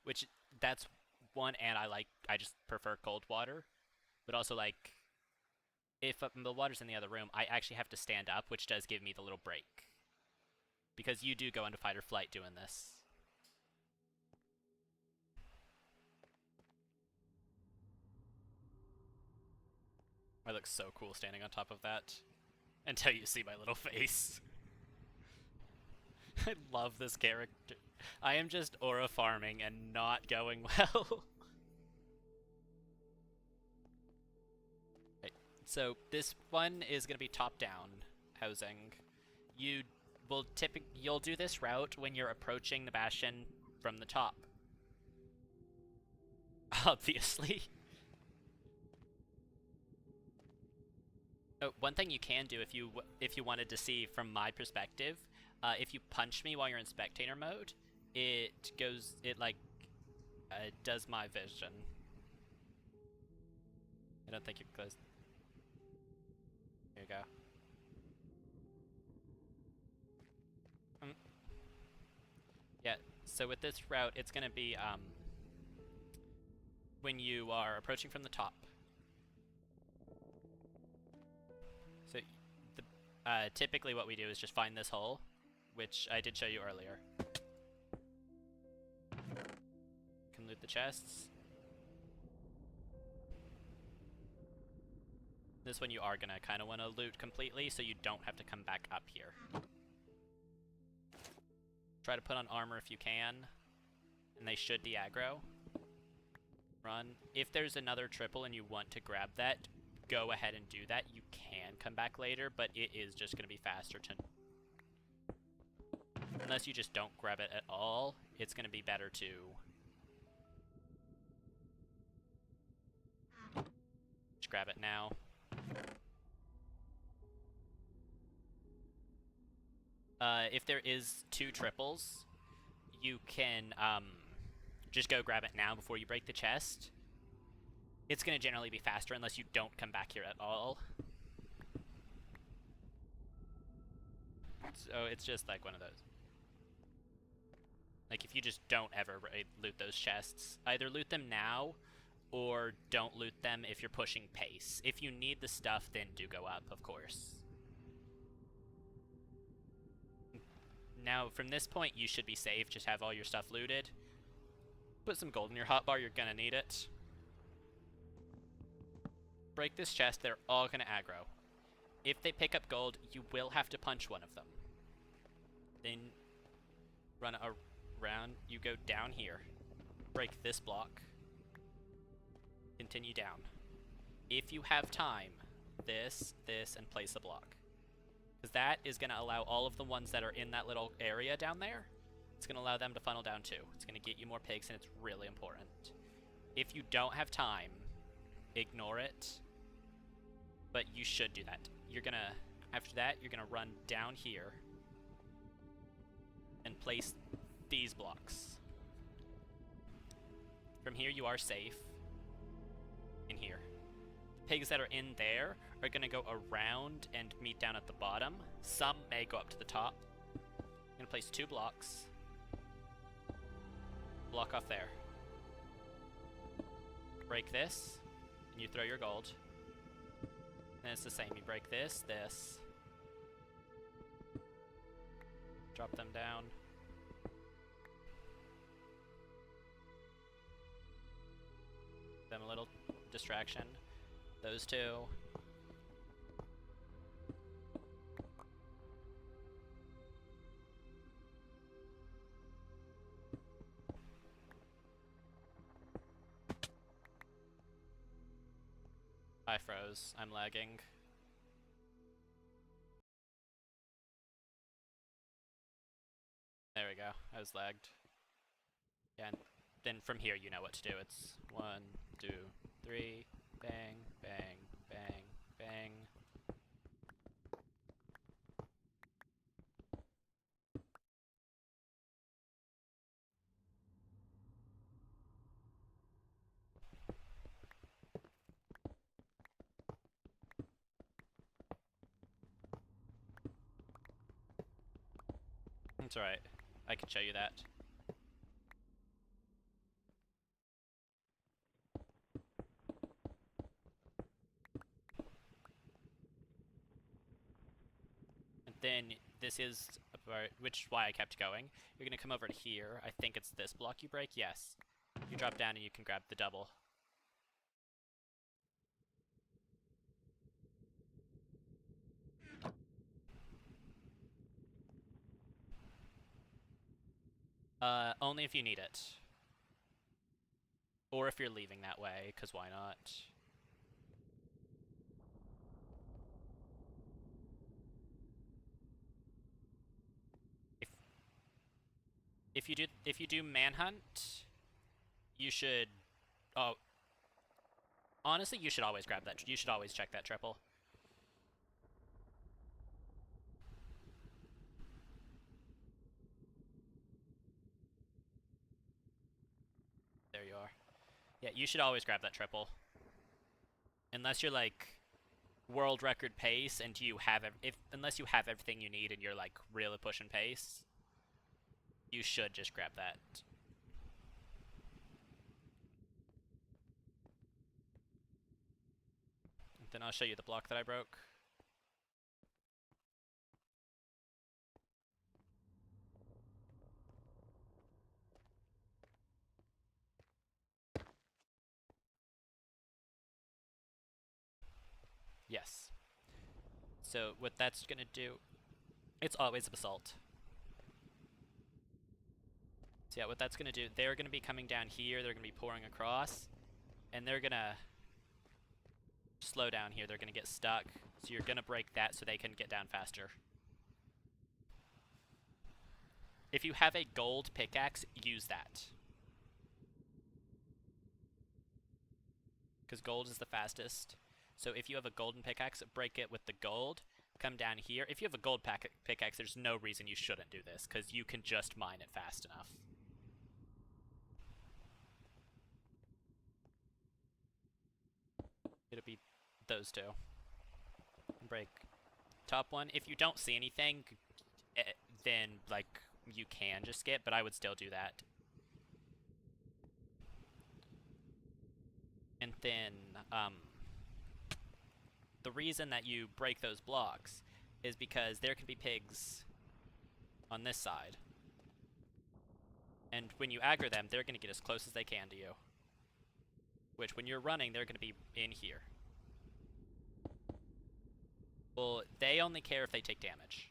Which, that's one, and I just prefer cold water. But also, like, if the water's in the other room, I actually have to stand up, which does give me the little break. Because you do go into fight or flight doing this. I look so cool standing on top of that. Until you see my little face. I love this character. I am just aura farming and not going well. Right. So this one is going to be top-down housing. You'll do this route when you're approaching the bastion from the top. Obviously. Oh, one thing you can do if you wanted to see from my perspective, if you punch me while you're in spectator mode, it does my vision. I don't think you're close. Here you go. Yeah, so with this route, it's gonna be, when you are approaching from the top. So, typically what we do is just find this hole, which I did show you earlier. Can loot the chests. This one you are gonna kind of want to loot completely, so you don't have to come back up here. Try to put on armor if you can, and they should de-aggro. Run. If there's another triple and you want to grab that, go ahead and do that. You can come back later, but it is just going to be faster to... Unless you just don't grab it at all, it's going to be better to... Just grab it now. If there is 2 triples, you can just go grab it now before you break the chest. It's going to generally be faster unless you don't come back here at all. So it's just like one of those. Like if you just don't ever loot those chests, either loot them now or don't loot them if you're pushing pace. If you need the stuff, then do go up, of course. Now, from this point, you should be safe. Just have all your stuff looted. Put some gold in your hotbar, you're gonna need it. Break this chest, they're all gonna aggro. If they pick up gold, you will have to punch one of them. Then run around, you go down here. Break this block. Continue down. If you have time, this, and place a block. Because that is going to allow all of the ones that are in that little area down there, it's going to allow them to funnel down too. It's going to get you more pigs, and it's really important. If you don't have time, ignore it. But you should do that. You're going to, after that, you're going to run down here and place these blocks. From here, you are safe. In here. Pigs that are in there are going to go around and meet down at the bottom. Some may go up to the top. I'm going to place 2 blocks. Block off there. Break this, and you throw your gold. And it's the same. You break this, this. Drop them down. Them a little distraction. Those 2. I froze. I'm lagging. There we go. I was lagged. Yeah, and then from here you know what to do. It's 1, 2, 3, bang, bang, bang, bang. It's alright. I can show you that. And then this is about, which is why I kept going. You're gonna come over to here. I think it's this block you break. Yes. You drop down and you can grab the double. Only if you need it. Or if you're leaving that way, because why not? If you do manhunt, you should. Oh, honestly, you should always grab that. You should always check that triple. There you are. Yeah, you should always grab that triple. Unless you're like world record pace and you have unless you have everything you need and you're like really pushing pace, you should just grab that. Then I'll show you the block that I broke. Yes. So what that's gonna do, it's always a basalt. So yeah, what that's gonna do, they're gonna be coming down here, they're gonna be pouring across, and they're gonna slow down here, they're gonna get stuck. So you're gonna break that so they can get down faster. If you have a gold pickaxe, use that. Because gold is the fastest. So if you have a golden pickaxe, break it with the gold, come down here. If you have a gold pickaxe, there's no reason you shouldn't do this, because you can just mine it fast enough. It'll be those two. Break top one. If you don't see anything, then, like, you can just skip, but I would still do that. And then, the reason that you break those blocks is because there can be pigs on this side. And when you aggro them, they're going to get as close as they can to you. Which, when you're running, they're going to be in here. Well, they only care if they take damage.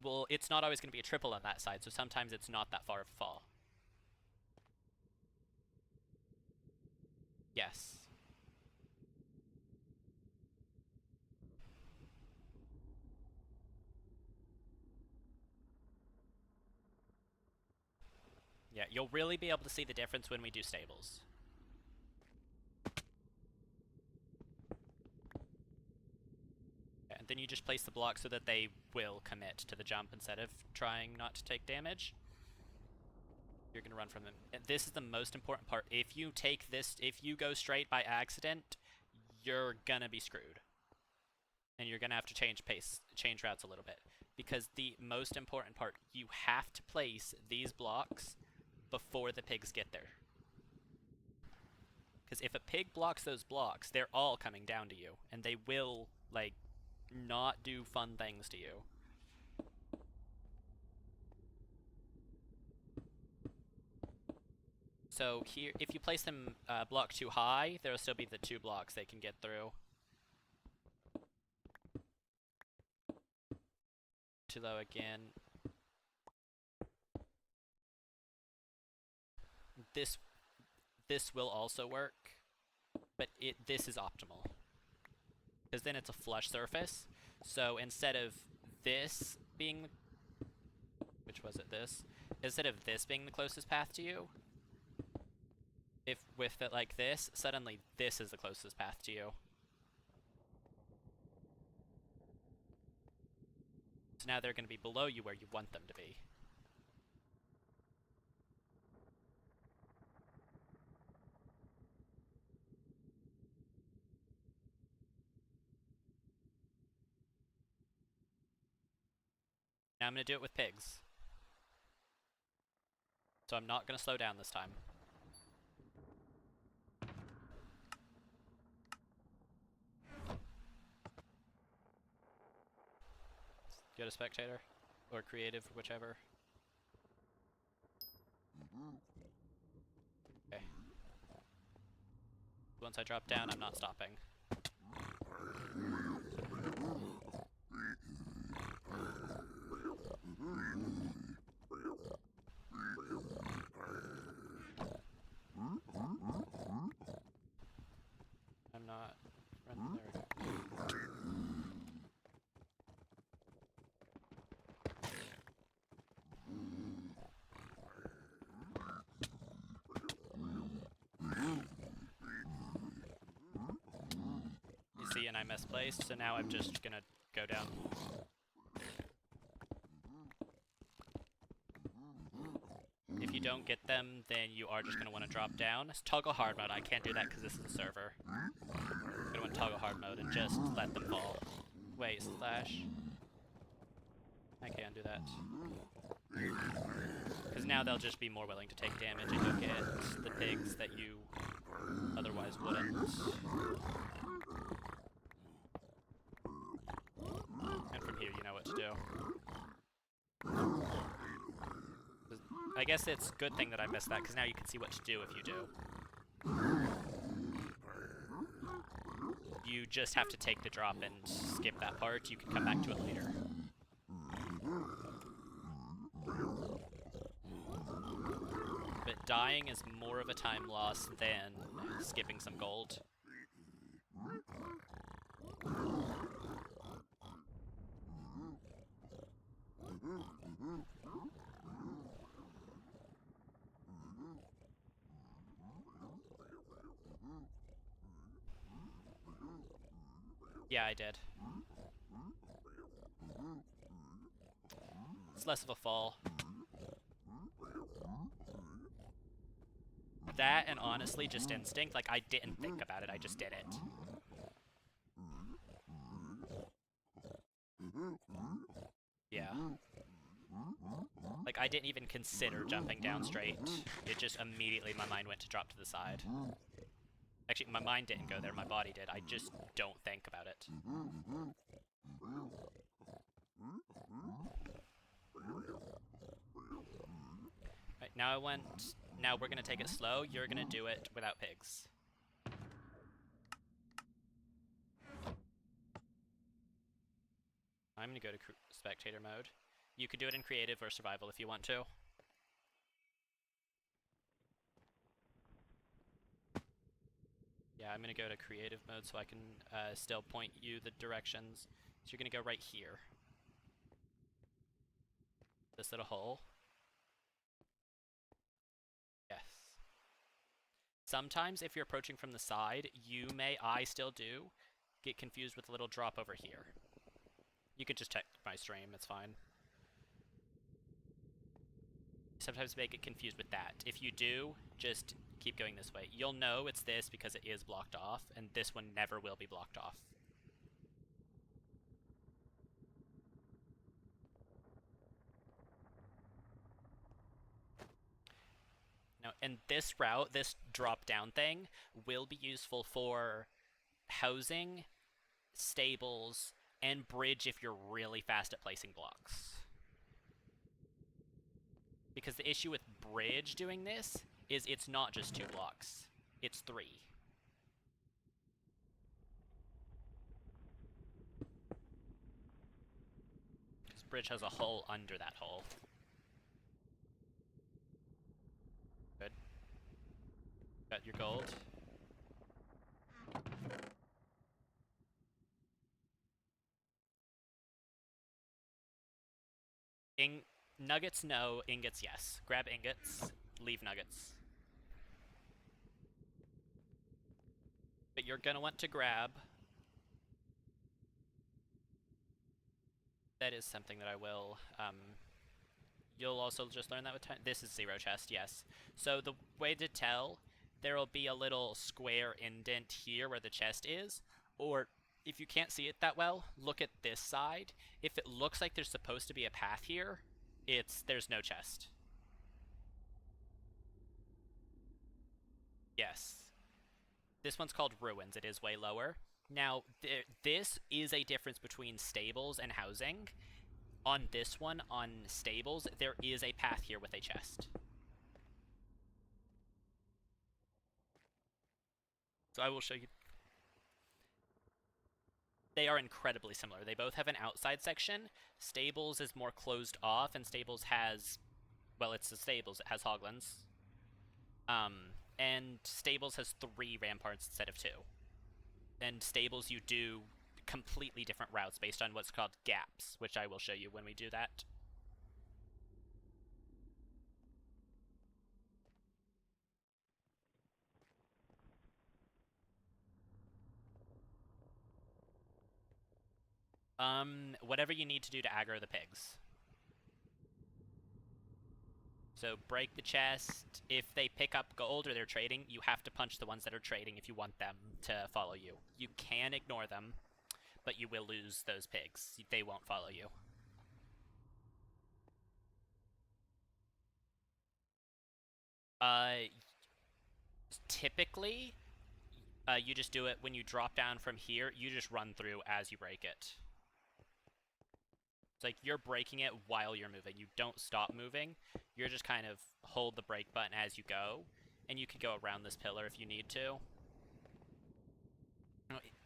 Well, it's not always going to be a triple on that side, so sometimes it's not that far of a fall. Yes. Yeah, you'll really be able to see the difference when we do stables. And then you just place the block so that they will commit to the jump instead of trying not to take damage. You're going to run from them. And this is the most important part. If you take this, if you go straight by accident, you're going to be screwed. And you're going to have to change routes a little bit. Because the most important part, you have to place these blocks before the pigs get there. Because if a pig blocks those blocks, they're all coming down to you. And they will, like, not do fun things to you. So here, if you place them block too high, there'll still be the 2 blocks they can get through. Too low again. This will also work, but this is optimal. Because then it's a flush surface. So instead of this being, which was it, this? Instead of this being the closest path to you, if with it like this, suddenly this is the closest path to you. So now they're going to be below you where you want them to be. Now I'm going to do it with pigs. So I'm not going to slow down this time. Go to spectator. Or creative, whichever. Okay. Once I drop down, I'm not stopping. I'm not running there. You see, and I misplaced, so now I'm just gonna go down. If you don't get them, then you are just going to want to drop down. It's toggle hard mode. I can't do that because this is a server. I'm going to want to toggle hard mode and just let them fall. Wait, slash. I can do that. Because now they'll just be more willing to take damage and you'll get the pigs that you otherwise wouldn't. And from here you know what to do. I guess it's a good thing that I missed that, because now you can see what to do if you do. You just have to take the drop and skip that part. You can come back to it later. But dying is more of a time loss than skipping some gold. Yeah, I did. It's less of a fall. That, and honestly, just instinct. Like, I didn't think about it, I just did it. Yeah. Like, I didn't even consider jumping down straight. It just immediately, my mind went to drop to the side. Actually, my mind didn't go there, my body did. I just don't think about it. Right, now we're gonna take it slow. You're gonna do it without pigs. I'm gonna go to spectator mode. You could do it in creative or survival if you want to. Yeah, I'm gonna go to creative mode so I can still point you the directions. So you're gonna go right here. This little hole. Yes. Sometimes if you're approaching from the side, I still do, get confused with a little drop over here. You can just check my stream, it's fine. Sometimes may get confused with that. If you do, just keep going this way. You'll know it's this because it is blocked off, and this one never will be blocked off. Now, and this route, this drop-down thing, will be useful for housing, stables, and bridge if you're really fast at placing blocks. Because the issue with bridge doing this is it's not just 2 blocks, it's 3. Because bridge has a hole under that hole. Good. Got your gold. Nuggets, no. Ingots, yes. Grab ingots, leave nuggets. But you're gonna want to grab... That is something that I will... You'll also just learn that with time. This is 0 chest, yes. So the way to tell, there will be a little square indent here where the chest is, or if you can't see it that well, look at this side. If it looks like there's supposed to be a path here, there's no chest. Yes. This one's called Ruins. It is way lower. Now, this is a difference between stables and housing. On this one, on stables, there is a path here with a chest. So I will show you. They are incredibly similar. They both have an outside section. Stables is more closed off, and Stables has, well, it's the Stables. It has Hoglins. And Stables has 3 ramparts instead of 2. And Stables, you do completely different routes based on what's called gaps, which I will show you when we do that. Whatever you need to do to aggro the pigs. So break the chest. If they pick up gold or they're trading, you have to punch the ones that are trading if you want them to follow you. You can ignore them, but you will lose those pigs. They won't follow you. Typically, you just do it when you drop down from here. You just run through as you break it. It's like you're breaking it while you're moving. You don't stop moving. You're just kind of hold the brake button as you go, and you can go around this pillar if you need to.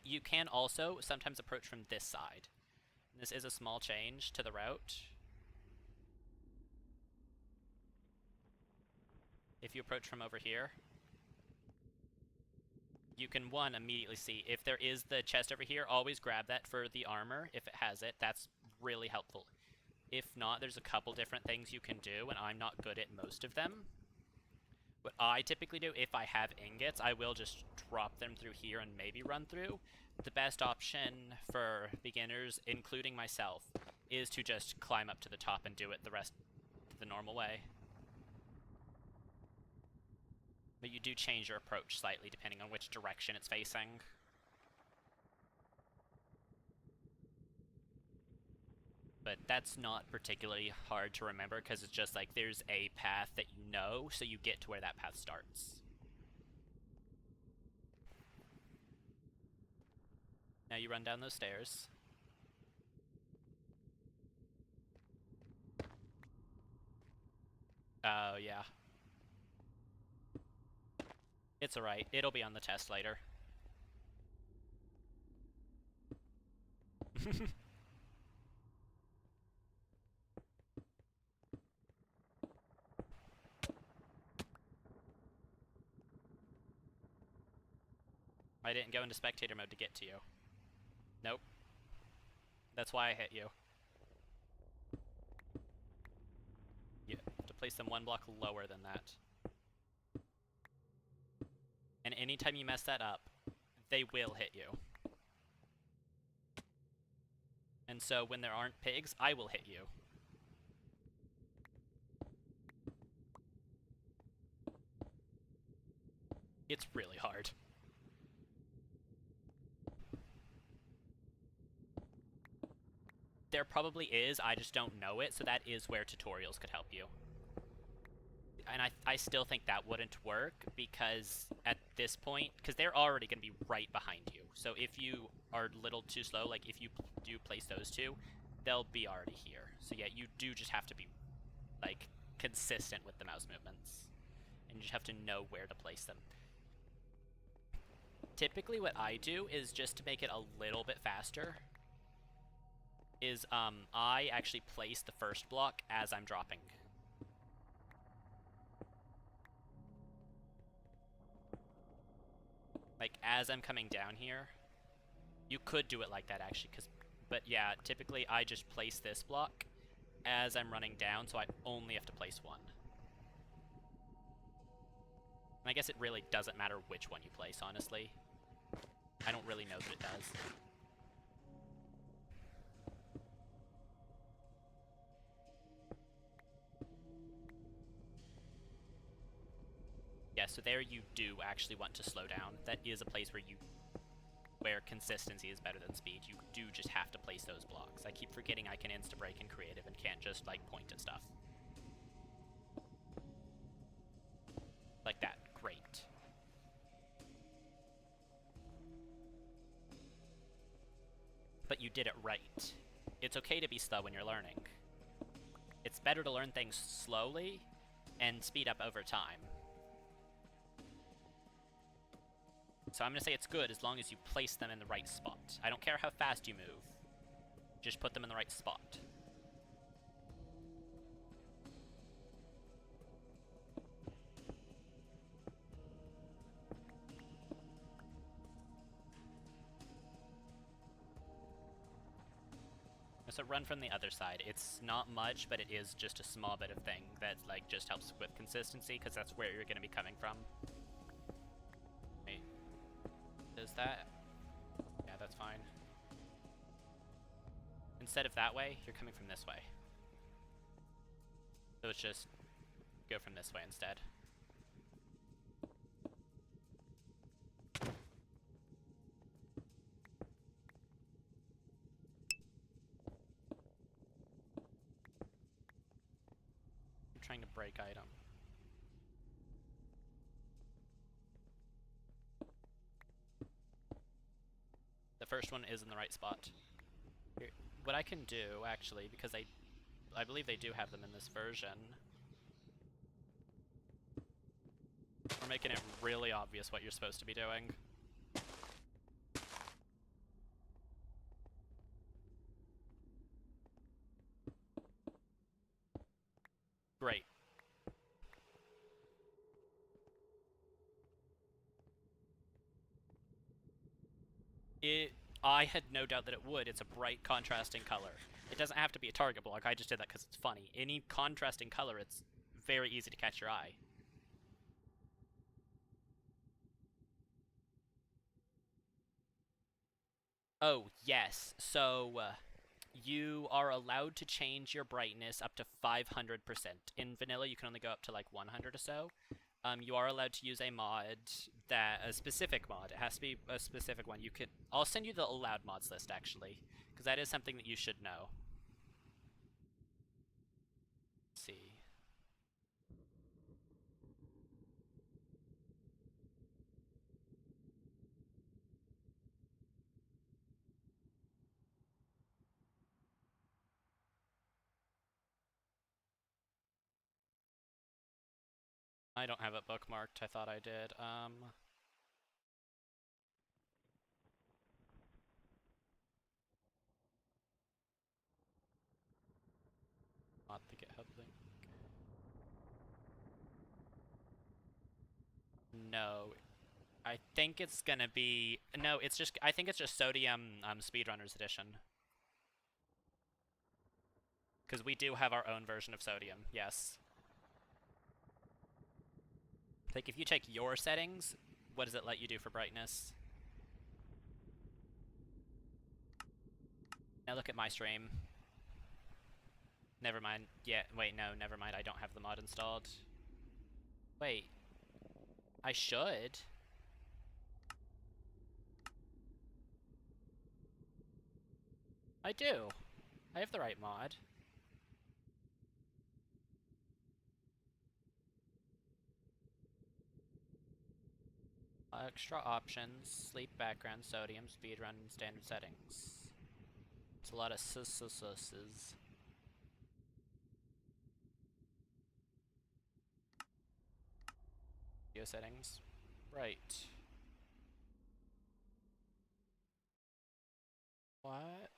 You can also sometimes approach from this side. This is a small change to the route. If you approach from over here, you can, one, immediately see if there is the chest over here. Always grab that for the armor if it has it. That's really helpful. If not, there's a couple different things you can do, and I'm not good at most of them. What I typically do, if I have ingots, I will just drop them through here and maybe run through. The best option for beginners, including myself, is to just climb up to the top and do it the rest the normal way. But you do change your approach slightly depending on which direction it's facing. But that's not particularly hard to remember because it's just like there's a path that you know, so you get to where that path starts. Now you run down those stairs. Oh, yeah. It's alright. It'll be on the test later. I didn't go into spectator mode to get to you. Nope. That's why I hit you. You have to place them 1 block lower than that. And anytime you mess that up, they will hit you. And so when there aren't pigs, I will hit you. It's really hard. There probably is, I just don't know it, so that is where tutorials could help you. And I still think that wouldn't work, because at this point, because they're already going to be right behind you. So if you are a little too slow, like if you do place those 2, they'll be already here. So yeah, you do just have to be, like, consistent with the mouse movements. And you just have to know where to place them. Typically what I do is, just to make it a little bit faster, is I actually place the first block as I'm dropping. Like, as I'm coming down here. You could do it like that, actually, but yeah, typically I just place this block as I'm running down, so I only have to place 1. And I guess it really doesn't matter which one you place, honestly. I don't really know that it does. Yeah, so there you do actually want to slow down. That is a place where where consistency is better than speed. You do just have to place those blocks. I keep forgetting I can insta-break in creative and can't just, like, point at stuff. Like that. Great. But you did it right. It's okay to be slow when you're learning. It's better to learn things slowly and speed up over time. So I'm going to say it's good as long as you place them in the right spot. I don't care how fast you move. Just put them in the right spot. So run from the other side. It's not much, but it is just a small bit of thing that like just helps with consistency, because that's where you're going to be coming from. Wait. Does that? Yeah, that's fine. Instead of that way, you're coming from this way. So it's just go from this way instead. Trying to break item. The first one is in the right spot. Here, what I can do, actually, because I believe they do have them in this version. We're making it really obvious what you're supposed to be doing. Great. I had no doubt that it would. It's a bright, contrasting color. It doesn't have to be a target block. I just did that because it's funny. Any contrasting color, it's very easy to catch your eye. Oh, yes. So, you are allowed to change your brightness up to 500%. In vanilla, you can only go up to like 100 or so. You are allowed to use a mod a specific mod. It has to be a specific one. I'll send you the allowed mods list, actually, because that is something that you should know. Let's see. I don't have it bookmarked. I thought I did. Not the GitHub link. No. I think it's gonna be... No, it's just... I think it's just Sodium Speedrunners Edition. Because we do have our own version of Sodium, yes. Like, if you check your settings, what does it let you do for brightness? Now look at my stream. Never mind. Yeah, wait, no, never mind. I don't have the mod installed. Wait. I should. I do. I have the right mod. Extra options, sleep background, sodium, speedrun, and standard settings. It's a lot of sus. Video settings. Right. What?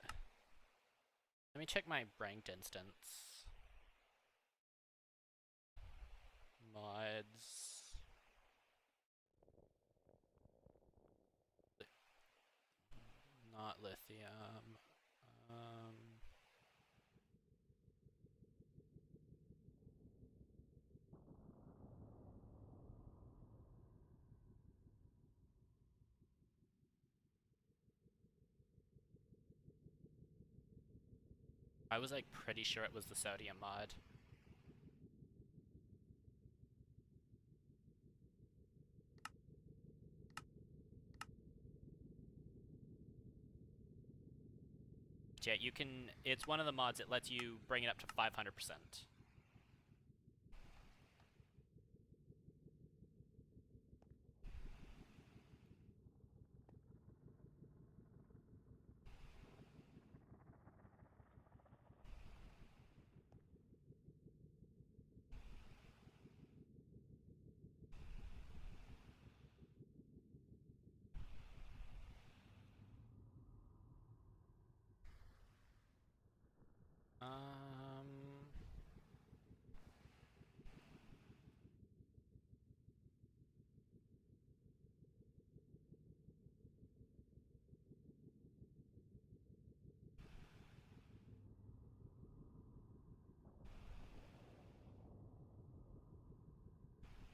Let me check my ranked instance. Mods. Not lithium. I was like pretty sure it was the sodium mod. yet. You can. It's one of the mods that lets you bring it up to 500%.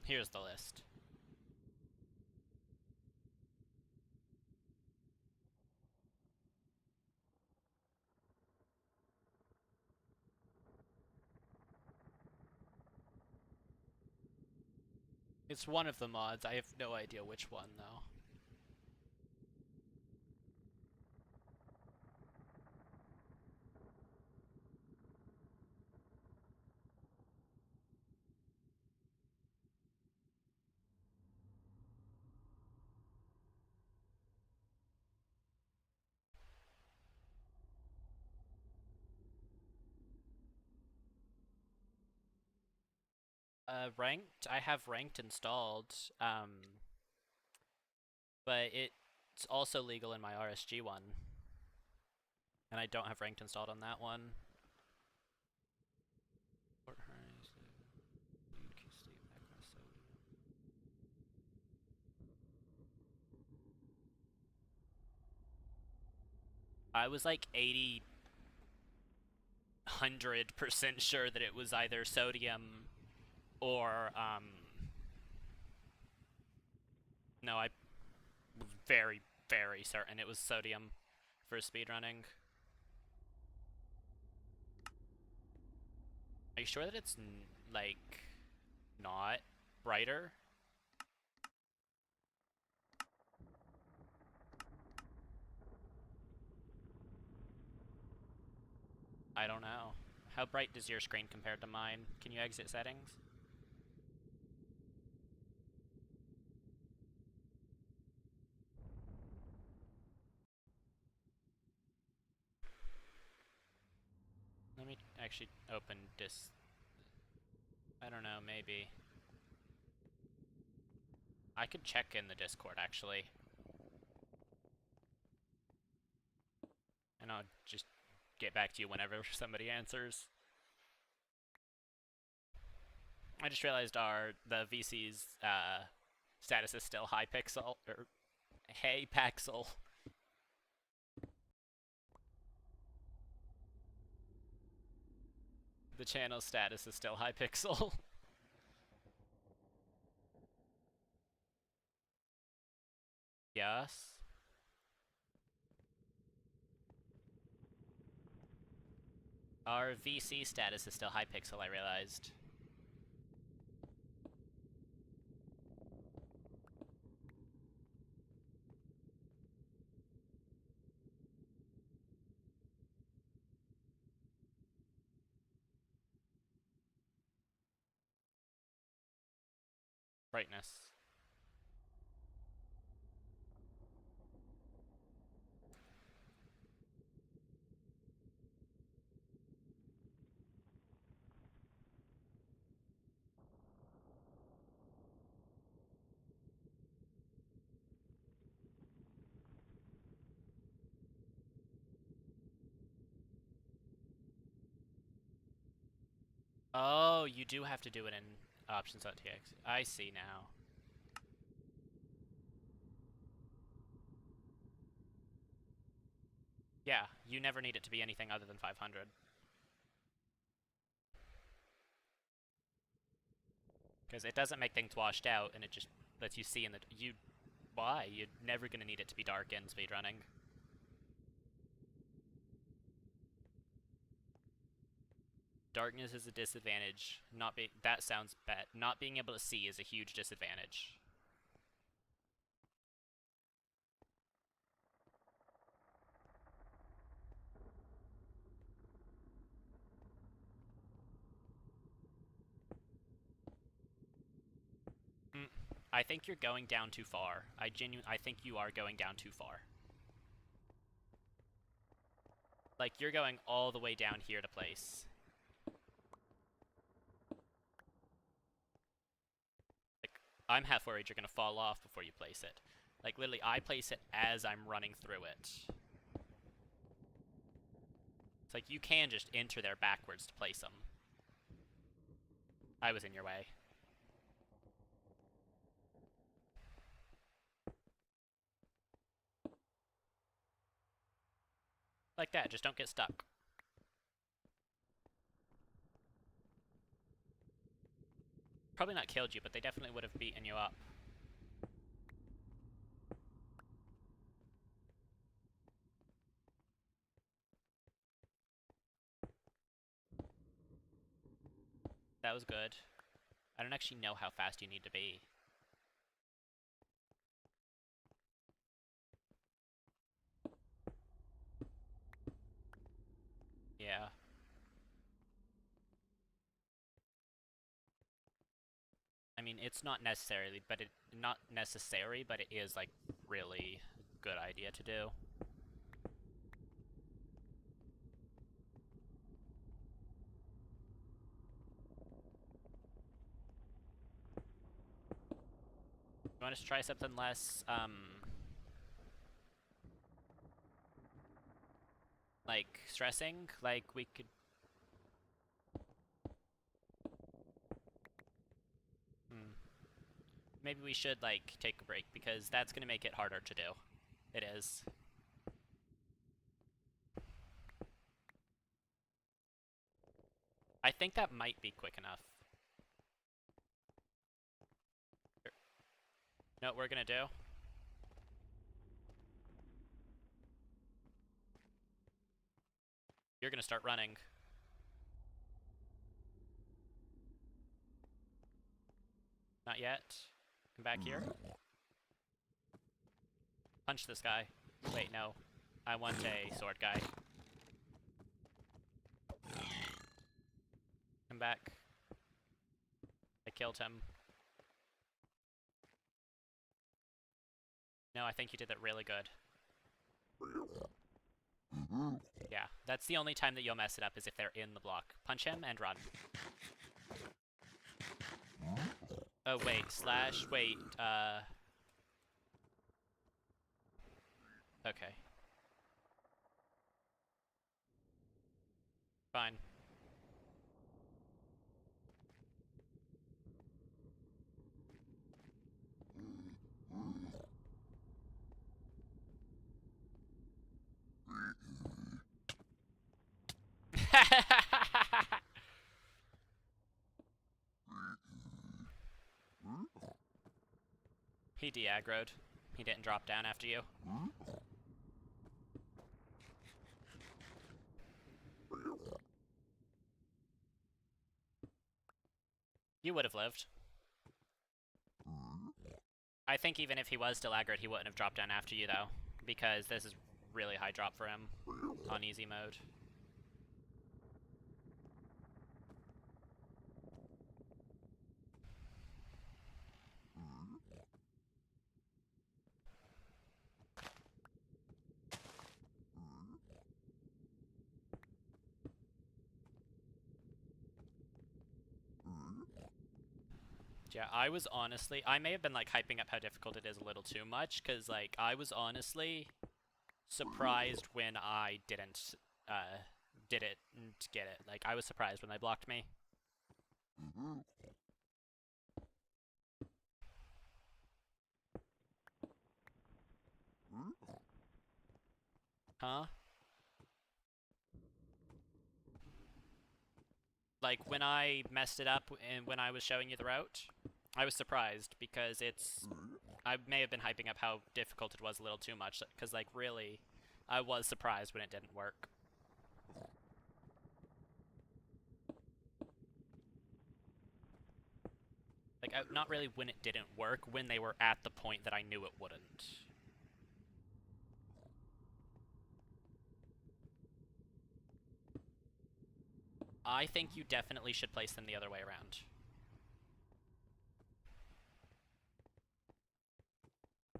Here's the list. It's one of the mods. I have no idea which one, though. Ranked? I have ranked installed, but it's also legal in my RSG one. And I don't have ranked installed on that one. I was like 100% sure that it was either sodium or, no, I was very, very certain it was sodium for speedrunning. Are you sure that it's, like, not brighter? I don't know. How bright does your screen compare to mine? Can you exit settings? Let me actually open this. I don't know, maybe. I could check in the Discord, actually. And I'll just get back to you whenever somebody answers. I just realized the VC's status is still high pixel, or hey pixel. The channel status is still high pixel. Yes. Our VC status is still high pixel, I realized. Brightness. Oh, you do have to do it in options.txt. I see now. Yeah, you never need it to be anything other than 500. Because it doesn't make things washed out, and it just lets you see in the... Why? You're never going to need it to be dark in speedrunning. Darkness is a disadvantage. That sounds bad. Not being able to see is a huge disadvantage. I think you're going down too far. I think you are going down too far. Like, you're going all the way down here to place. Like, I'm half worried you're gonna fall off before you place it. Like, literally, I place it as I'm running through it. It's like, you can just enter there backwards to place them. I was in your way. Like that, just don't get stuck. Probably not killed you, but they definitely would have beaten you up. That was good. I don't actually know how fast you need to be. Yeah. I mean, it's not necessarily, but not necessary, but it is like really good idea to do. You want us to try something less, like, stressing? Like, we could... Maybe we should, like, take a break, because that's gonna make it harder to do. It is. I think that might be quick enough. You know what we're gonna do? You're gonna start running. Not yet. Come back here. Punch this guy. Wait, no. I want a sword guy. Come back. I killed him. No, I think you did that really good. Yeah, that's the only time that you'll mess it up is if they're in the block. Punch him and run. Oh, wait, slash, wait, okay. Fine. He de-aggroed. He didn't drop down after you. You would have lived. I think even if he was still aggroed, he wouldn't have dropped down after you, though. Because this is really high drop for him on easy mode. Yeah, I was honestly... I may have been, like, hyping up how difficult it is a little too much, because, like, I was honestly surprised when I didn't get it. Like, I was surprised when they blocked me. Huh? Like, when I messed it up and when I was showing you the route, I was surprised because it's... I may have been hyping up how difficult it was a little too much, because, like, really, I was surprised when it didn't work. Like, not really when it didn't work, when they were at the point that I knew it wouldn't. I think you definitely should place them the other way around.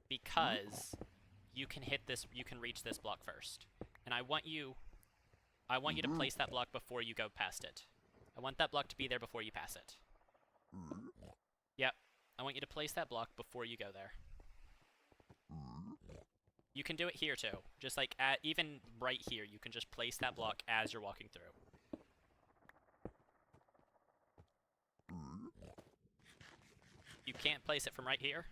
because you can hit this, you can reach this block first. And I want you to place that block before you go past it. I want that block to be there before you pass it. Yep. I want you to place that block before you go there. You can do it here too. Just like even right here, you can just place that block as you're walking through. You can't place it from right here?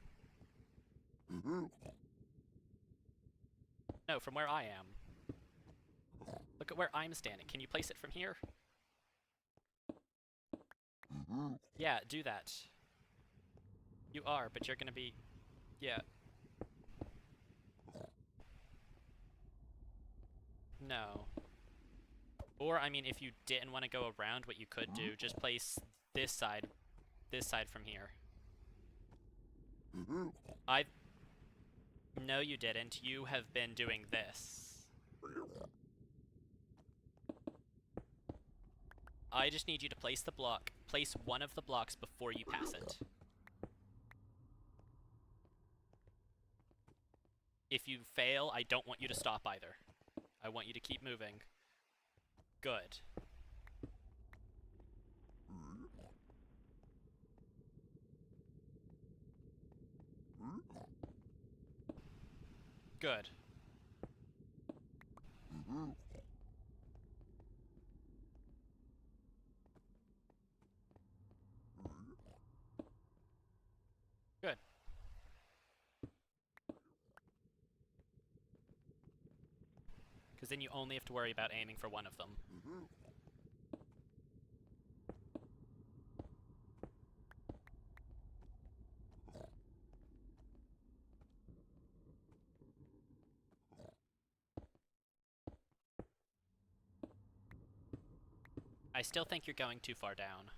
No, from where I am. Look at where I'm standing. Can you place it from here? Yeah, do that. You are, but you're gonna be... Yeah. No. Or, I mean, if you didn't want to go around, what you could do, just place this side from here. No, you didn't. You have been doing this. I just need you to place the block. Place one of the blocks before you pass it. If you fail, I don't want you to stop either. I want you to keep moving. Good. Good. Good. Because then you only have to worry about aiming for one of them. I still think you're going too far down.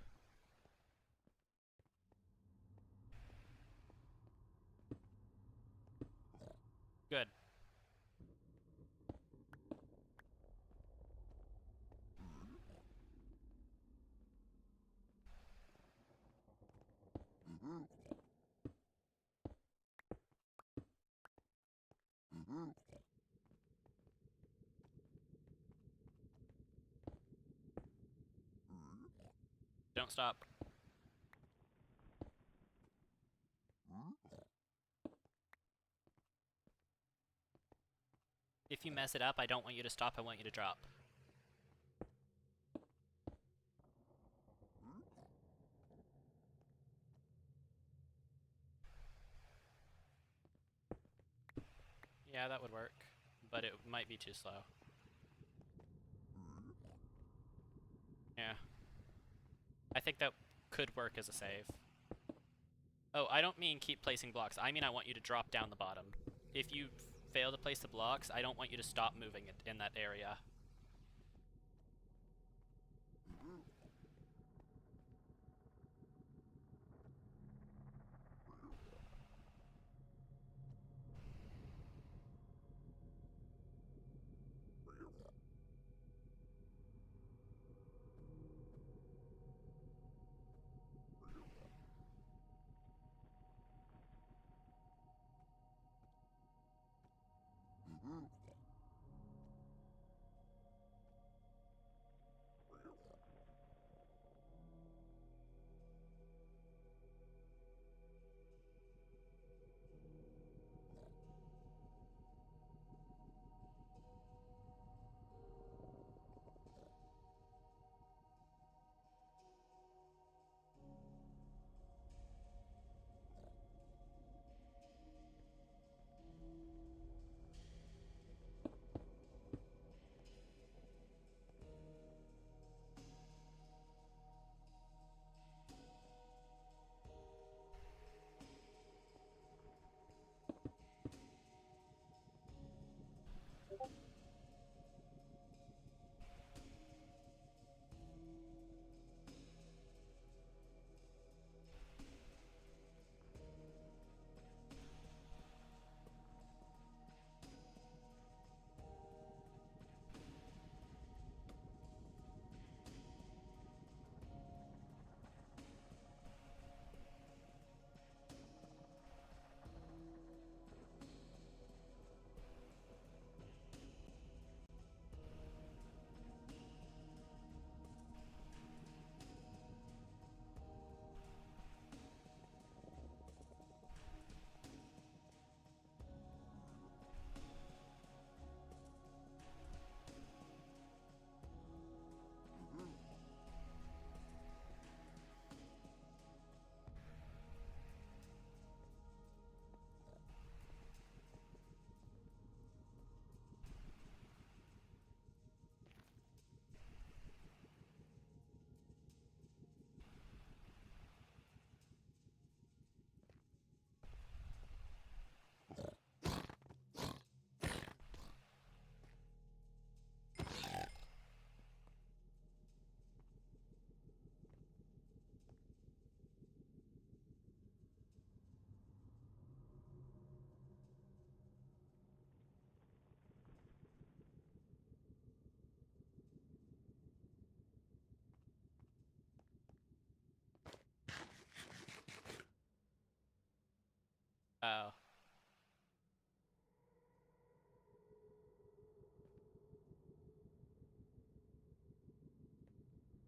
Good. Don't stop. If you mess it up, I don't want you to stop, I want you to drop. Yeah, that would work, but it might be too slow. Yeah. I think that could work as a save. Oh, I don't mean keep placing blocks. I mean I want you to drop down the bottom. If you fail to place the blocks, I don't want you to stop moving in that area.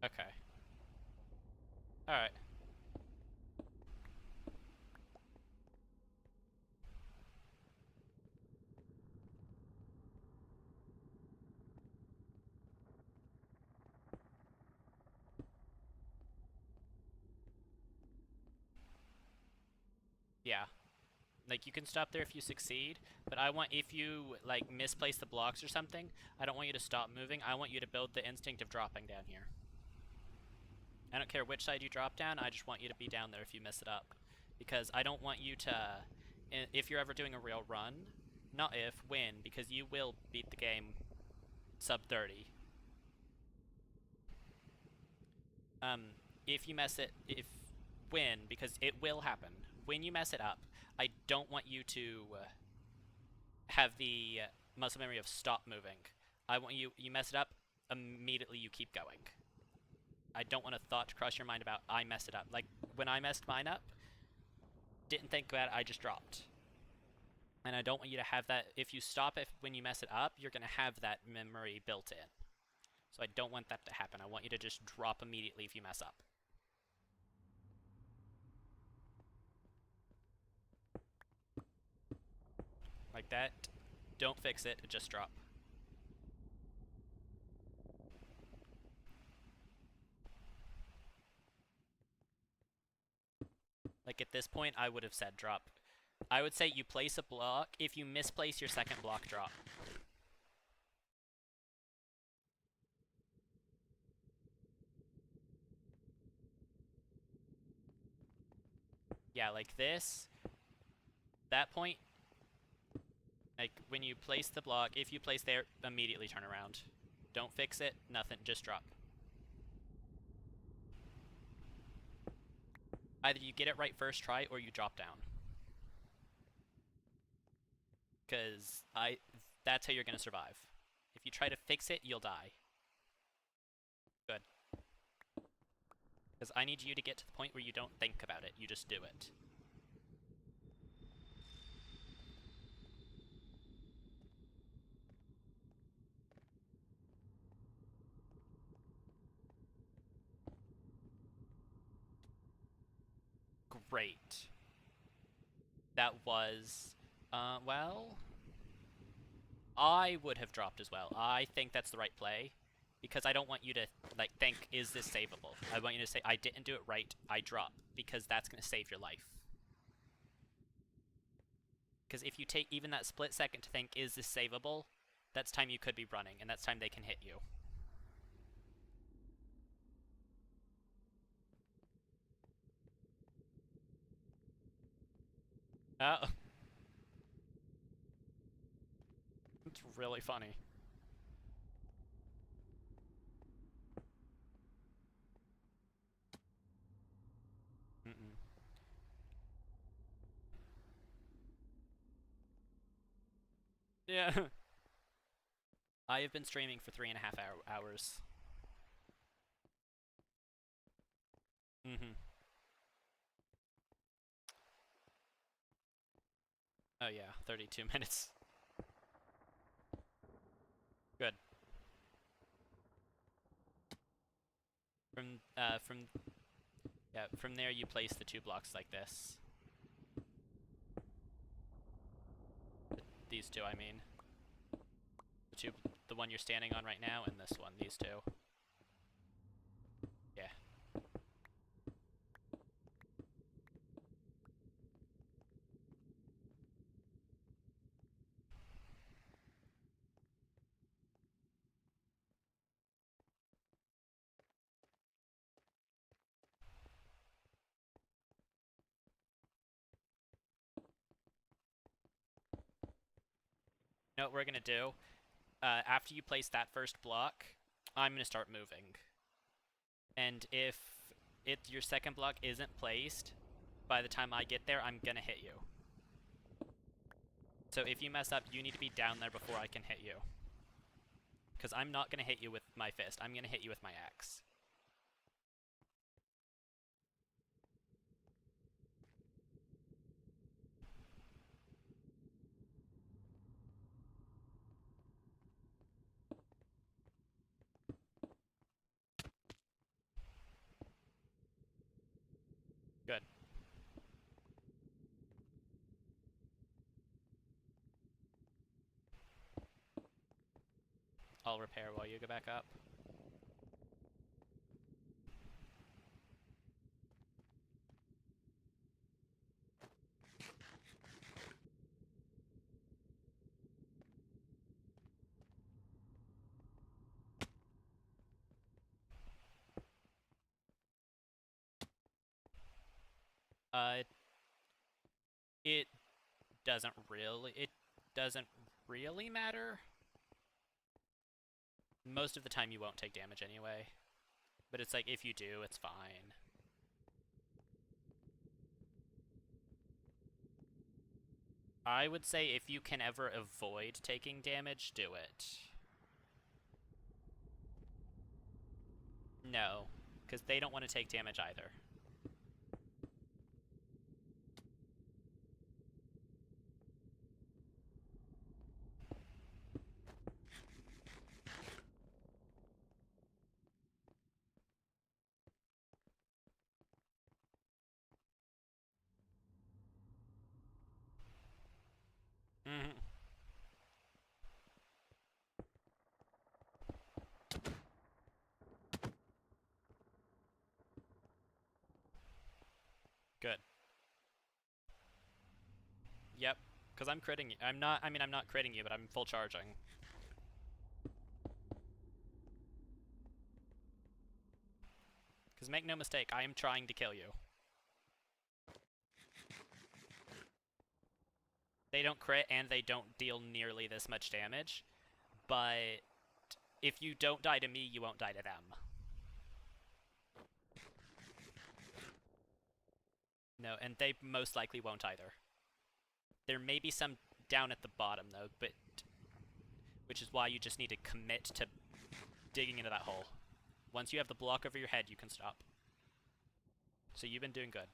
Okay. Alright. Yeah. Like, you can stop there if you succeed, but I want, if you, like, misplace the blocks or something, I don't want you to stop moving. I want you to build the instinct of dropping down here. I don't care which side you drop down, I just want you to be down there if you mess it up. Because I don't want you to, if you're ever doing a real run, not if, win, because you will beat the game sub 30. If you mess it, if win, because it will happen. When you mess it up, I don't want you to have the muscle memory of stop moving. I want you mess it up, immediately you keep going. I don't want a thought to cross your mind about I messed it up. Like, when I messed mine up, didn't think about it, I just dropped. And I don't want you to have that. If you stop it when you mess it up, you're going to have that memory built in. So I don't want that to happen. I want you to just drop immediately if you mess up. Like that. Don't fix it, just drop. Like, at this point, I would have said drop. I would say you place a block. If you misplace your second block, drop. Yeah, like this. That point, like, when you place the block, if you place there, immediately turn around. Don't fix it, nothing, just drop. Either you get it right first try, or you drop down. Because that's how you're going to survive. If you try to fix it, you'll die. Good. Because I need you to get to the point where you don't think about it, you just do it. Great. That was, well, I would have dropped as well. I think that's the right play, because I don't want you to, like, think, is this savable? I want you to say, I didn't do it right, I drop, because that's going to save your life. Because if you take even that split second to think, is this savable? That's time you could be running, and that's time they can hit you. Oh. It's really funny. Mm-mm. Yeah. I have been streaming for 3.5 hours. Mm-hmm. Oh yeah, 32 minutes. Good. From there you place the 2 blocks like this. These 2, I mean. The one you're standing on right now, and this one, these 2. Yeah. You know what we're gonna do? After you place that first block, I'm gonna start moving. And if your second block isn't placed, by the time I get there, I'm gonna hit you. So if you mess up, you need to be down there before I can hit you. Because I'm not gonna hit you with my fist, I'm gonna hit you with my axe. Good. I'll repair while you go back up. Uh, it doesn't really matter. Most of the time you won't take damage anyway. But it's like, if you do, it's fine. I would say if you can ever avoid taking damage, do it. No, because they don't want to take damage either. Mm-hmm. Good. Yep, because I'm critting you. I'm not critting you, but I'm full charging. Because make no mistake, I am trying to kill you. They don't crit and they don't deal nearly this much damage, but if you don't die to me, you won't die to them. No, and they most likely won't either. There may be some down at the bottom, though, but which is why you just need to commit to digging into that hole. Once you have the block over your head, you can stop. So you've been doing good.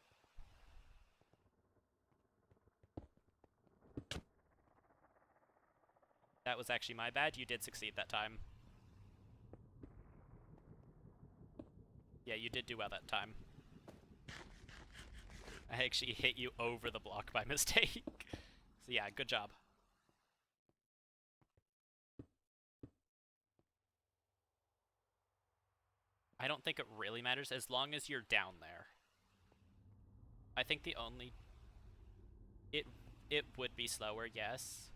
That was actually my bad. You did succeed that time. Yeah, you did do well that time. I actually hit you over the block by mistake. So yeah, good job. I don't think it really matters as long as you're down there. I think the only... It would be slower, yes.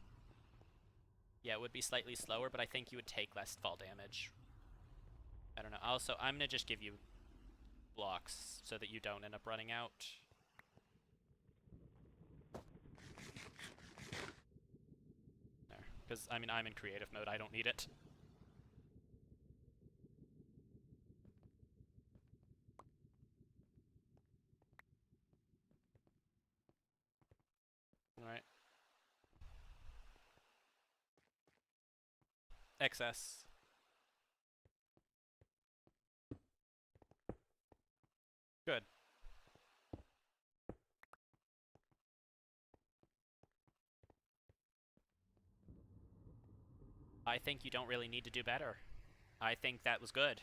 Yeah, it would be slightly slower, but I think you would take less fall damage. I don't know. Also, I'm gonna just give you blocks so that you don't end up running out. There. Because, I mean, I'm in creative mode. I don't need it. Alright. Excess. Good. I think you don't really need to do better. I think that was good.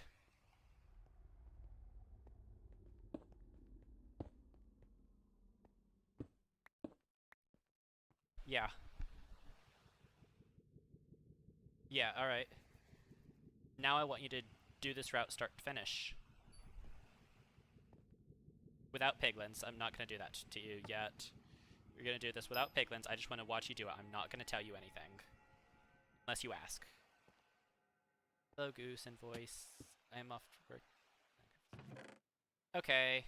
Yeah. Yeah, alright. Now I want you to do this route start to finish. Without piglins. I'm not going to do that to you yet. You're going to do this without piglins. I just want to watch you do it. I'm not going to tell you anything. Unless you ask. Hello, Goose and Voice. I am off to work. Okay.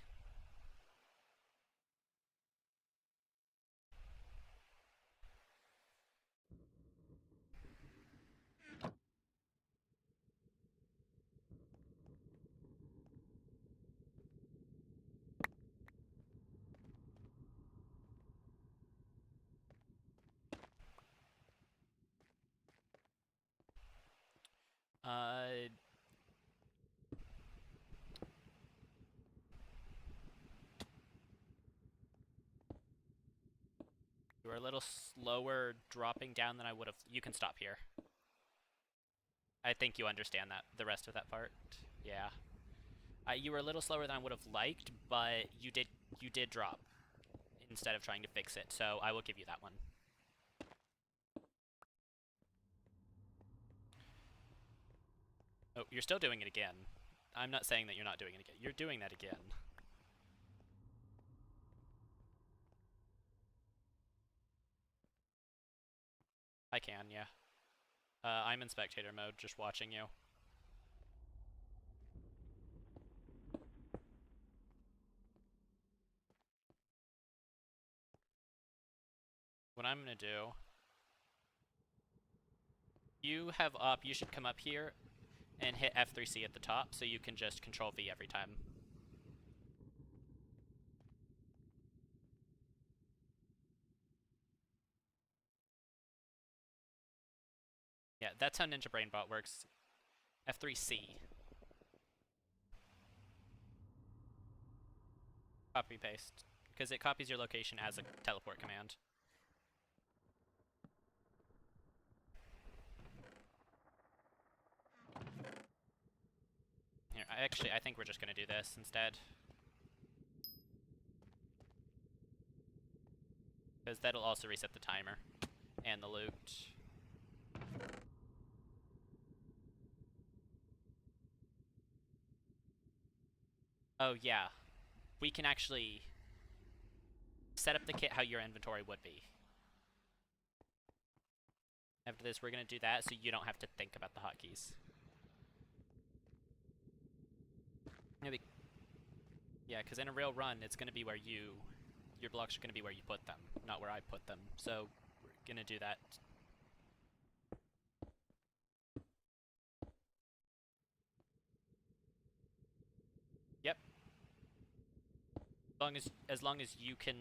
You were a little slower dropping down than I would have. You can stop here. I think you understand that, the rest of that part. Yeah. You were a little slower than I would have liked, but you did drop instead of trying to fix it, so I will give you that one. Oh, you're still doing it again. I'm not saying that you're not doing it again. You're doing that again. I can, yeah. I'm in spectator mode, just watching you. What I'm gonna do... You have up, you should come up here and hit F3C at the top, so you can just Control V every time. Yeah, that's how Ninja BrainBot works. F3C. Copy paste. Because it copies your location as a teleport command. Here, I think we're just gonna do this instead. Because that'll also reset the timer. And the loot. Oh yeah. We can actually set up the kit how your inventory would be. After this, we're gonna do that so you don't have to think about the hotkeys. Maybe. Yeah, because in a real run, it's gonna be where your blocks are gonna be where you put them, not where I put them. So we're gonna do that. Yep. As long as you can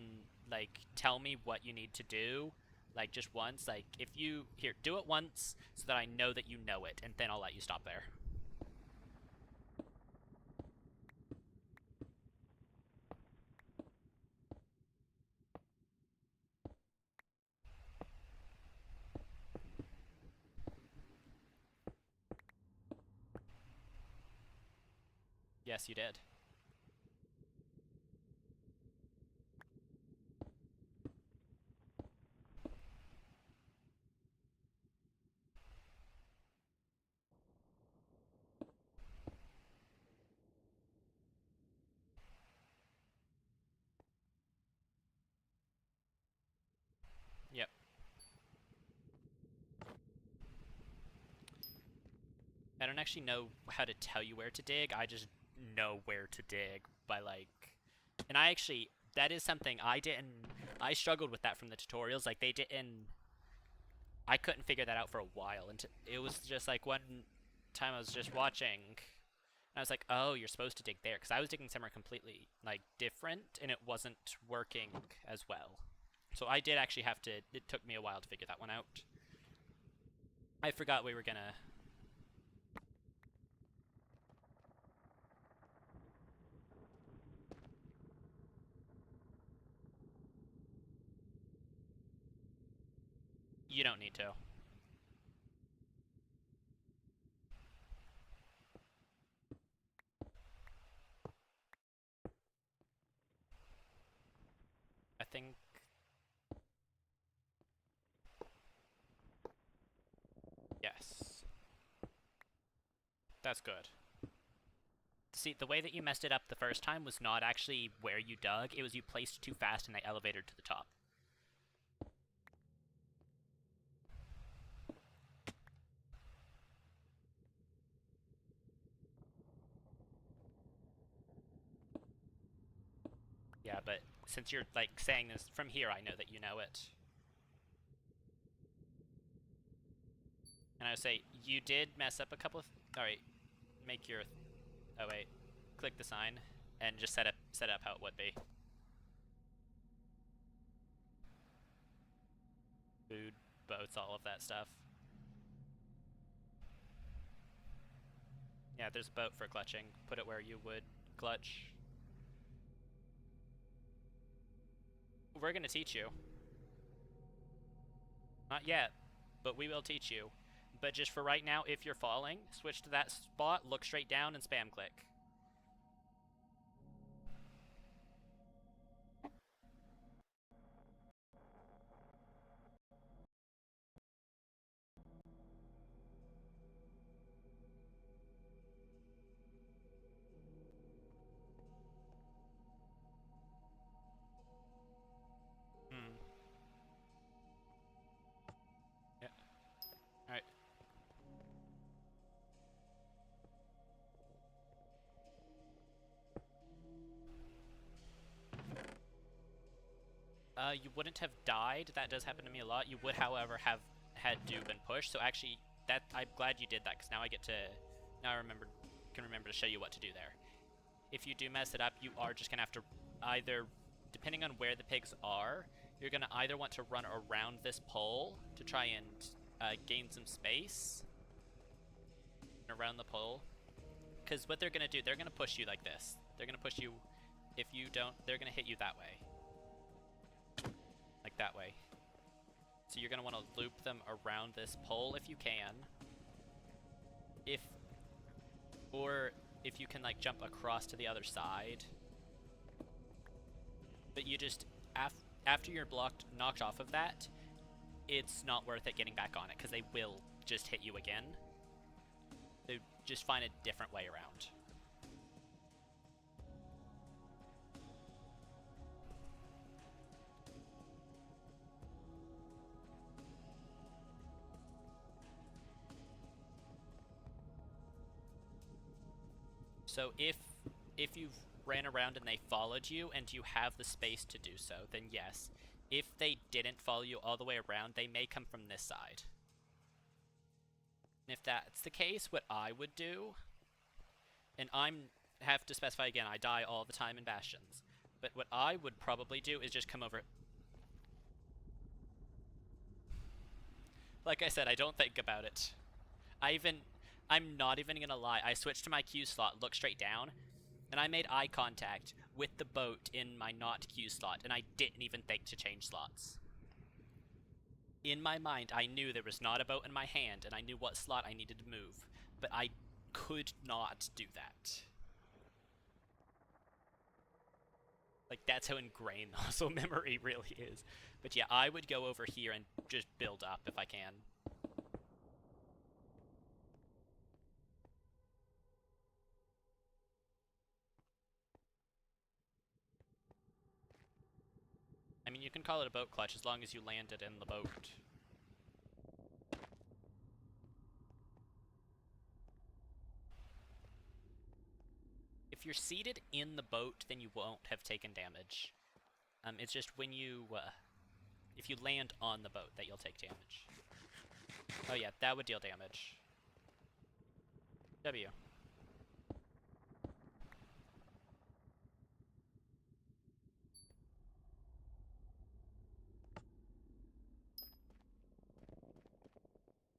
like tell me what you need to do, like just once, like if you here do it once so that I know that you know it, and then I'll let you stop there. Yes, you did. Yep. I don't actually know how to tell you where to dig. I just know where to dig by like, and that is something I struggled with that from the tutorials. Like I couldn't figure that out for a while, and it was just like one time I was just watching, and I was like, oh, you're supposed to dig there, because I was digging somewhere completely like different, and it wasn't working as well. So I did actually have to. It took me a while to figure that one out. I forgot we were gonna. You don't need to. I think. Yes. That's good. See, the way that you messed it up the first time was not actually where you dug, it was you placed too fast and they elevated to the top. Yeah, but since you're, like, saying this from here, I know that you know it. And I would say, you did mess up a couple of... Alright, make your... Oh, wait. Click the sign, and just set up how it would be. Food, boats, all of that stuff. Yeah, there's a boat for clutching. Put it where you would clutch. We're gonna teach you. Not yet, but we will teach you. But just for right now, if you're falling, switch to that spot, look straight down, and spam click. You wouldn't have died. That does happen to me a lot. You would, however, have had to been pushed. So actually, I'm glad you did that, because now I get to, now I can remember to show you what to do there. If you do mess it up, you are just gonna have to either, depending on where the pigs are, you're gonna either want to run around this pole to try and gain some space around the pole, because what they're gonna do, they're gonna push you like this. They're gonna push you. If you don't, they're gonna hit you that way. Like that way. So you're going to want to loop them around this pole if you can. Or if you can like jump across to the other side. But you just, after you're knocked off of that, it's not worth it getting back on it, because they will just hit you again. So just find a different way around. So if you've ran around and they followed you and you have the space to do so, then yes. If they didn't follow you all the way around, they may come from this side. And if that's the case, what I would do, and have to specify again, I die all the time in Bastions, but what I would probably do is just come over. Like I said, I don't think about it. I'm not even gonna lie, I switched to my Q slot, looked straight down, and I made eye contact with the boat in my not Q slot, and I didn't even think to change slots. In my mind, I knew there was not a boat in my hand, and I knew what slot I needed to move, but I could not do that. Like, that's how ingrained the muscle memory really is. But yeah, I would go over here and just build up if I can. I mean, you can call it a boat clutch as long as you land it in the boat. If you're seated in the boat, then you won't have taken damage. It's just when you, if you land on the boat that you'll take damage. Oh yeah, that would deal damage. W.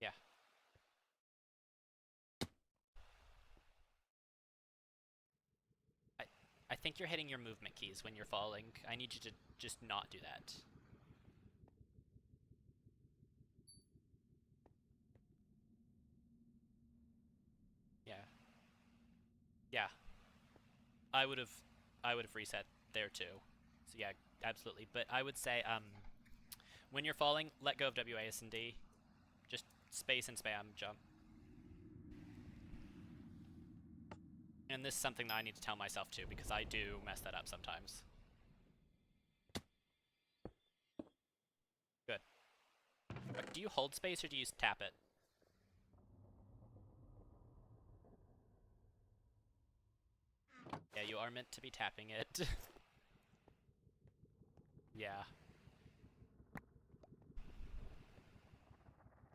Yeah. I think you're hitting your movement keys when you're falling. I need you to just not do that. Yeah. Yeah. I would have reset there too. So yeah, absolutely. But I would say, when you're falling, let go of WASD. Just space and spam jump. And this is something that I need to tell myself too, because I do mess that up sometimes. Good. Do you hold space or do you tap it? Yeah, you are meant to be tapping it. Yeah.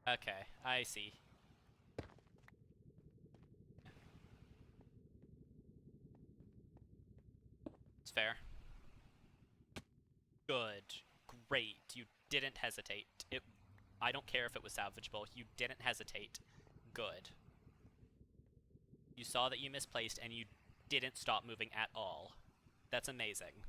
Okay, I see. It's fair. Good. Great. You didn't hesitate. I don't care if it was salvageable. You didn't hesitate. Good. You saw that you misplaced and you didn't stop moving at all. That's amazing.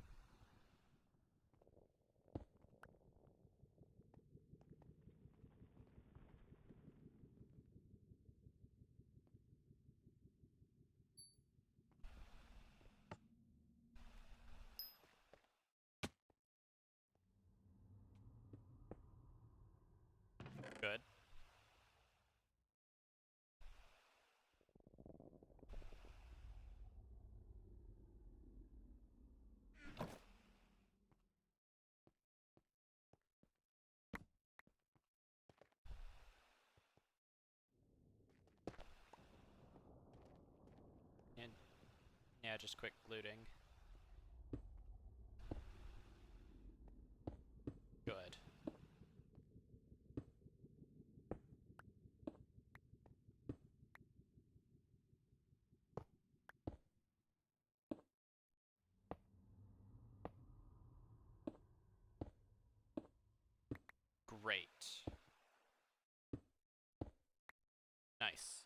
Good. And yeah, just quick looting. Great. Nice.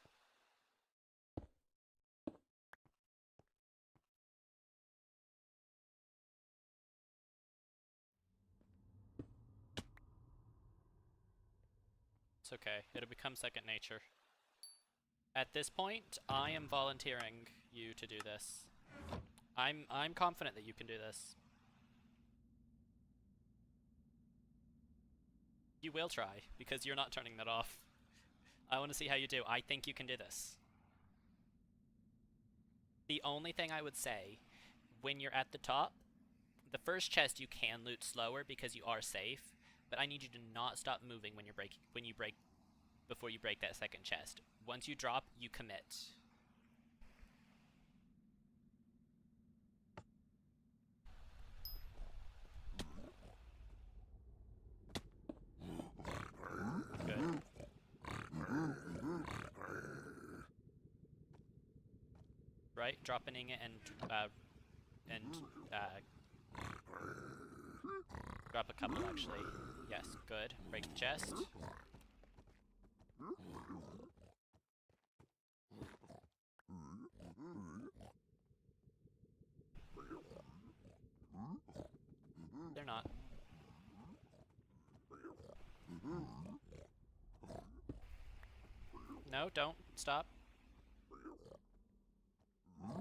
It's okay. It'll become second nature. At this point, I am volunteering you to do this. I'm confident that you can do this. You will try, because you're not turning that off. I want to see how you do. I think you can do this. The only thing I would say, when you're at the top, the first chest you can loot slower because you are safe, but I need you to not stop moving before you break that second chest. Once you drop, you commit. Good. Right, dropping it and drop a couple actually. Yes, good. Break the chest. They're not. No, don't. Stop.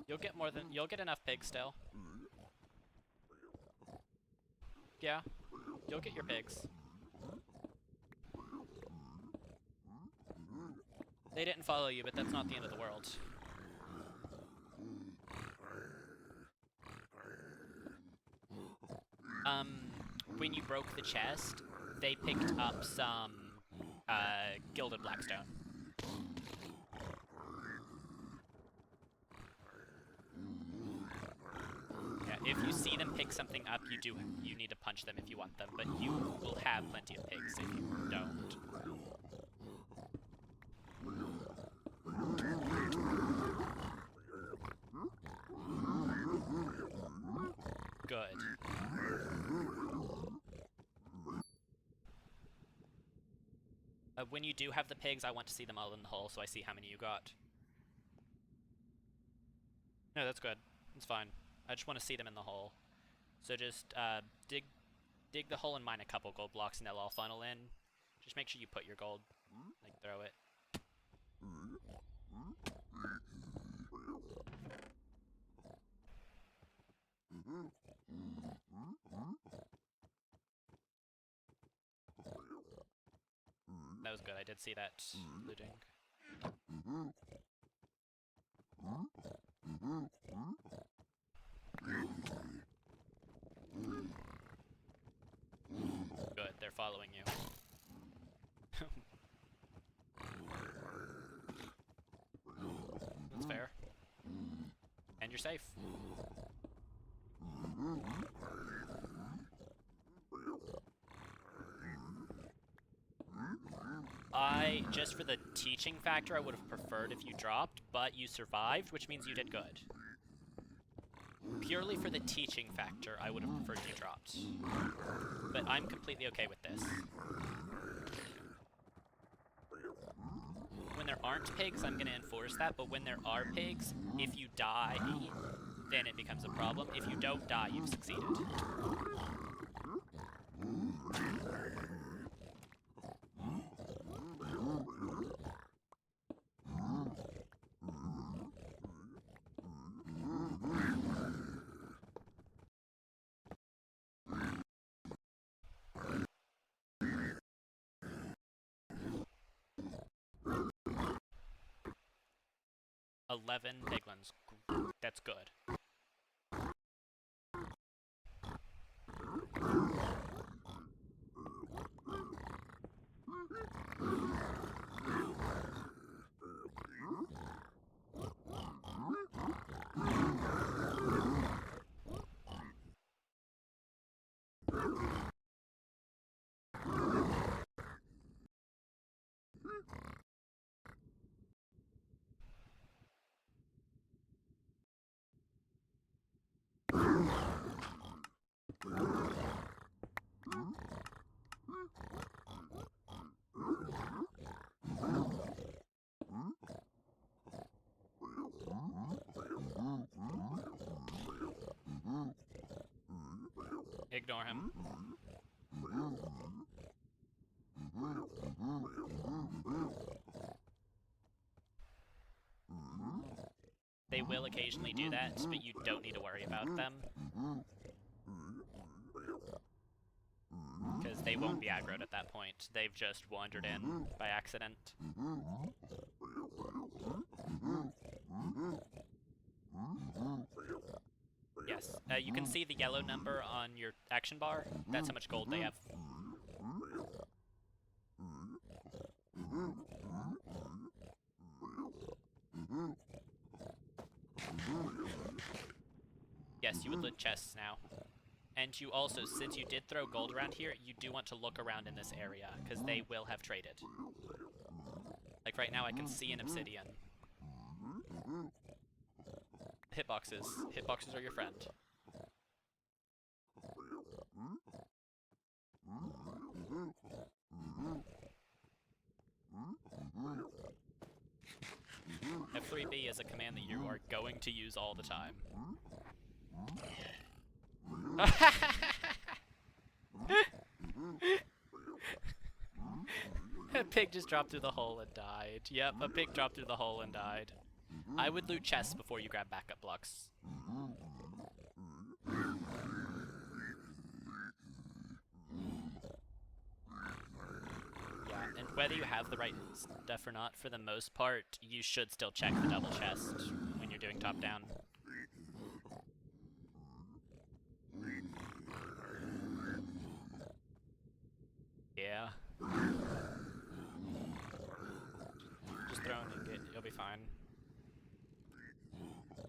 You'll get enough pigs still. Yeah. You'll get your pigs. They didn't follow you, but that's not the end of the world. When you broke the chest, they picked up some, gilded blackstone. Yeah, if you see them pick something up, you need to punch them if you want them, but you will have plenty of pigs if you don't. Good. When you do have the pigs, I want to see them all in the hole, so I see how many you got. No, that's good. It's fine. I just want to see them in the hole. So just dig the hole and mine a couple gold blocks, and they'll all funnel in. Just make sure you put your gold, like throw it. That was good. I did see that looting. Good, they're following you. That's fair. And you're safe. Just for the teaching factor, I would have preferred if you dropped, but you survived, which means you did good. Purely for the teaching factor, I would have preferred you dropped. But I'm completely okay with this. When there aren't pigs, I'm going to enforce that, but when there are pigs, if you die, then it becomes a problem. If you don't die, you've succeeded. 11 piglins. That's good. Ignore him. They will occasionally do that, but you don't need to worry about them. Because they won't be aggroed at that point. They've just wandered in by accident. Yes, you can see the yellow number on your action bar. That's how much gold they have. Yes, you would loot chests now. And you also, since you did throw gold around here, you do want to look around in this area, because they will have traded. Like right now I can see an obsidian. Hitboxes. Hitboxes are your friend. F3B is a command that you are going to use all the time. A pig just dropped through the hole and died. Yep, a pig dropped through the hole and died. I would loot chests before you grab backup blocks. Yeah, and whether you have the right stuff or not, for the most part, you should still check the double chest when you're doing top-down. Yeah. Just throw an ingot, you'll be fine.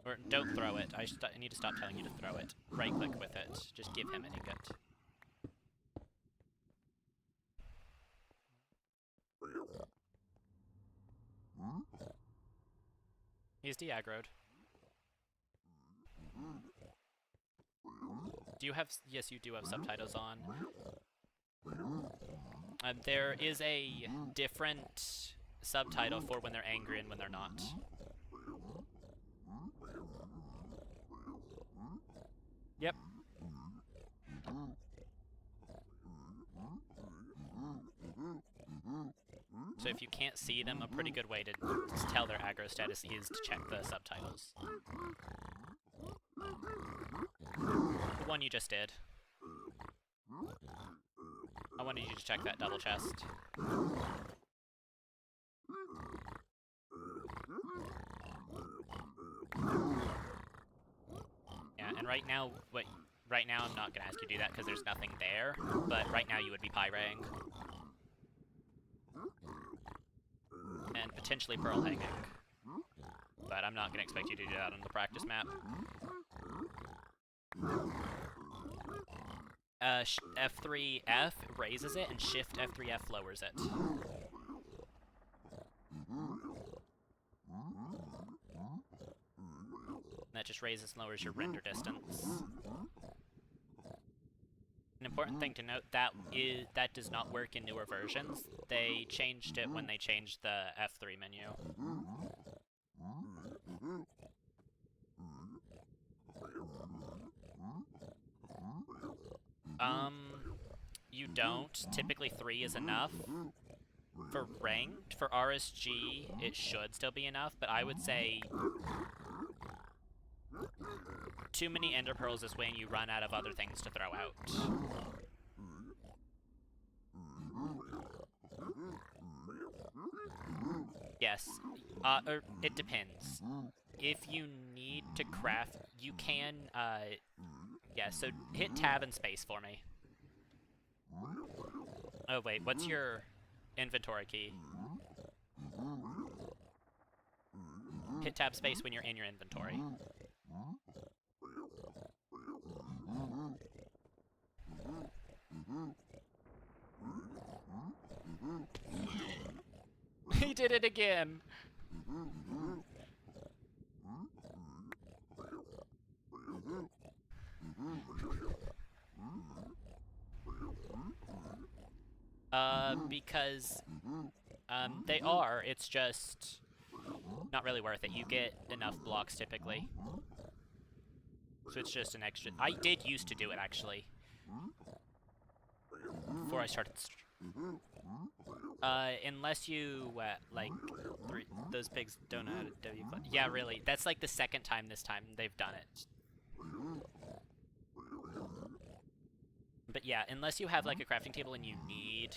Or don't throw it. I need to stop telling you to throw it. Right-click with it. Just give him an ingot. He's de-aggroed. Do you have... Yes, you do have subtitles on. There is a different subtitle for when they're angry and when they're not. Yep. So if you can't see them, a pretty good way to tell their aggro status is to check the subtitles. The one you just did. I wanted you to check that double chest. Yeah, and right now I'm not gonna ask you to do that because there's nothing there, but right now you would be pyraying. And potentially pearl hanging. But I'm not gonna expect you to do that on the practice map. F3F raises it, and Shift F3F lowers it. That just raises and lowers your render distance. An important thing to note, that does not work in newer versions. They changed it when they changed the F3 menu. You don't. Typically 3 is enough. For ranked, for RSG, it should still be enough, but I would say too many ender pearls is when you run out of other things to throw out. Yes, or it depends. If you need to craft, you can, yeah, so hit tab and space for me. Oh wait, what's your inventory key? Hit tab space when you're in your inventory. He did it again! Because they are, it's just not really worth it. You get enough blocks typically. So it's just an extra. I did used to do it actually. before I started. Unless you like those pigs don't know how to W. Yeah, really. That's like the second time this time they've done it. But yeah, unless you have like a crafting table and you need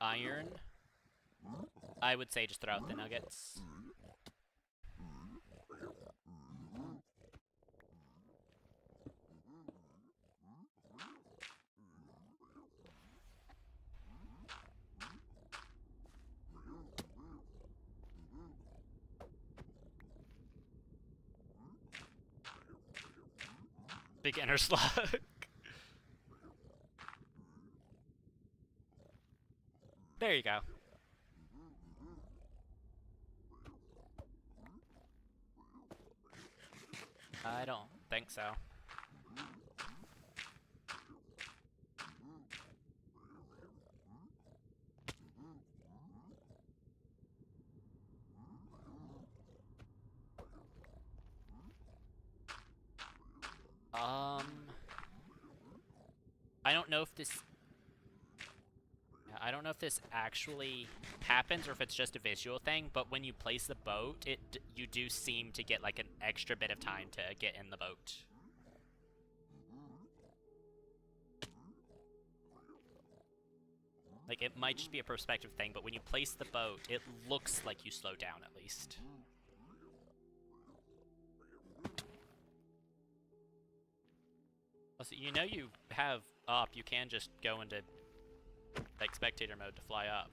iron, I would say just throw out the nuggets. Beginner slug. There you go. I don't think so. I don't know if this... I don't know if this actually happens or if it's just a visual thing, but when you place the boat, you do seem to get like an extra bit of time to get in the boat. Like, it might just be a perspective thing, but when you place the boat, it looks like you slow down at least. Also, you know you have up, you can just go into like spectator mode to fly up.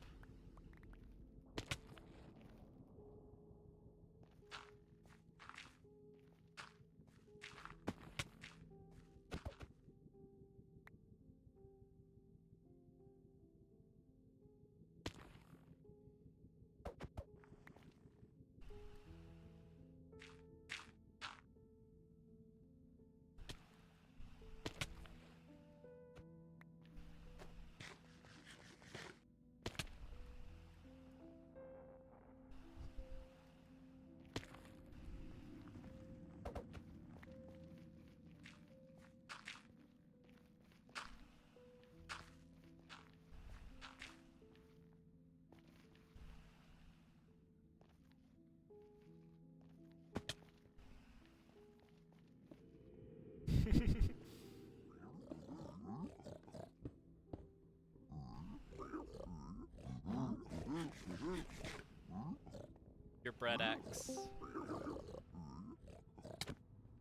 Your bread axe.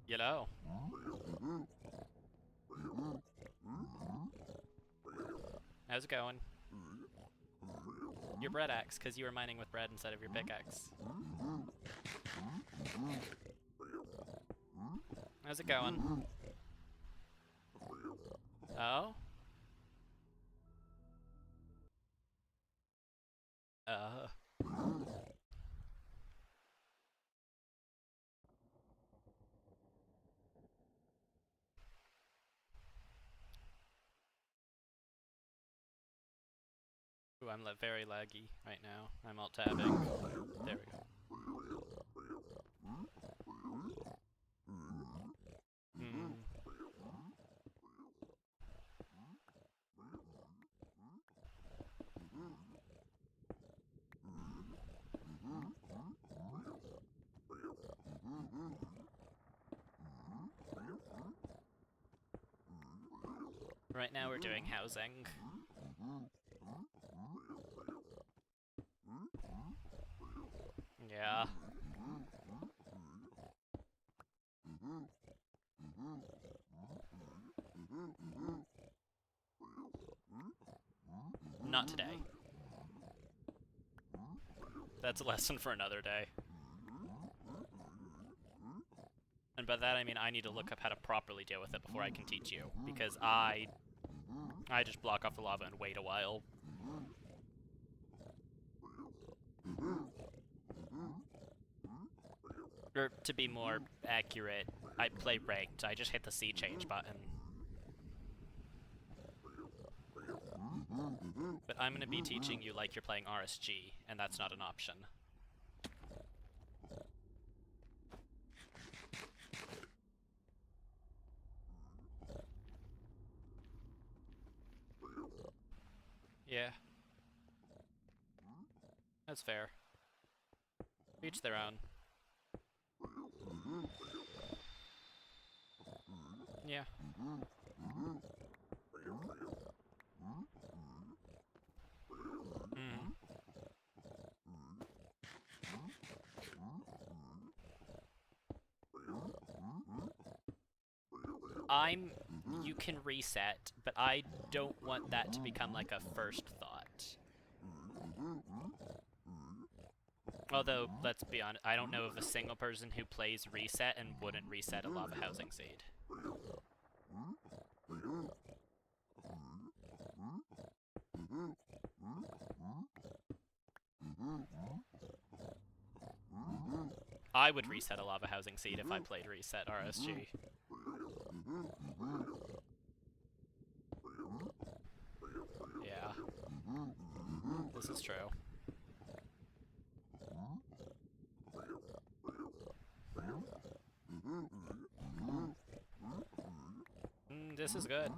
Yellow. How's it going? Your bread axe, because you were mining with bread instead of your pickaxe. How's it going? Oh? Ooh, I'm very laggy right now. I'm alt-tabbing. There we go. Right now we're doing housing. Yeah. Not today. That's a lesson for another day. And by that I mean I need to look up how to properly deal with it before I can teach you. Because I just block off the lava and wait a while. Or to be more accurate, I play ranked. I just hit the sea change button. But I'm going to be teaching you like you're playing RSG, and that's not an option. Yeah. That's fair. Each their own. Yeah. Mm. You can reset, but I don't want that to become like a first thought. Although, let's be honest, I don't know of a single person who plays reset and wouldn't reset a lava housing seed. I would reset a lava housing seed if I played reset RSG. Yeah. This is true. This is good.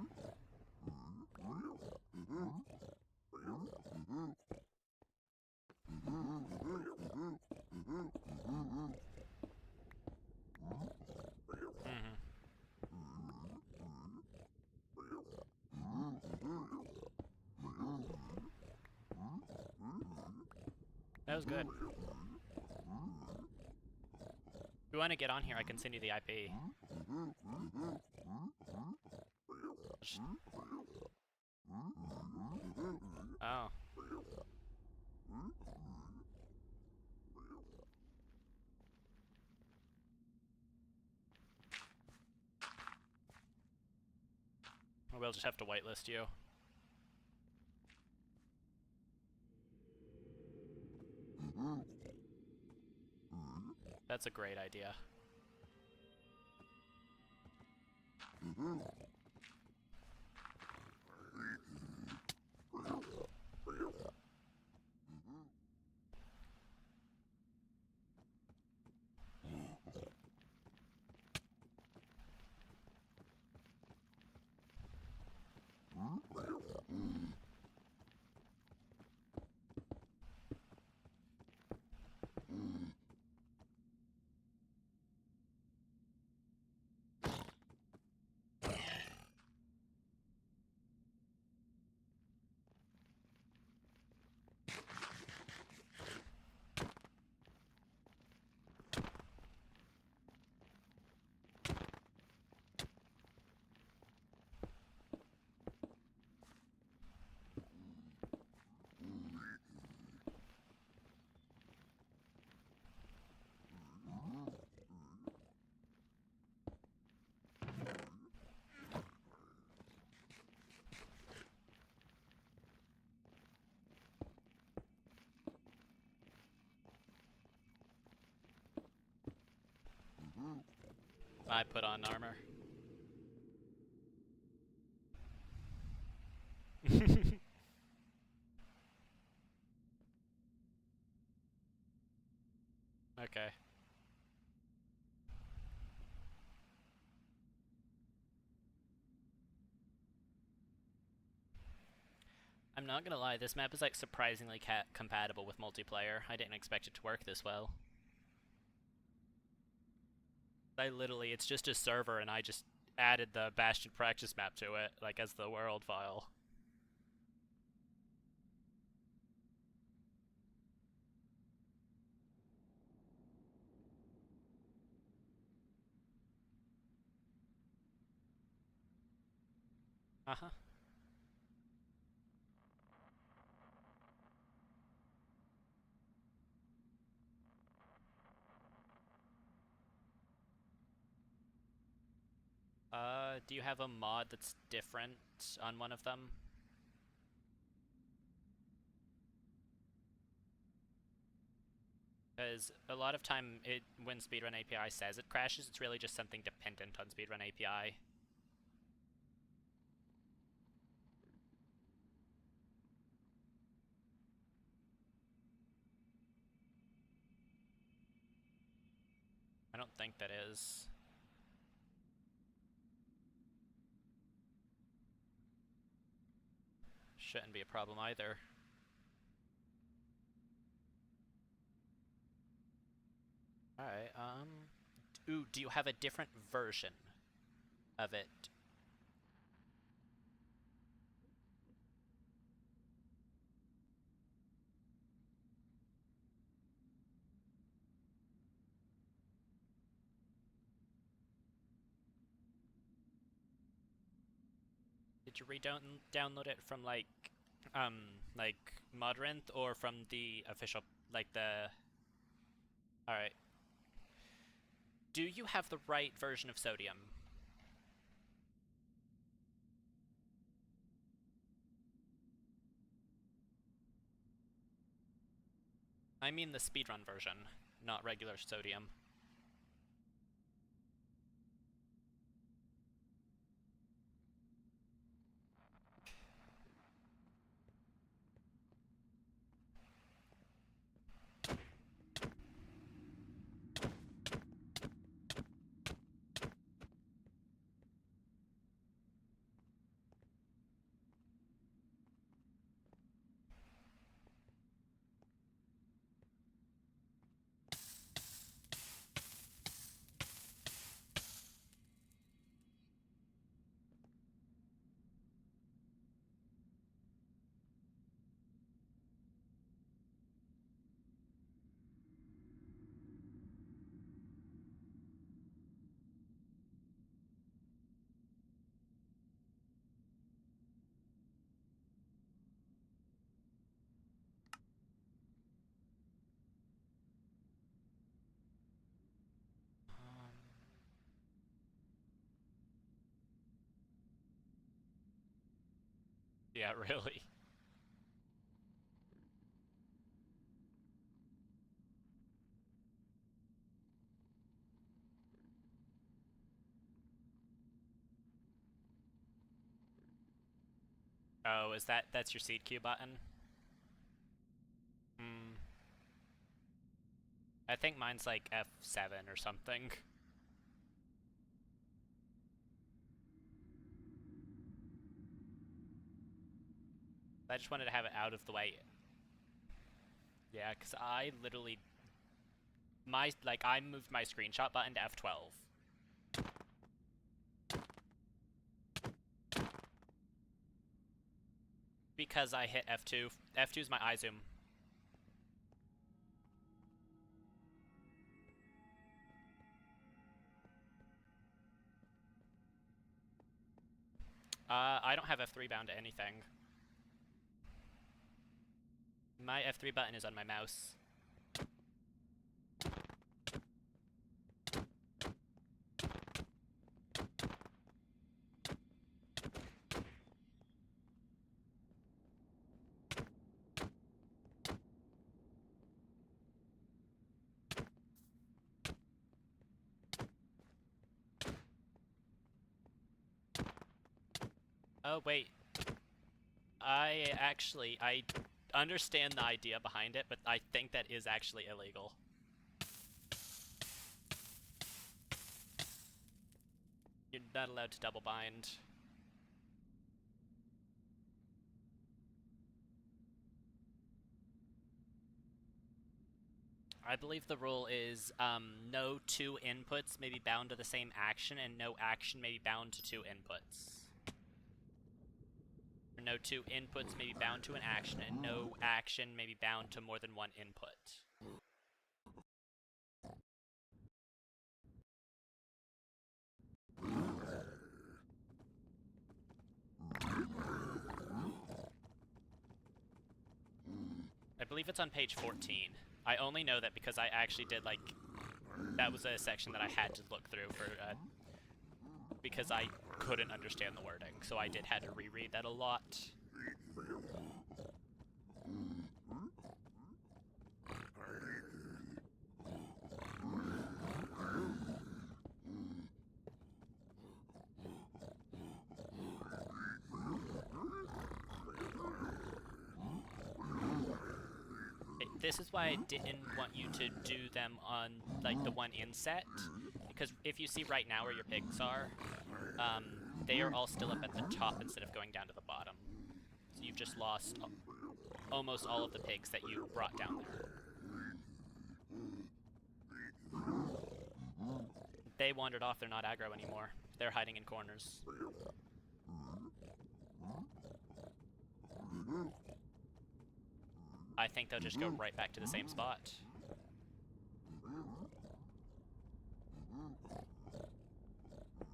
That was good. If you want to get on here, I can send you the IP. Oh. We'll just have to whitelist you. That's a great idea. I put on armor. Okay. I'm not gonna lie, this map is like surprisingly compatible with multiplayer. I didn't expect it to work this well. It's just a server and I just added the Bastion practice map to it, like as the world file. Uh-huh. Do you have a mod that's different on one of them? Because a lot of time, when Speedrun API says it crashes, it's really just something dependent on Speedrun API. I don't think that is. shouldn't be a problem either. Alright, ooh, do you have a different version of it? Did you re-download it from like Modrinth or from the official, like the... Alright. Do you have the right version of Sodium? I mean the speedrun version, not regular Sodium. Yeah, really. Oh, that's your seed queue button? Hmm. I think mine's like F7 or something. I just wanted to have it out of the way. Yeah, because I literally... I moved my screenshot button to F12. Because I hit F2. F2 is my eye zoom. I don't have F3 bound to anything. My F3 button is on my mouse. Oh, wait. I understand the idea behind it, but I think that is actually illegal. You're not allowed to double bind. I believe the rule is no two inputs may be bound to the same action, and no action may be bound to two inputs. Or no two inputs may be bound to an action, and no action may be bound to more than one input. I believe it's on page 14. I only know that because I actually did, like, that was a section that I had to look through for, because I couldn't understand the wording, so I did have to reread that a lot. This is why I didn't want you to do them on, like, the one inset, because if you see right now where your pigs are, they are all still up at the top instead of going down to the bottom. So you've just lost almost all of the pigs that you brought down there. They wandered off, they're not aggro anymore. They're hiding in corners. I think they'll just go right back to the same spot.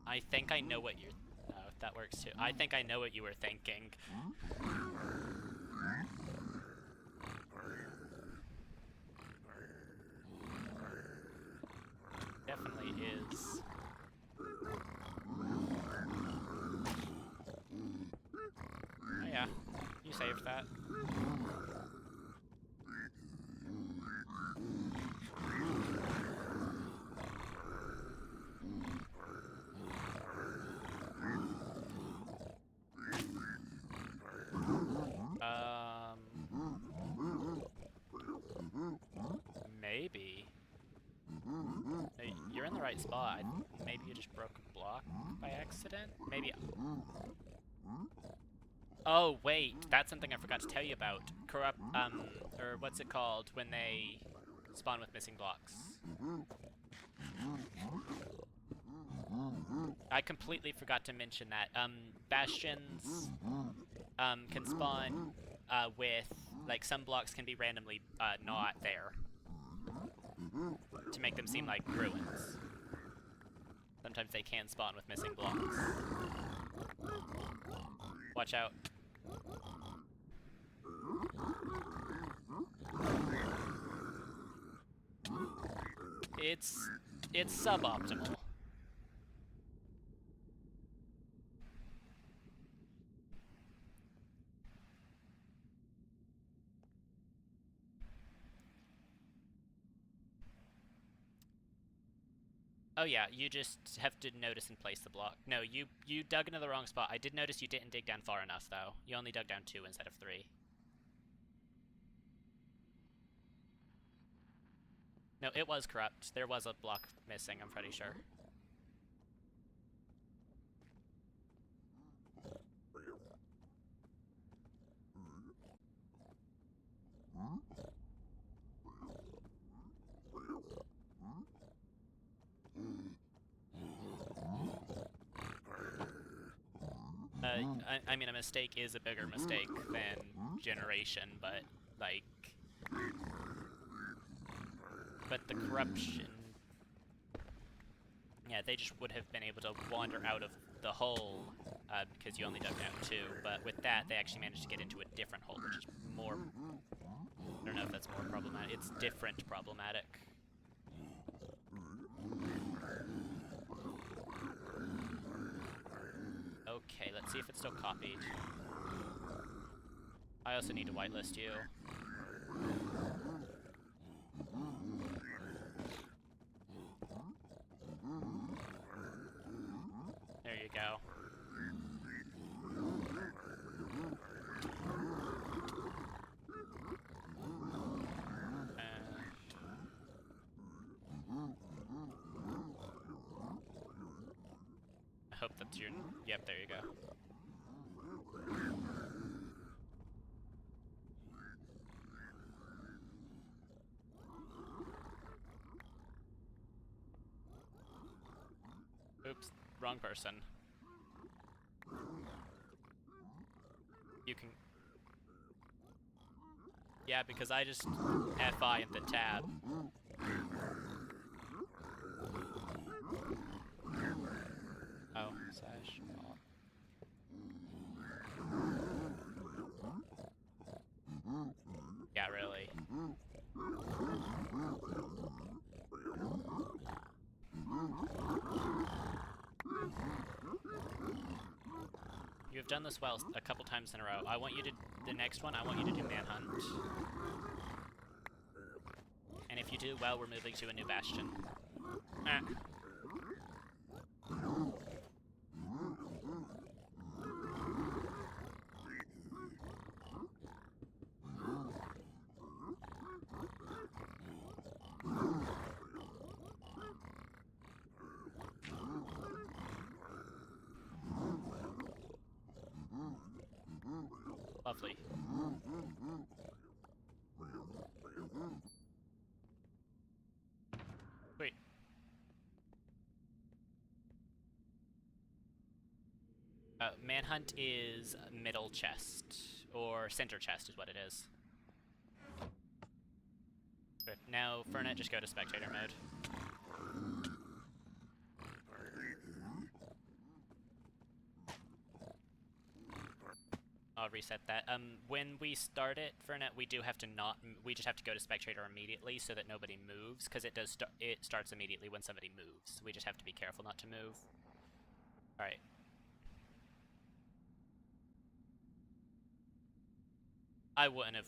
I think I know what you're... Oh, that works too. I think I know what you were thinking. Definitely is. Oh yeah, you saved that. Maybe. No, you're in the right spot. Maybe you just broke a block by accident? Maybe... Oh, wait, that's something I forgot to tell you about. Or what's it called when they spawn with missing blocks? I completely forgot to mention that. Bastions can spawn with, like, some blocks can be randomly not there to make them seem like ruins. Sometimes they can spawn with missing blocks. Watch out. It's suboptimal. Oh yeah, you just have to notice and place the block. No, you dug into the wrong spot. I did notice you didn't dig down far enough, though. You only dug down 2 instead of 3. No, it was corrupt. There was a block missing, I'm pretty sure. I mean, a mistake is a bigger mistake than generation, but, like... But the corruption... Yeah, they just would have been able to wander out of the hole, because you only dug down 2, but with that, they actually managed to get into a different hole, which is more... I don't know if that's more problematic. It's different problematic. Okay, let's see if it's still copied. I also need to whitelist you. There you go. I hope that's your... Yep, there you go. Oops, wrong person. You can... Yeah, because I just FI in the tab. Oh, slash. Yeah, really. You've done this well a couple times in a row. I want you to... The next one, I want you to do Manhunt. And if you do well, we're moving to a new Bastion. Ah. Lovely. Sweet. Manhunt is middle chest, or center chest is what it is. Good. Now, Fernet, just go to spectator mode. I'll reset that. When we start it, Fernet, we do have to we just have to go to spectator immediately so that nobody moves, because it does it starts immediately when somebody moves. We just have to be careful not to move. Alright. I wouldn't have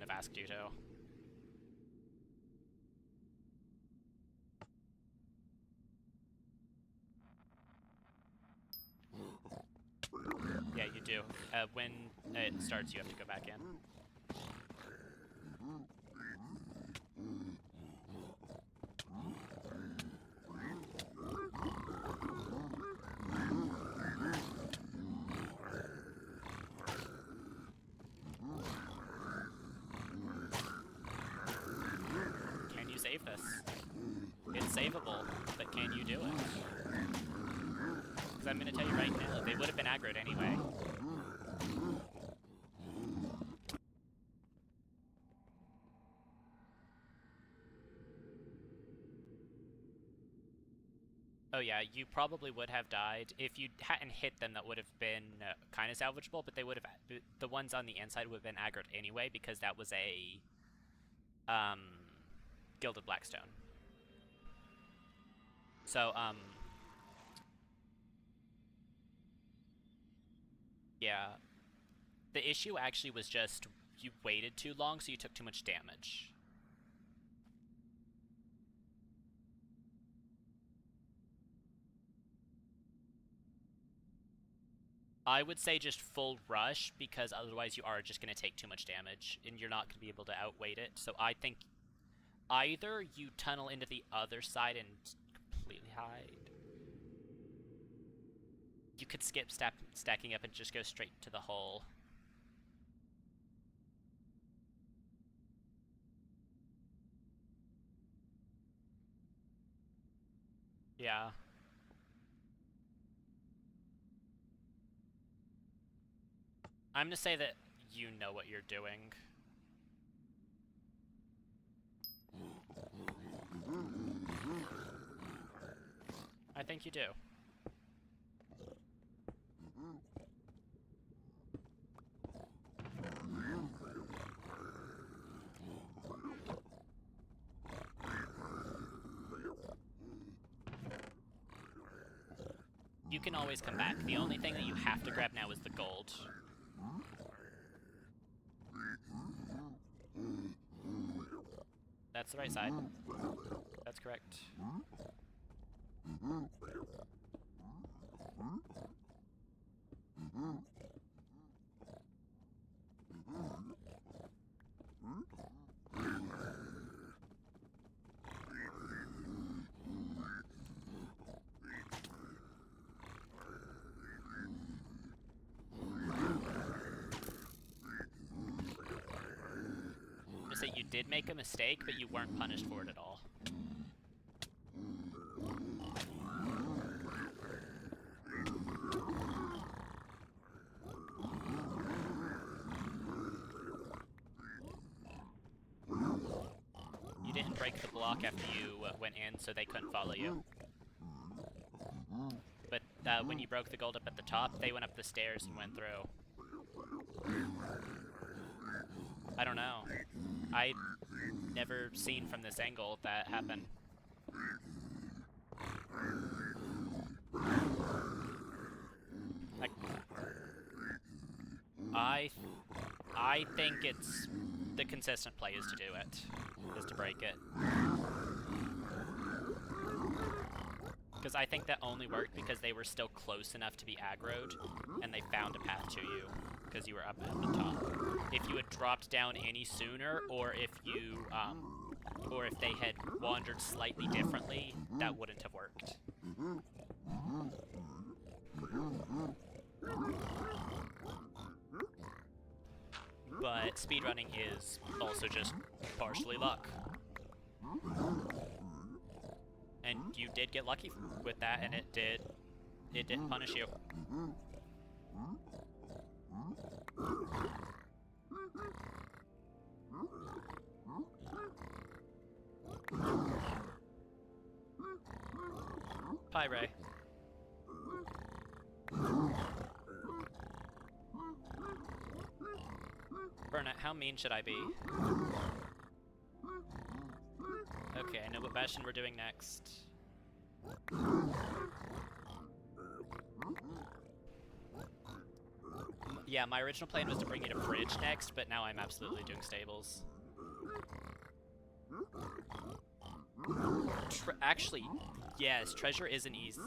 asked you to. Yeah, you do. When it starts, you have to go back in. Can you save this? It's savable, but can you do it? Because I'm going to tell you right now, they would have been aggroed anyway. Oh yeah, you probably would have died. If you hadn't hit them, that would have been kind of salvageable, but they would have... The ones on the inside would have been aggroed anyway, because that was a... Gilded Blackstone. So, yeah. The issue actually was just you waited too long, so you took too much damage. I would say just full rush, because otherwise you are just going to take too much damage, and you're not going to be able to outweight it. So I think either you tunnel into the other side and completely hide. You could skip stacking up and just go straight to the hole. Yeah. I'm going to say that you know what you're doing. I think you do. You can always come back. The only thing that you have to grab now is the gold. That's the right side. That's correct. That you did make a mistake, but you weren't punished for it at all. You didn't break the block after you went in, so they couldn't follow you. But when you broke the gold up at the top, they went up the stairs and went through. I don't know. I've never seen from this angle that happen. Like, I think it's the consistent play is to do it, is to break it. Because I think that only worked because they were still close enough to be aggroed, and they found a path to you, because you were up at the top. If you had dropped down any sooner, or if you, or if they had wandered slightly differently, that wouldn't have worked. but speedrunning is also just partially luck. And you did get lucky with that, and it didn't punish you. Hi, Ray. Burnett, how mean should I be? Okay, I know what bastion we're doing next. Yeah, my original plan was to bring you to bridge next, but now I'm absolutely doing stables. Actually, yes, treasure isn't easy.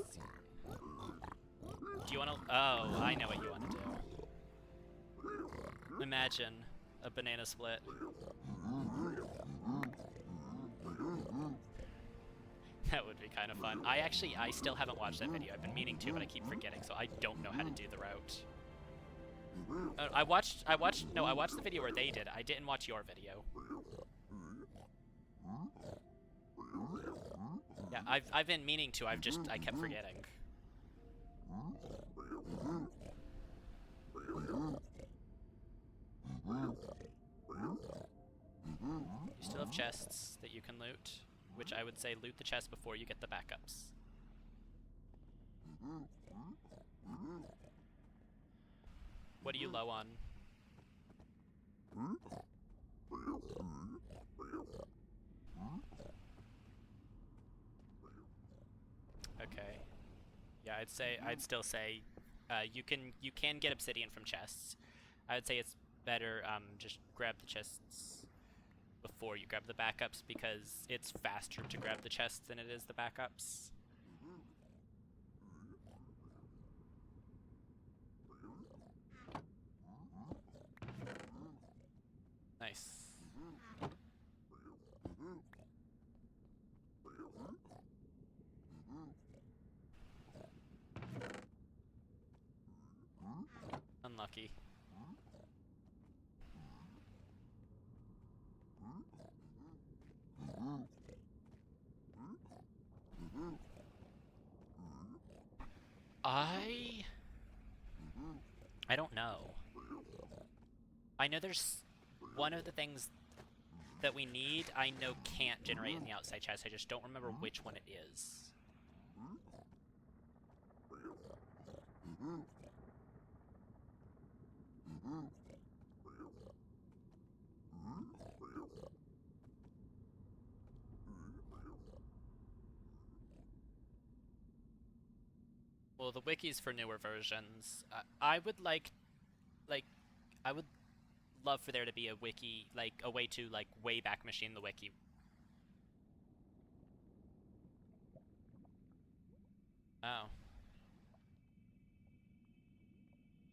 Do you want to... Oh, I know what you want to do. Imagine a banana split. That would be kind of fun. I still haven't watched that video. I've been meaning to, but I keep forgetting, so I don't know how to do the route. I watched the video where they did it. I didn't watch your video. Yeah, I've been meaning to, I kept forgetting. You still have chests that you can loot, which I would say loot the chest before you get the backups. What are you low on? Okay. Yeah, I'd still say you can get obsidian from chests. I would say it's better just grab the chests before you grab the backups, because it's faster to grab the chests than it is the backups. Nice. Unlucky. I don't know. I know there's one of the things that we need, I know can't generate in the outside chest. I just don't remember which one it is. Well, the wikis for newer versions, I would I would love for there to be a wiki, like a way to way back machine the wiki. Oh.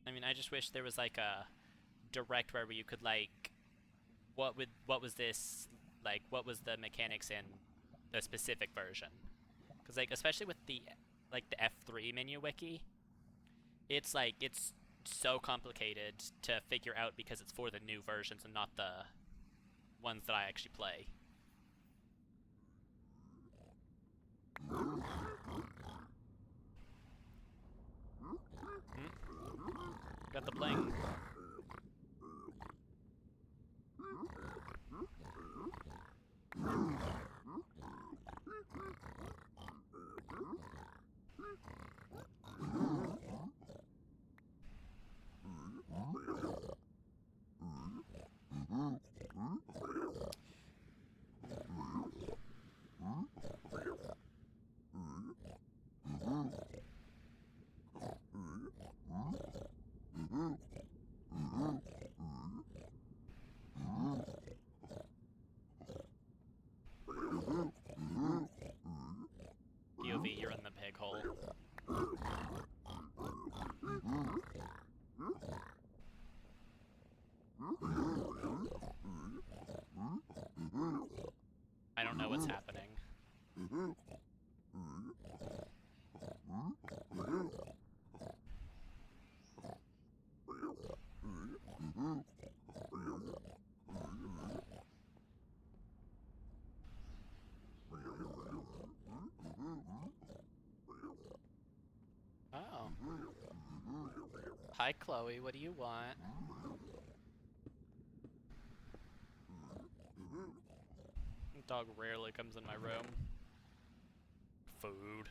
I mean, I just wish there was like a direct where you could what was this, what was the mechanics in the specific version? Because especially with the F3 menu wiki, it's so complicated to figure out because it's for the new versions and not the ones that I actually play. Got the bling. Hi, Chloe. What do you want? Dog rarely comes in my room. Food.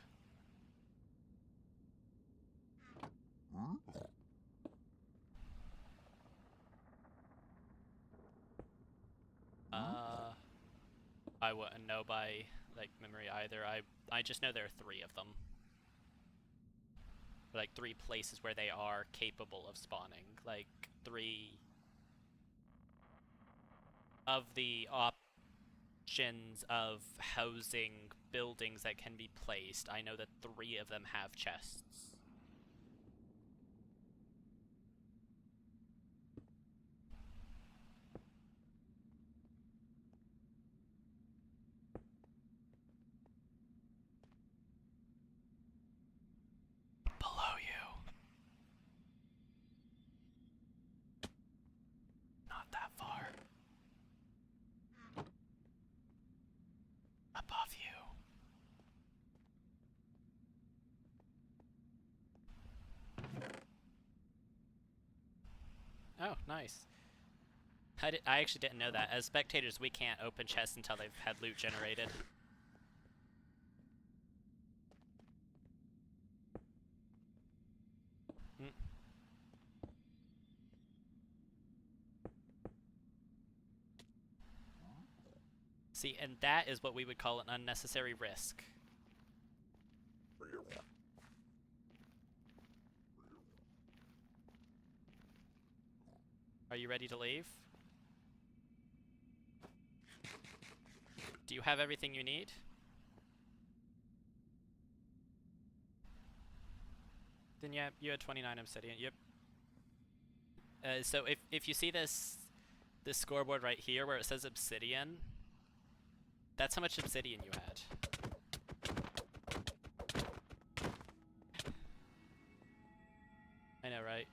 I wouldn't know by like memory either. I just know there are 3 of them. Like 3 places where they are capable of spawning. Like 3 of the options of housing buildings that can be placed. I know that 3 of them have chests. Below you. Not that far. Above you. Oh, nice. I actually didn't know that. As spectators, we can't open chests until they've had loot generated. Mm. See, and that is what we would call an unnecessary risk. Are you ready to leave? Do you have everything you need? Then yeah, you had 29 obsidian. Yep. So if you see this scoreboard right here where it says obsidian, that's how much obsidian you had. I know, right?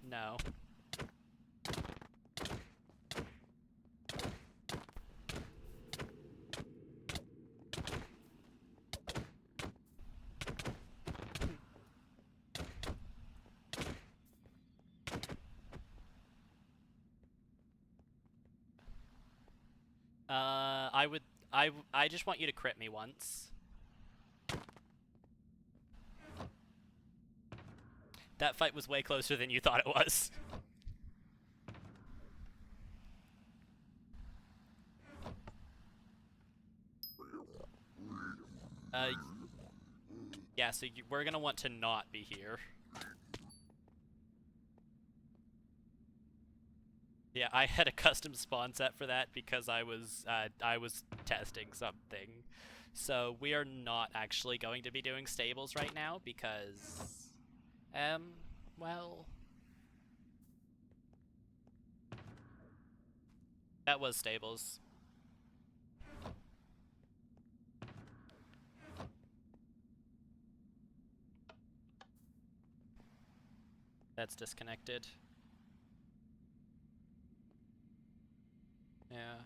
No. I just want you to crit me once. That fight was way closer than you thought it was. Yeah, so we're gonna want to not be here. Yeah, I had a custom spawn set for that because I was testing something. So we are not actually going to be doing stables right now because, well, that was stables. That's disconnected. Yeah,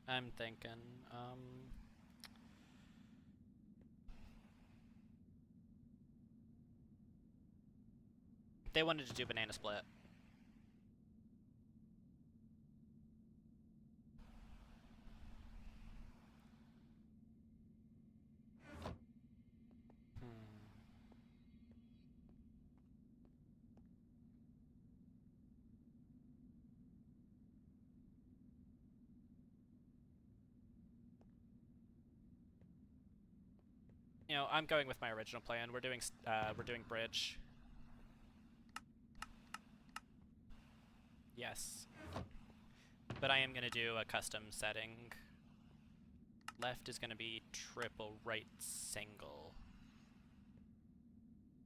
I'm thinking, they wanted to do banana split. You know, I'm going with my original plan. We're doing bridge. Yes. But I am going to do a custom setting. Left is going to be triple, right single.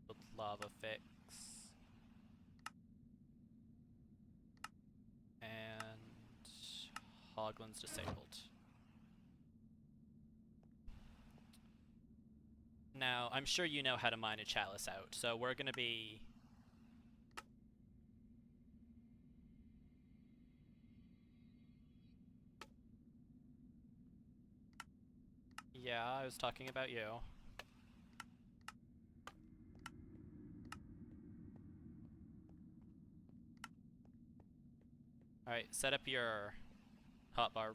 With lava fix. And Hoglin's disabled. Now, I'm sure you know how to mine a chalice out, so we're going to be Yeah, I was talking about you. Alright, set up your hotbar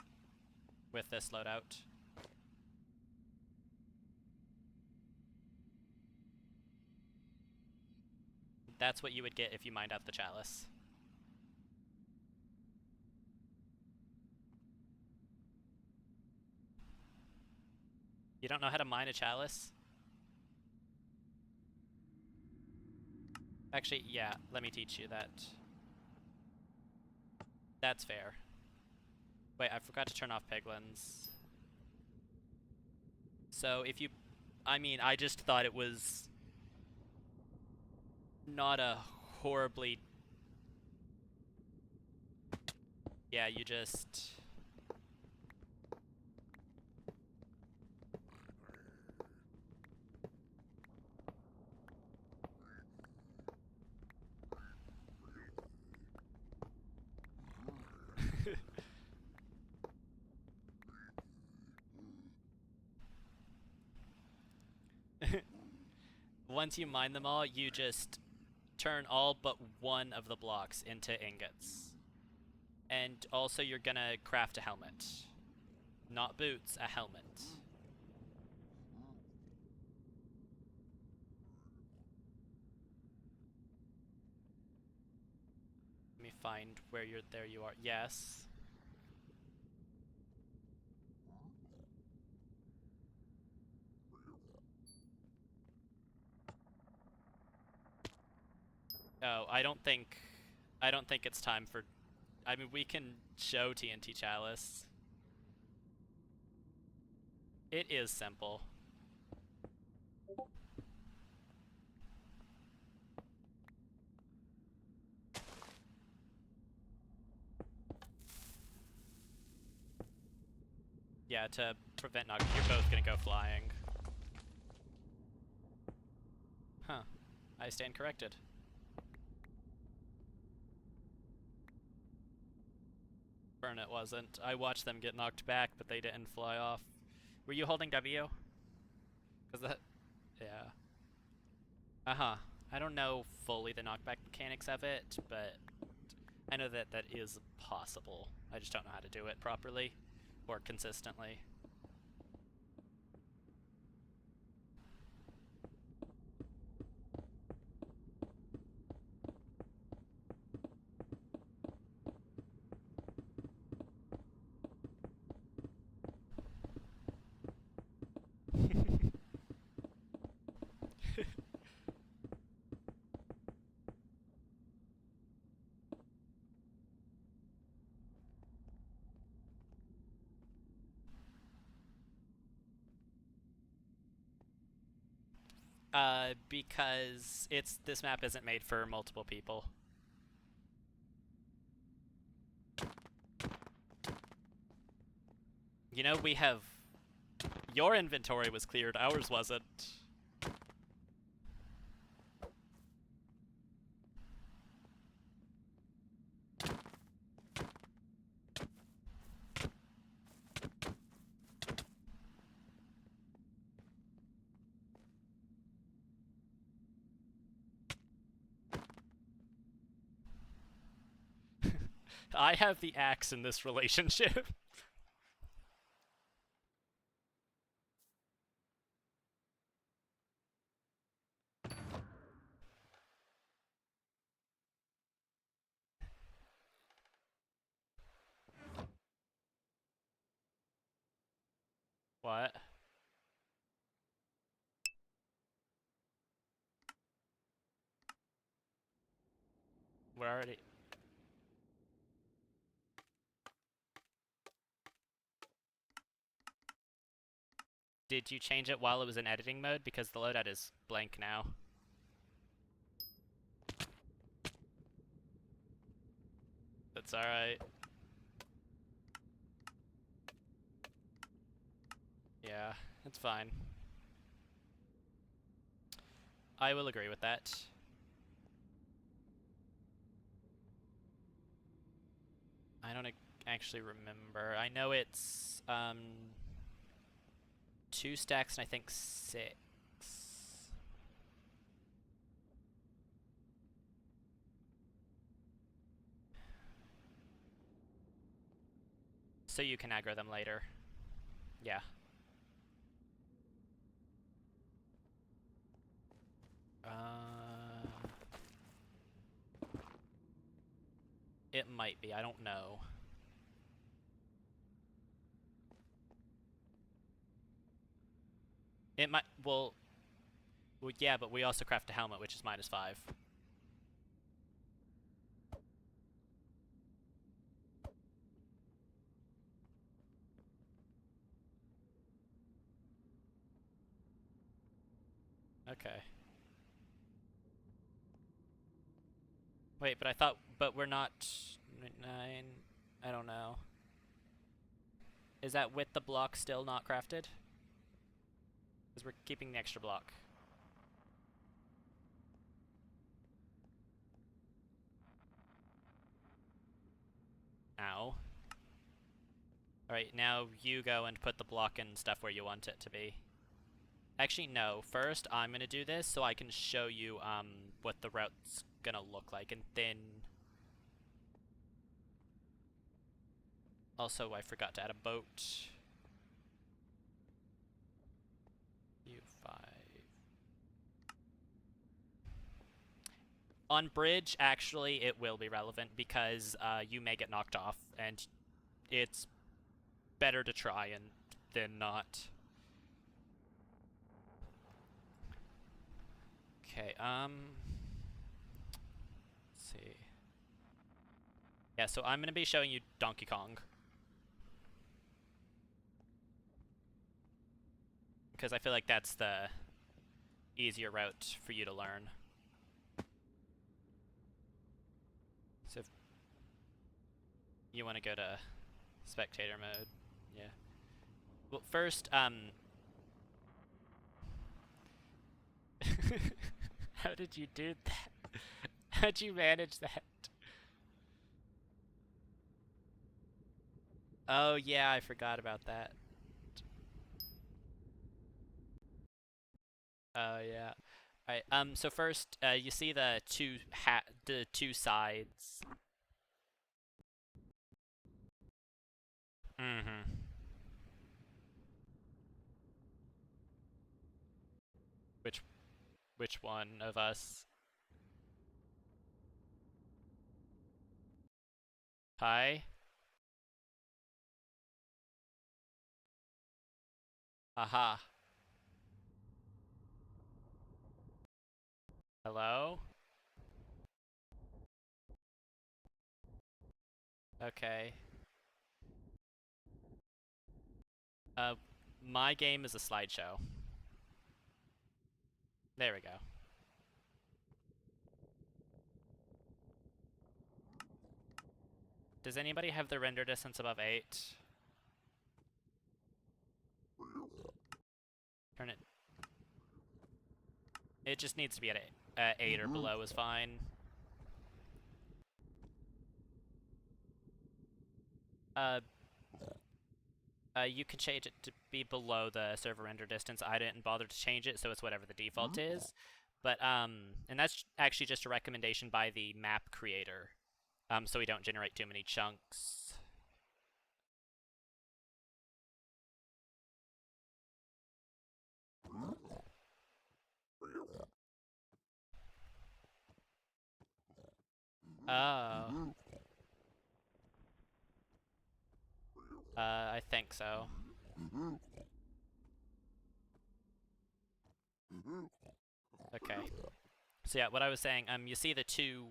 with this loadout. That's what you would get if you mined out the chalice. You don't know how to mine a chalice? Actually, yeah, let me teach you that. That's fair. Wait, I forgot to turn off piglins. So if you... I mean, I just thought it was not a horribly... Yeah, you just... Once you mine them all, you just turn all but one of the blocks into ingots. And also you're gonna craft a helmet. Not boots, a helmet. Let me find where you're... There you are. Yes. Oh, I don't think it's time for... I mean, we can show TNT Chalice. It is simple. Yeah, to prevent knock... You're both gonna go flying. Huh. I stand corrected. Burn it wasn't. I watched them get knocked back, but they didn't fly off. Were you holding W? Cause that... Yeah. Uh-huh. I don't know fully the knockback mechanics of it, but I know that that is possible. I just don't know how to do it properly or consistently. Because this map isn't made for multiple people. You know, we have... Your inventory was cleared, ours wasn't. I have the axe in this relationship. What? We're already... Did you change it while it was in editing mode? Because the loadout is blank now. That's alright. Yeah, it's fine. I will agree with that. I don't actually remember. I know it's 2 stacks and I think 6. So you can aggro them later. Yeah. It might be, I don't know. It might, well, yeah, but we also craft a helmet, which is -5. Okay. Wait, but I thought, but we're not 9, I don't know. Is that with the block still not crafted? Because we're keeping the extra block. Ow. Alright, now you go and put the block and stuff where you want it to be. Actually, no. First, I'm gonna do this so I can show you what the route's gonna look like, and then... Also, I forgot to add a boat. U5. On bridge, actually, it will be relevant because you may get knocked off, and it's better to try and than not. Okay, let's see. Yeah, so I'm gonna be showing you Donkey Kong. Because I feel like that's the easier route for you to learn. So if you want to go to spectator mode, yeah. Well, first, how did you do that? How'd you manage that? Oh yeah, I forgot about that. Oh yeah. Alright, so first, you see the two sides. Mm-hmm. Which which one of us? Hi? Aha. Hello? Okay. Uh, my game is a slideshow. There we go. Does anybody have the render distance above 8? Turn it. It just needs to be at 8 or below is fine. You can change it to be below the server render distance. I didn't bother to change it, so it's whatever the default is. But, and that's actually just a recommendation by the map creator, so we don't generate too many chunks. Oh. I think so. Okay. So yeah, what I was saying, you see the two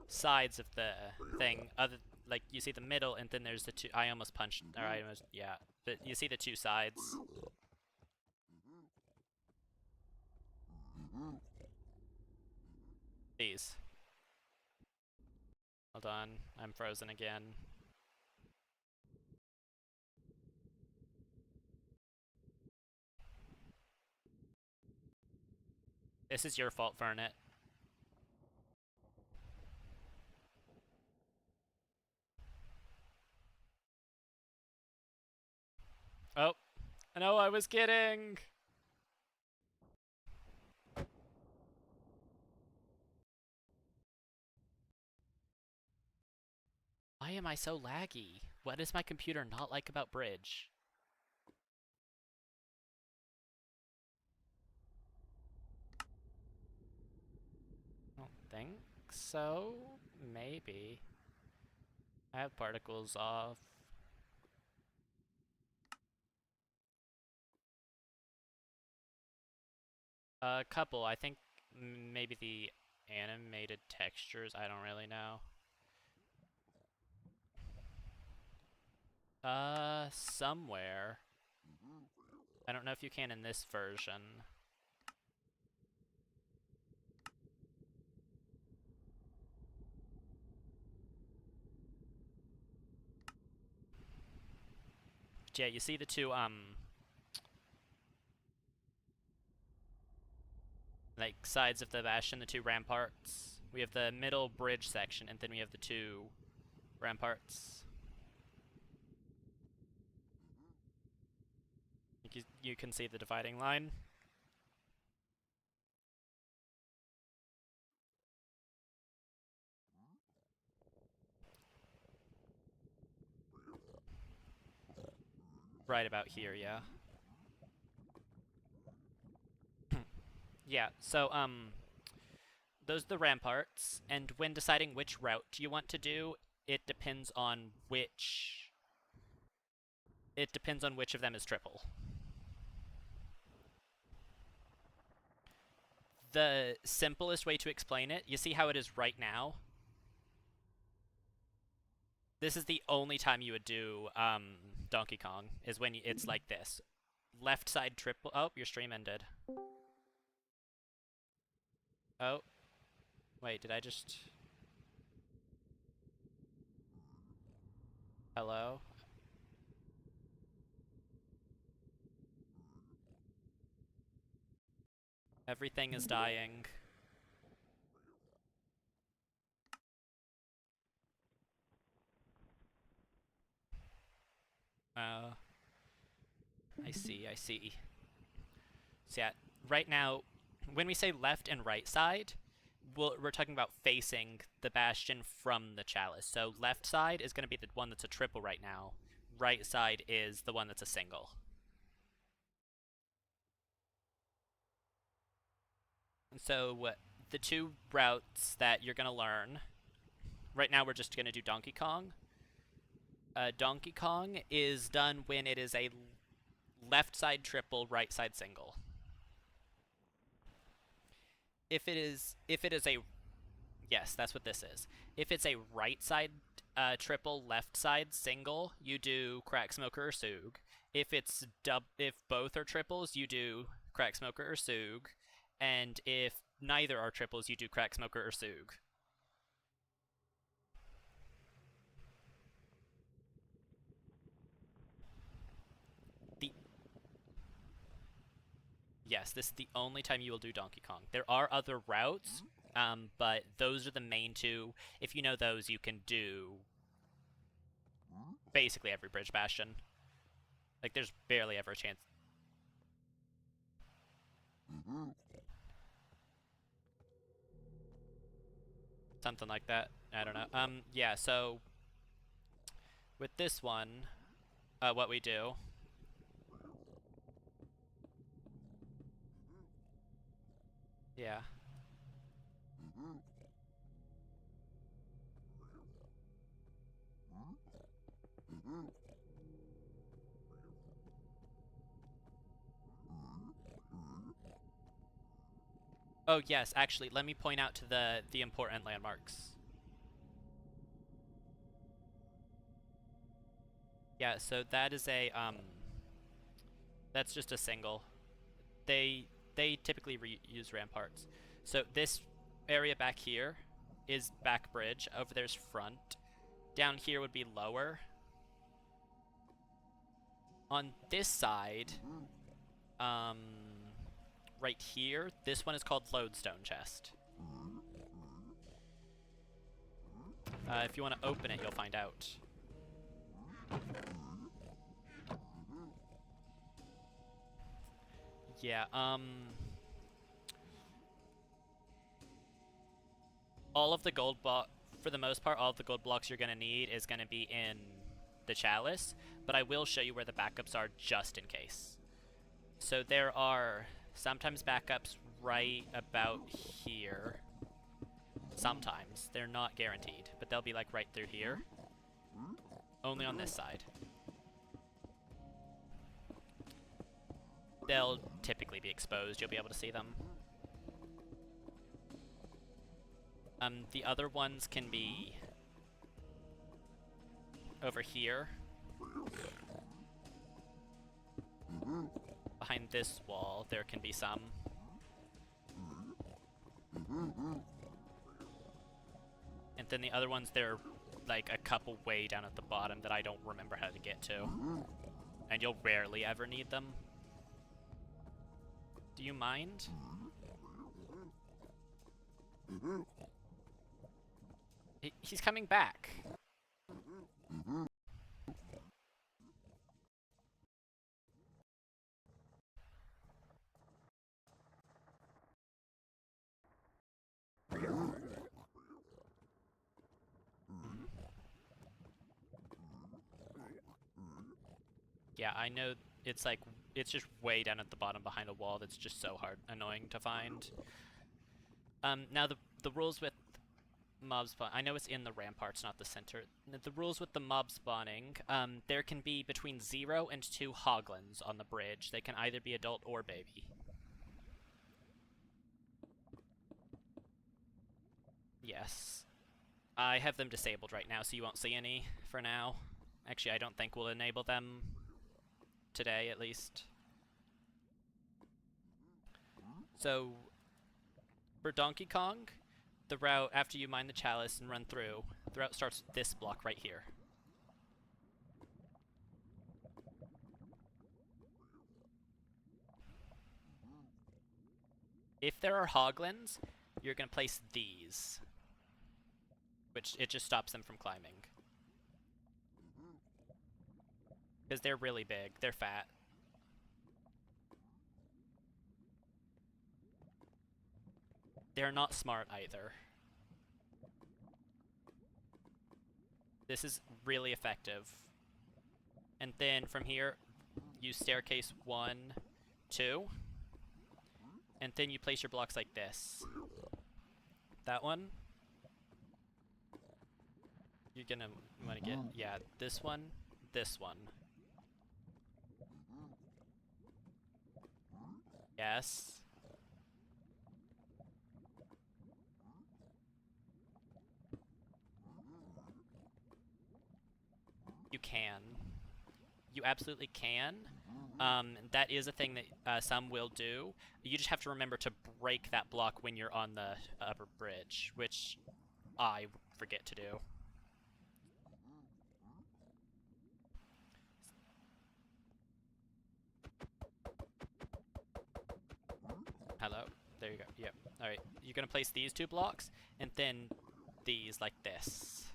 sides of the thing, like, you see the middle, and then there's the two, I almost punched, or I almost, yeah, but you see the two sides. These. Hold on, I'm frozen again. This is your fault, Vernet. Oh, No, I was kidding! Why am I so laggy? What does my computer not like about Bridge? I don't think so. Maybe. I have particles off. A couple. I think maybe the animated textures. I don't really know. Somewhere. I don't know if you can in this version. But yeah, you see the two, like, sides of the bastion, the two ramparts. We have the middle bridge section, and then we have the two ramparts. You can see the dividing line. Right about here, yeah. Yeah, so, those are the ramparts, and when deciding which route you want to do, it depends on which... It depends on which of them is triple. The simplest way to explain it, you see how it is right now? This is the only time you would do Donkey Kong, is when it's like this. Left side triple... Oh, your stream ended. Oh. Wait, did I just... Hello? Everything is dying. I see, I see. So yeah, right now, when we say left and right side, we're talking about facing the bastion from the chalice. So left side is going to be the one that's a triple right now. Right side is the one that's a single. And so the two routes that you're going to learn, right now we're just going to do Donkey Kong. Donkey Kong is done when it is a left side triple, right side single. If it is a... Yes, that's what this is. If it's a right side triple, left side single, you do Crack Smoker or Soog. If both are triples, you do Crack Smoker or Soog. And if neither are triples, you do Crack Smoker or Soog. Yes, this is the only time you will do Donkey Kong. There are other routes, but those are the main two. If you know those, you can do basically every Bridge Bastion. Like, there's barely ever a chance. Something like that. I don't know. Yeah, so with this one, what we do... Yeah. Oh, yes, actually, let me point out to the important landmarks. Yeah, so that is a, that's just a single. They typically use ramparts. So this area back here is back bridge. Over there's front. Down here would be lower. On this side, right here, this one is called Lodestone Chest. If you want to open it, you'll find out. Yeah, all of the gold block, for the most part, all of the gold blocks you're gonna need is gonna be in the chalice, but I will show you where the backups are just in case. So there are sometimes backups right about here. Sometimes. They're not guaranteed, but they'll be like right through here. Only on this side. They'll typically be exposed, you'll be able to see them. The other ones can be over here. Behind this wall, there can be some. And then the other ones, they're like a couple way down at the bottom that I don't remember how to get to. And you'll rarely ever need them. Do you mind? He's coming back. Yeah, I know it's like, it's just way down at the bottom behind a wall that's just so annoying to find. Now the rules with mob spawn, I know it's in the ramparts, not the center. The rules with the mob spawning, there can be between 0 and 2 hoglins on the bridge. They can either be adult or baby. Yes. I have them disabled right now, so you won't see any for now. Actually, I don't think we'll enable them today, at least. So, for Donkey Kong, the route, after you mine the chalice and run through, the route starts with this block right here. If there are hoglins, you're going to place these, which it just stops them from climbing. Because they're really big, they're fat. They're not smart either. This is really effective. And then from here, use staircase 1, 2. And then you place your blocks like this. That one. You're gonna wanna get, yeah, this one, this one. Yes. You can. You absolutely can. That is a thing that some will do. You just have to remember to break that block when you're on the upper bridge, which I forget to do. Hello? There you go. Yep. Alright. You're going to place these 2 blocks, and then these like this.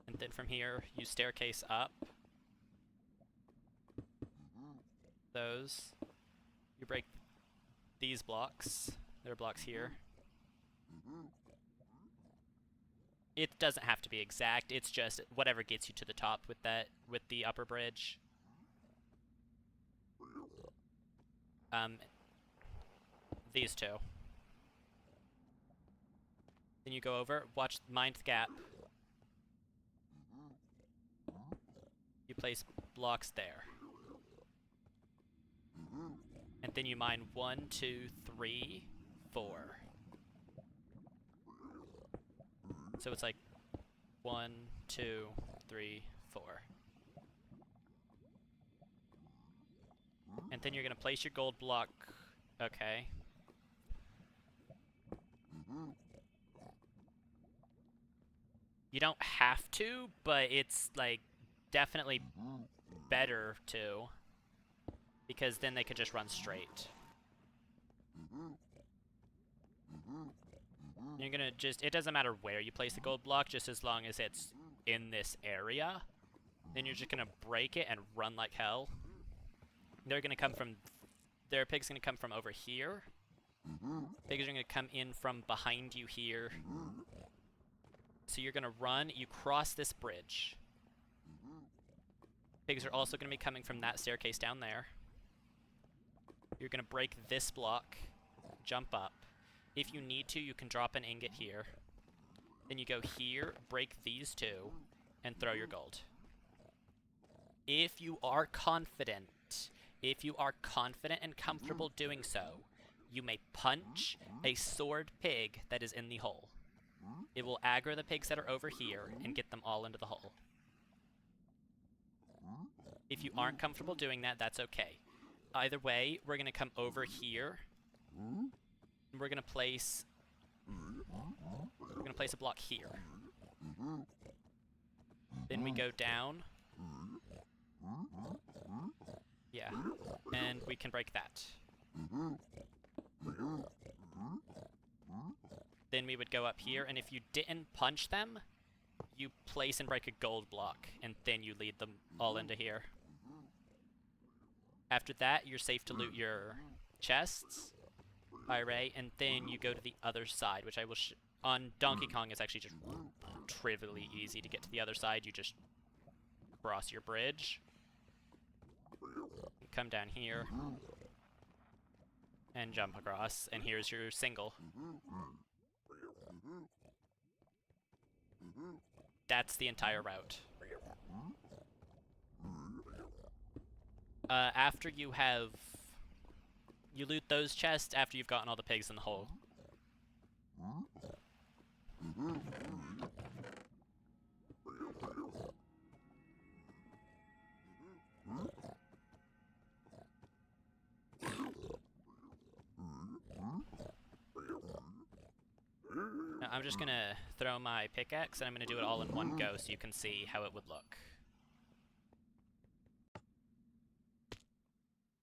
And then from here, you staircase up. Those. You break these blocks. There are blocks here. It doesn't have to be exact, it's just whatever gets you to the top with that, with the upper bridge. These 2. Then you go over, watch, mind the gap. You place blocks there. And then you mine 1, 2, 3, 4. So it's like 1, 2, 3, 4. And then you're gonna place your gold block. Okay. You don't have to, but it's like definitely better to, because then they could just run straight. You're gonna just, it doesn't matter where you place the gold block, just as long as it's in this area. Then you're just gonna break it and run like hell. They're gonna come from... Their pig's gonna come from over here. Pigs are gonna come in from behind you here. So you're gonna run, you cross this bridge. Pigs are also gonna be coming from that staircase down there. You're gonna break this block, jump up. If you need to, you can drop an ingot here. Then you go here, break these two, and throw your gold. If you are confident and comfortable doing so, you may punch a sword pig that is in the hole. It will aggro the pigs that are over here and get them all into the hole. If you aren't comfortable doing that, that's okay. Either way, we're going to come over here. And we're going to place a block here. Then we go down. Yeah, and we can break that. Then we would go up here, and if you didn't punch them, you place and break a gold block, and then you lead them all into here. After that, you're safe to loot your chests, array, and then you go to the other side, which I will on Donkey Kong, it's actually just trivially easy to get to the other side. You just cross your bridge, come down here, and jump across, and here's your single. That's the entire route. After you loot those chests after you've gotten all the pigs in the hole. Now, I'm just gonna throw my pickaxe and I'm gonna do it all in one go so you can see how it would look.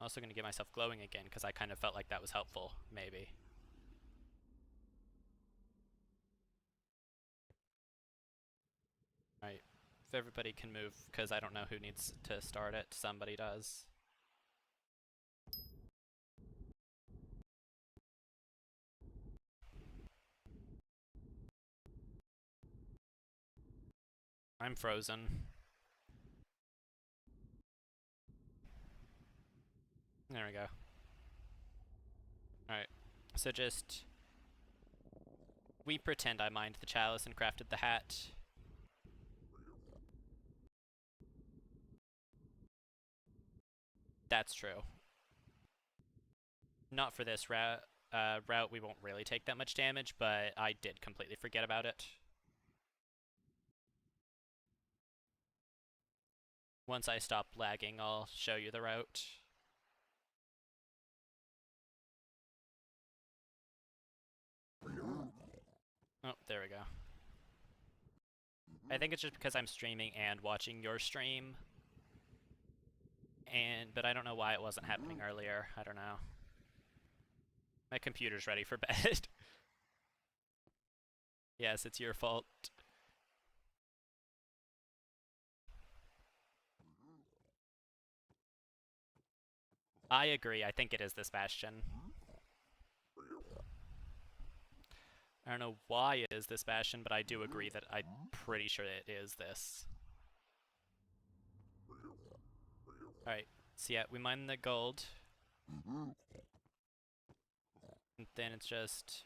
I'm also gonna get myself glowing again because I kind of felt like that was helpful, maybe. Alright, if everybody can move, because I don't know who needs to start it, somebody does. I'm frozen. There we go. Alright, so just... We pretend I mined the chalice and crafted the hat. That's true. Not for this route. We won't really take that much damage, but I did completely forget about it. Once I stop lagging, I'll show you the route. Oh, there we go. I think it's just because I'm streaming and watching your stream. But I don't know why it wasn't happening earlier. I don't know. My computer's ready for bed. Yes, it's your fault. I agree, I think it is this bastion. I don't know why it is this bastion, but I do agree that I'm pretty sure it is this. Alright, so yeah, we mine the gold. And then it's just...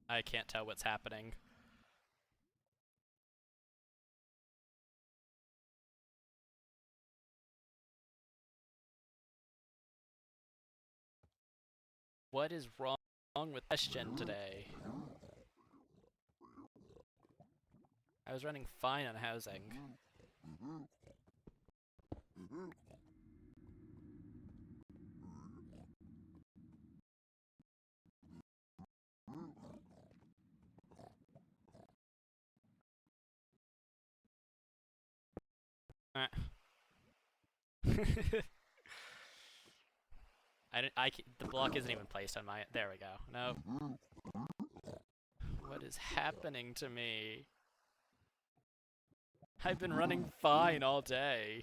I can't tell what's happening. What is wrong with question today? I was running fine on housing. Uh. The block isn't even placed on my... There we go. No. What is happening to me? I've been running fine all day.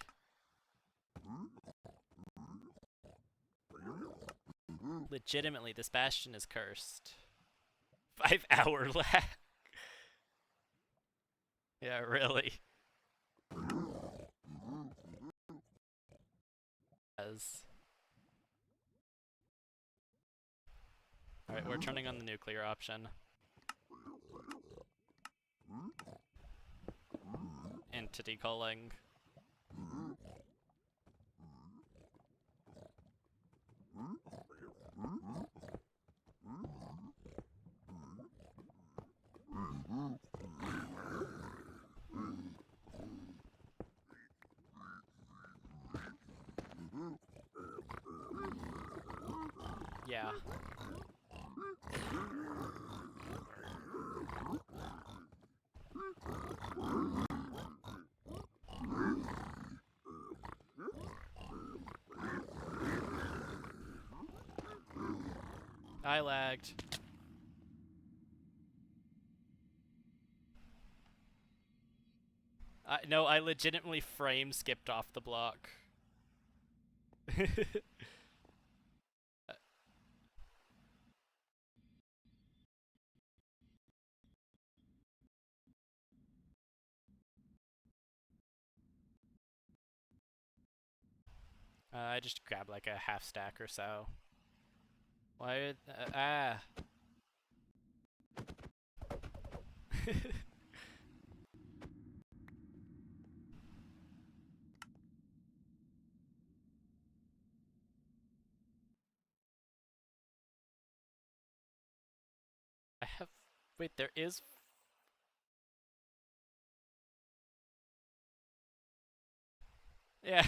Legitimately, this bastion is cursed. 5-hour lag. Yeah, really. Alright, we're turning on the nuclear option. Entity calling. Yeah. I lagged. No, I legitimately frame skipped off the block. I just grabbed like a half stack or so. Why? I have... Wait, there is... Yeah,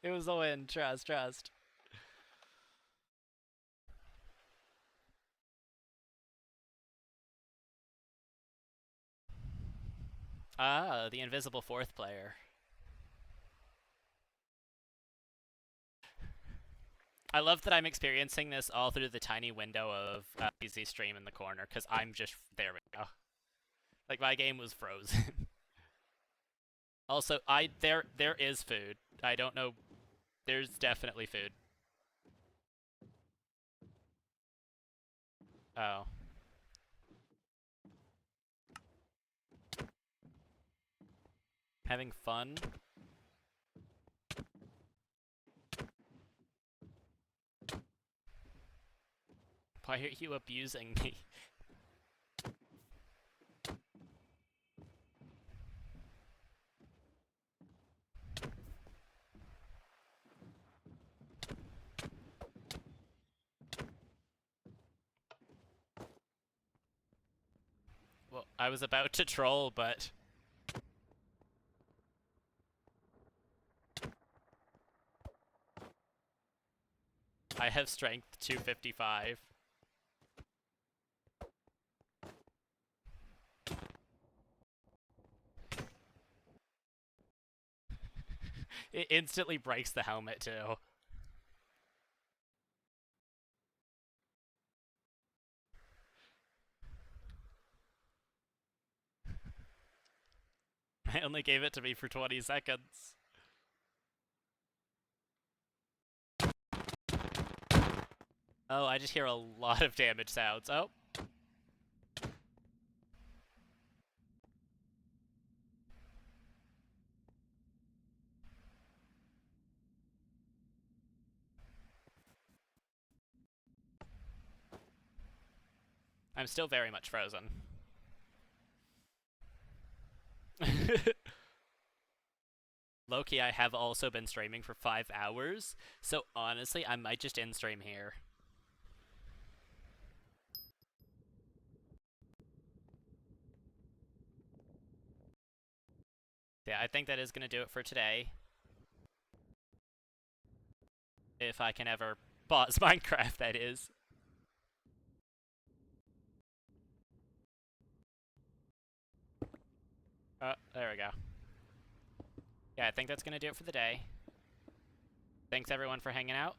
it was a win. Trust. Ah, the invisible fourth player. I love that I'm experiencing this all through the tiny window of easy stream in the corner, because I'm just... There we go. Like, my game was frozen. Also, there is food. I don't know. There's definitely food. Oh. Having fun? Why are you abusing me? Well, I was about to troll, but... I have strength 255. It instantly breaks the helmet, too. I only gave it to me for 20 seconds. Oh, I just hear a lot of damage sounds. Oh. I'm still very much frozen. Loki, I have also been streaming for 5 hours, so honestly, I might just end stream here. Yeah, I think that is going to do it for today. If I can ever pause Minecraft, that is. Oh, there we go. Yeah, I think that's going to do it for the day. Thanks everyone for hanging out.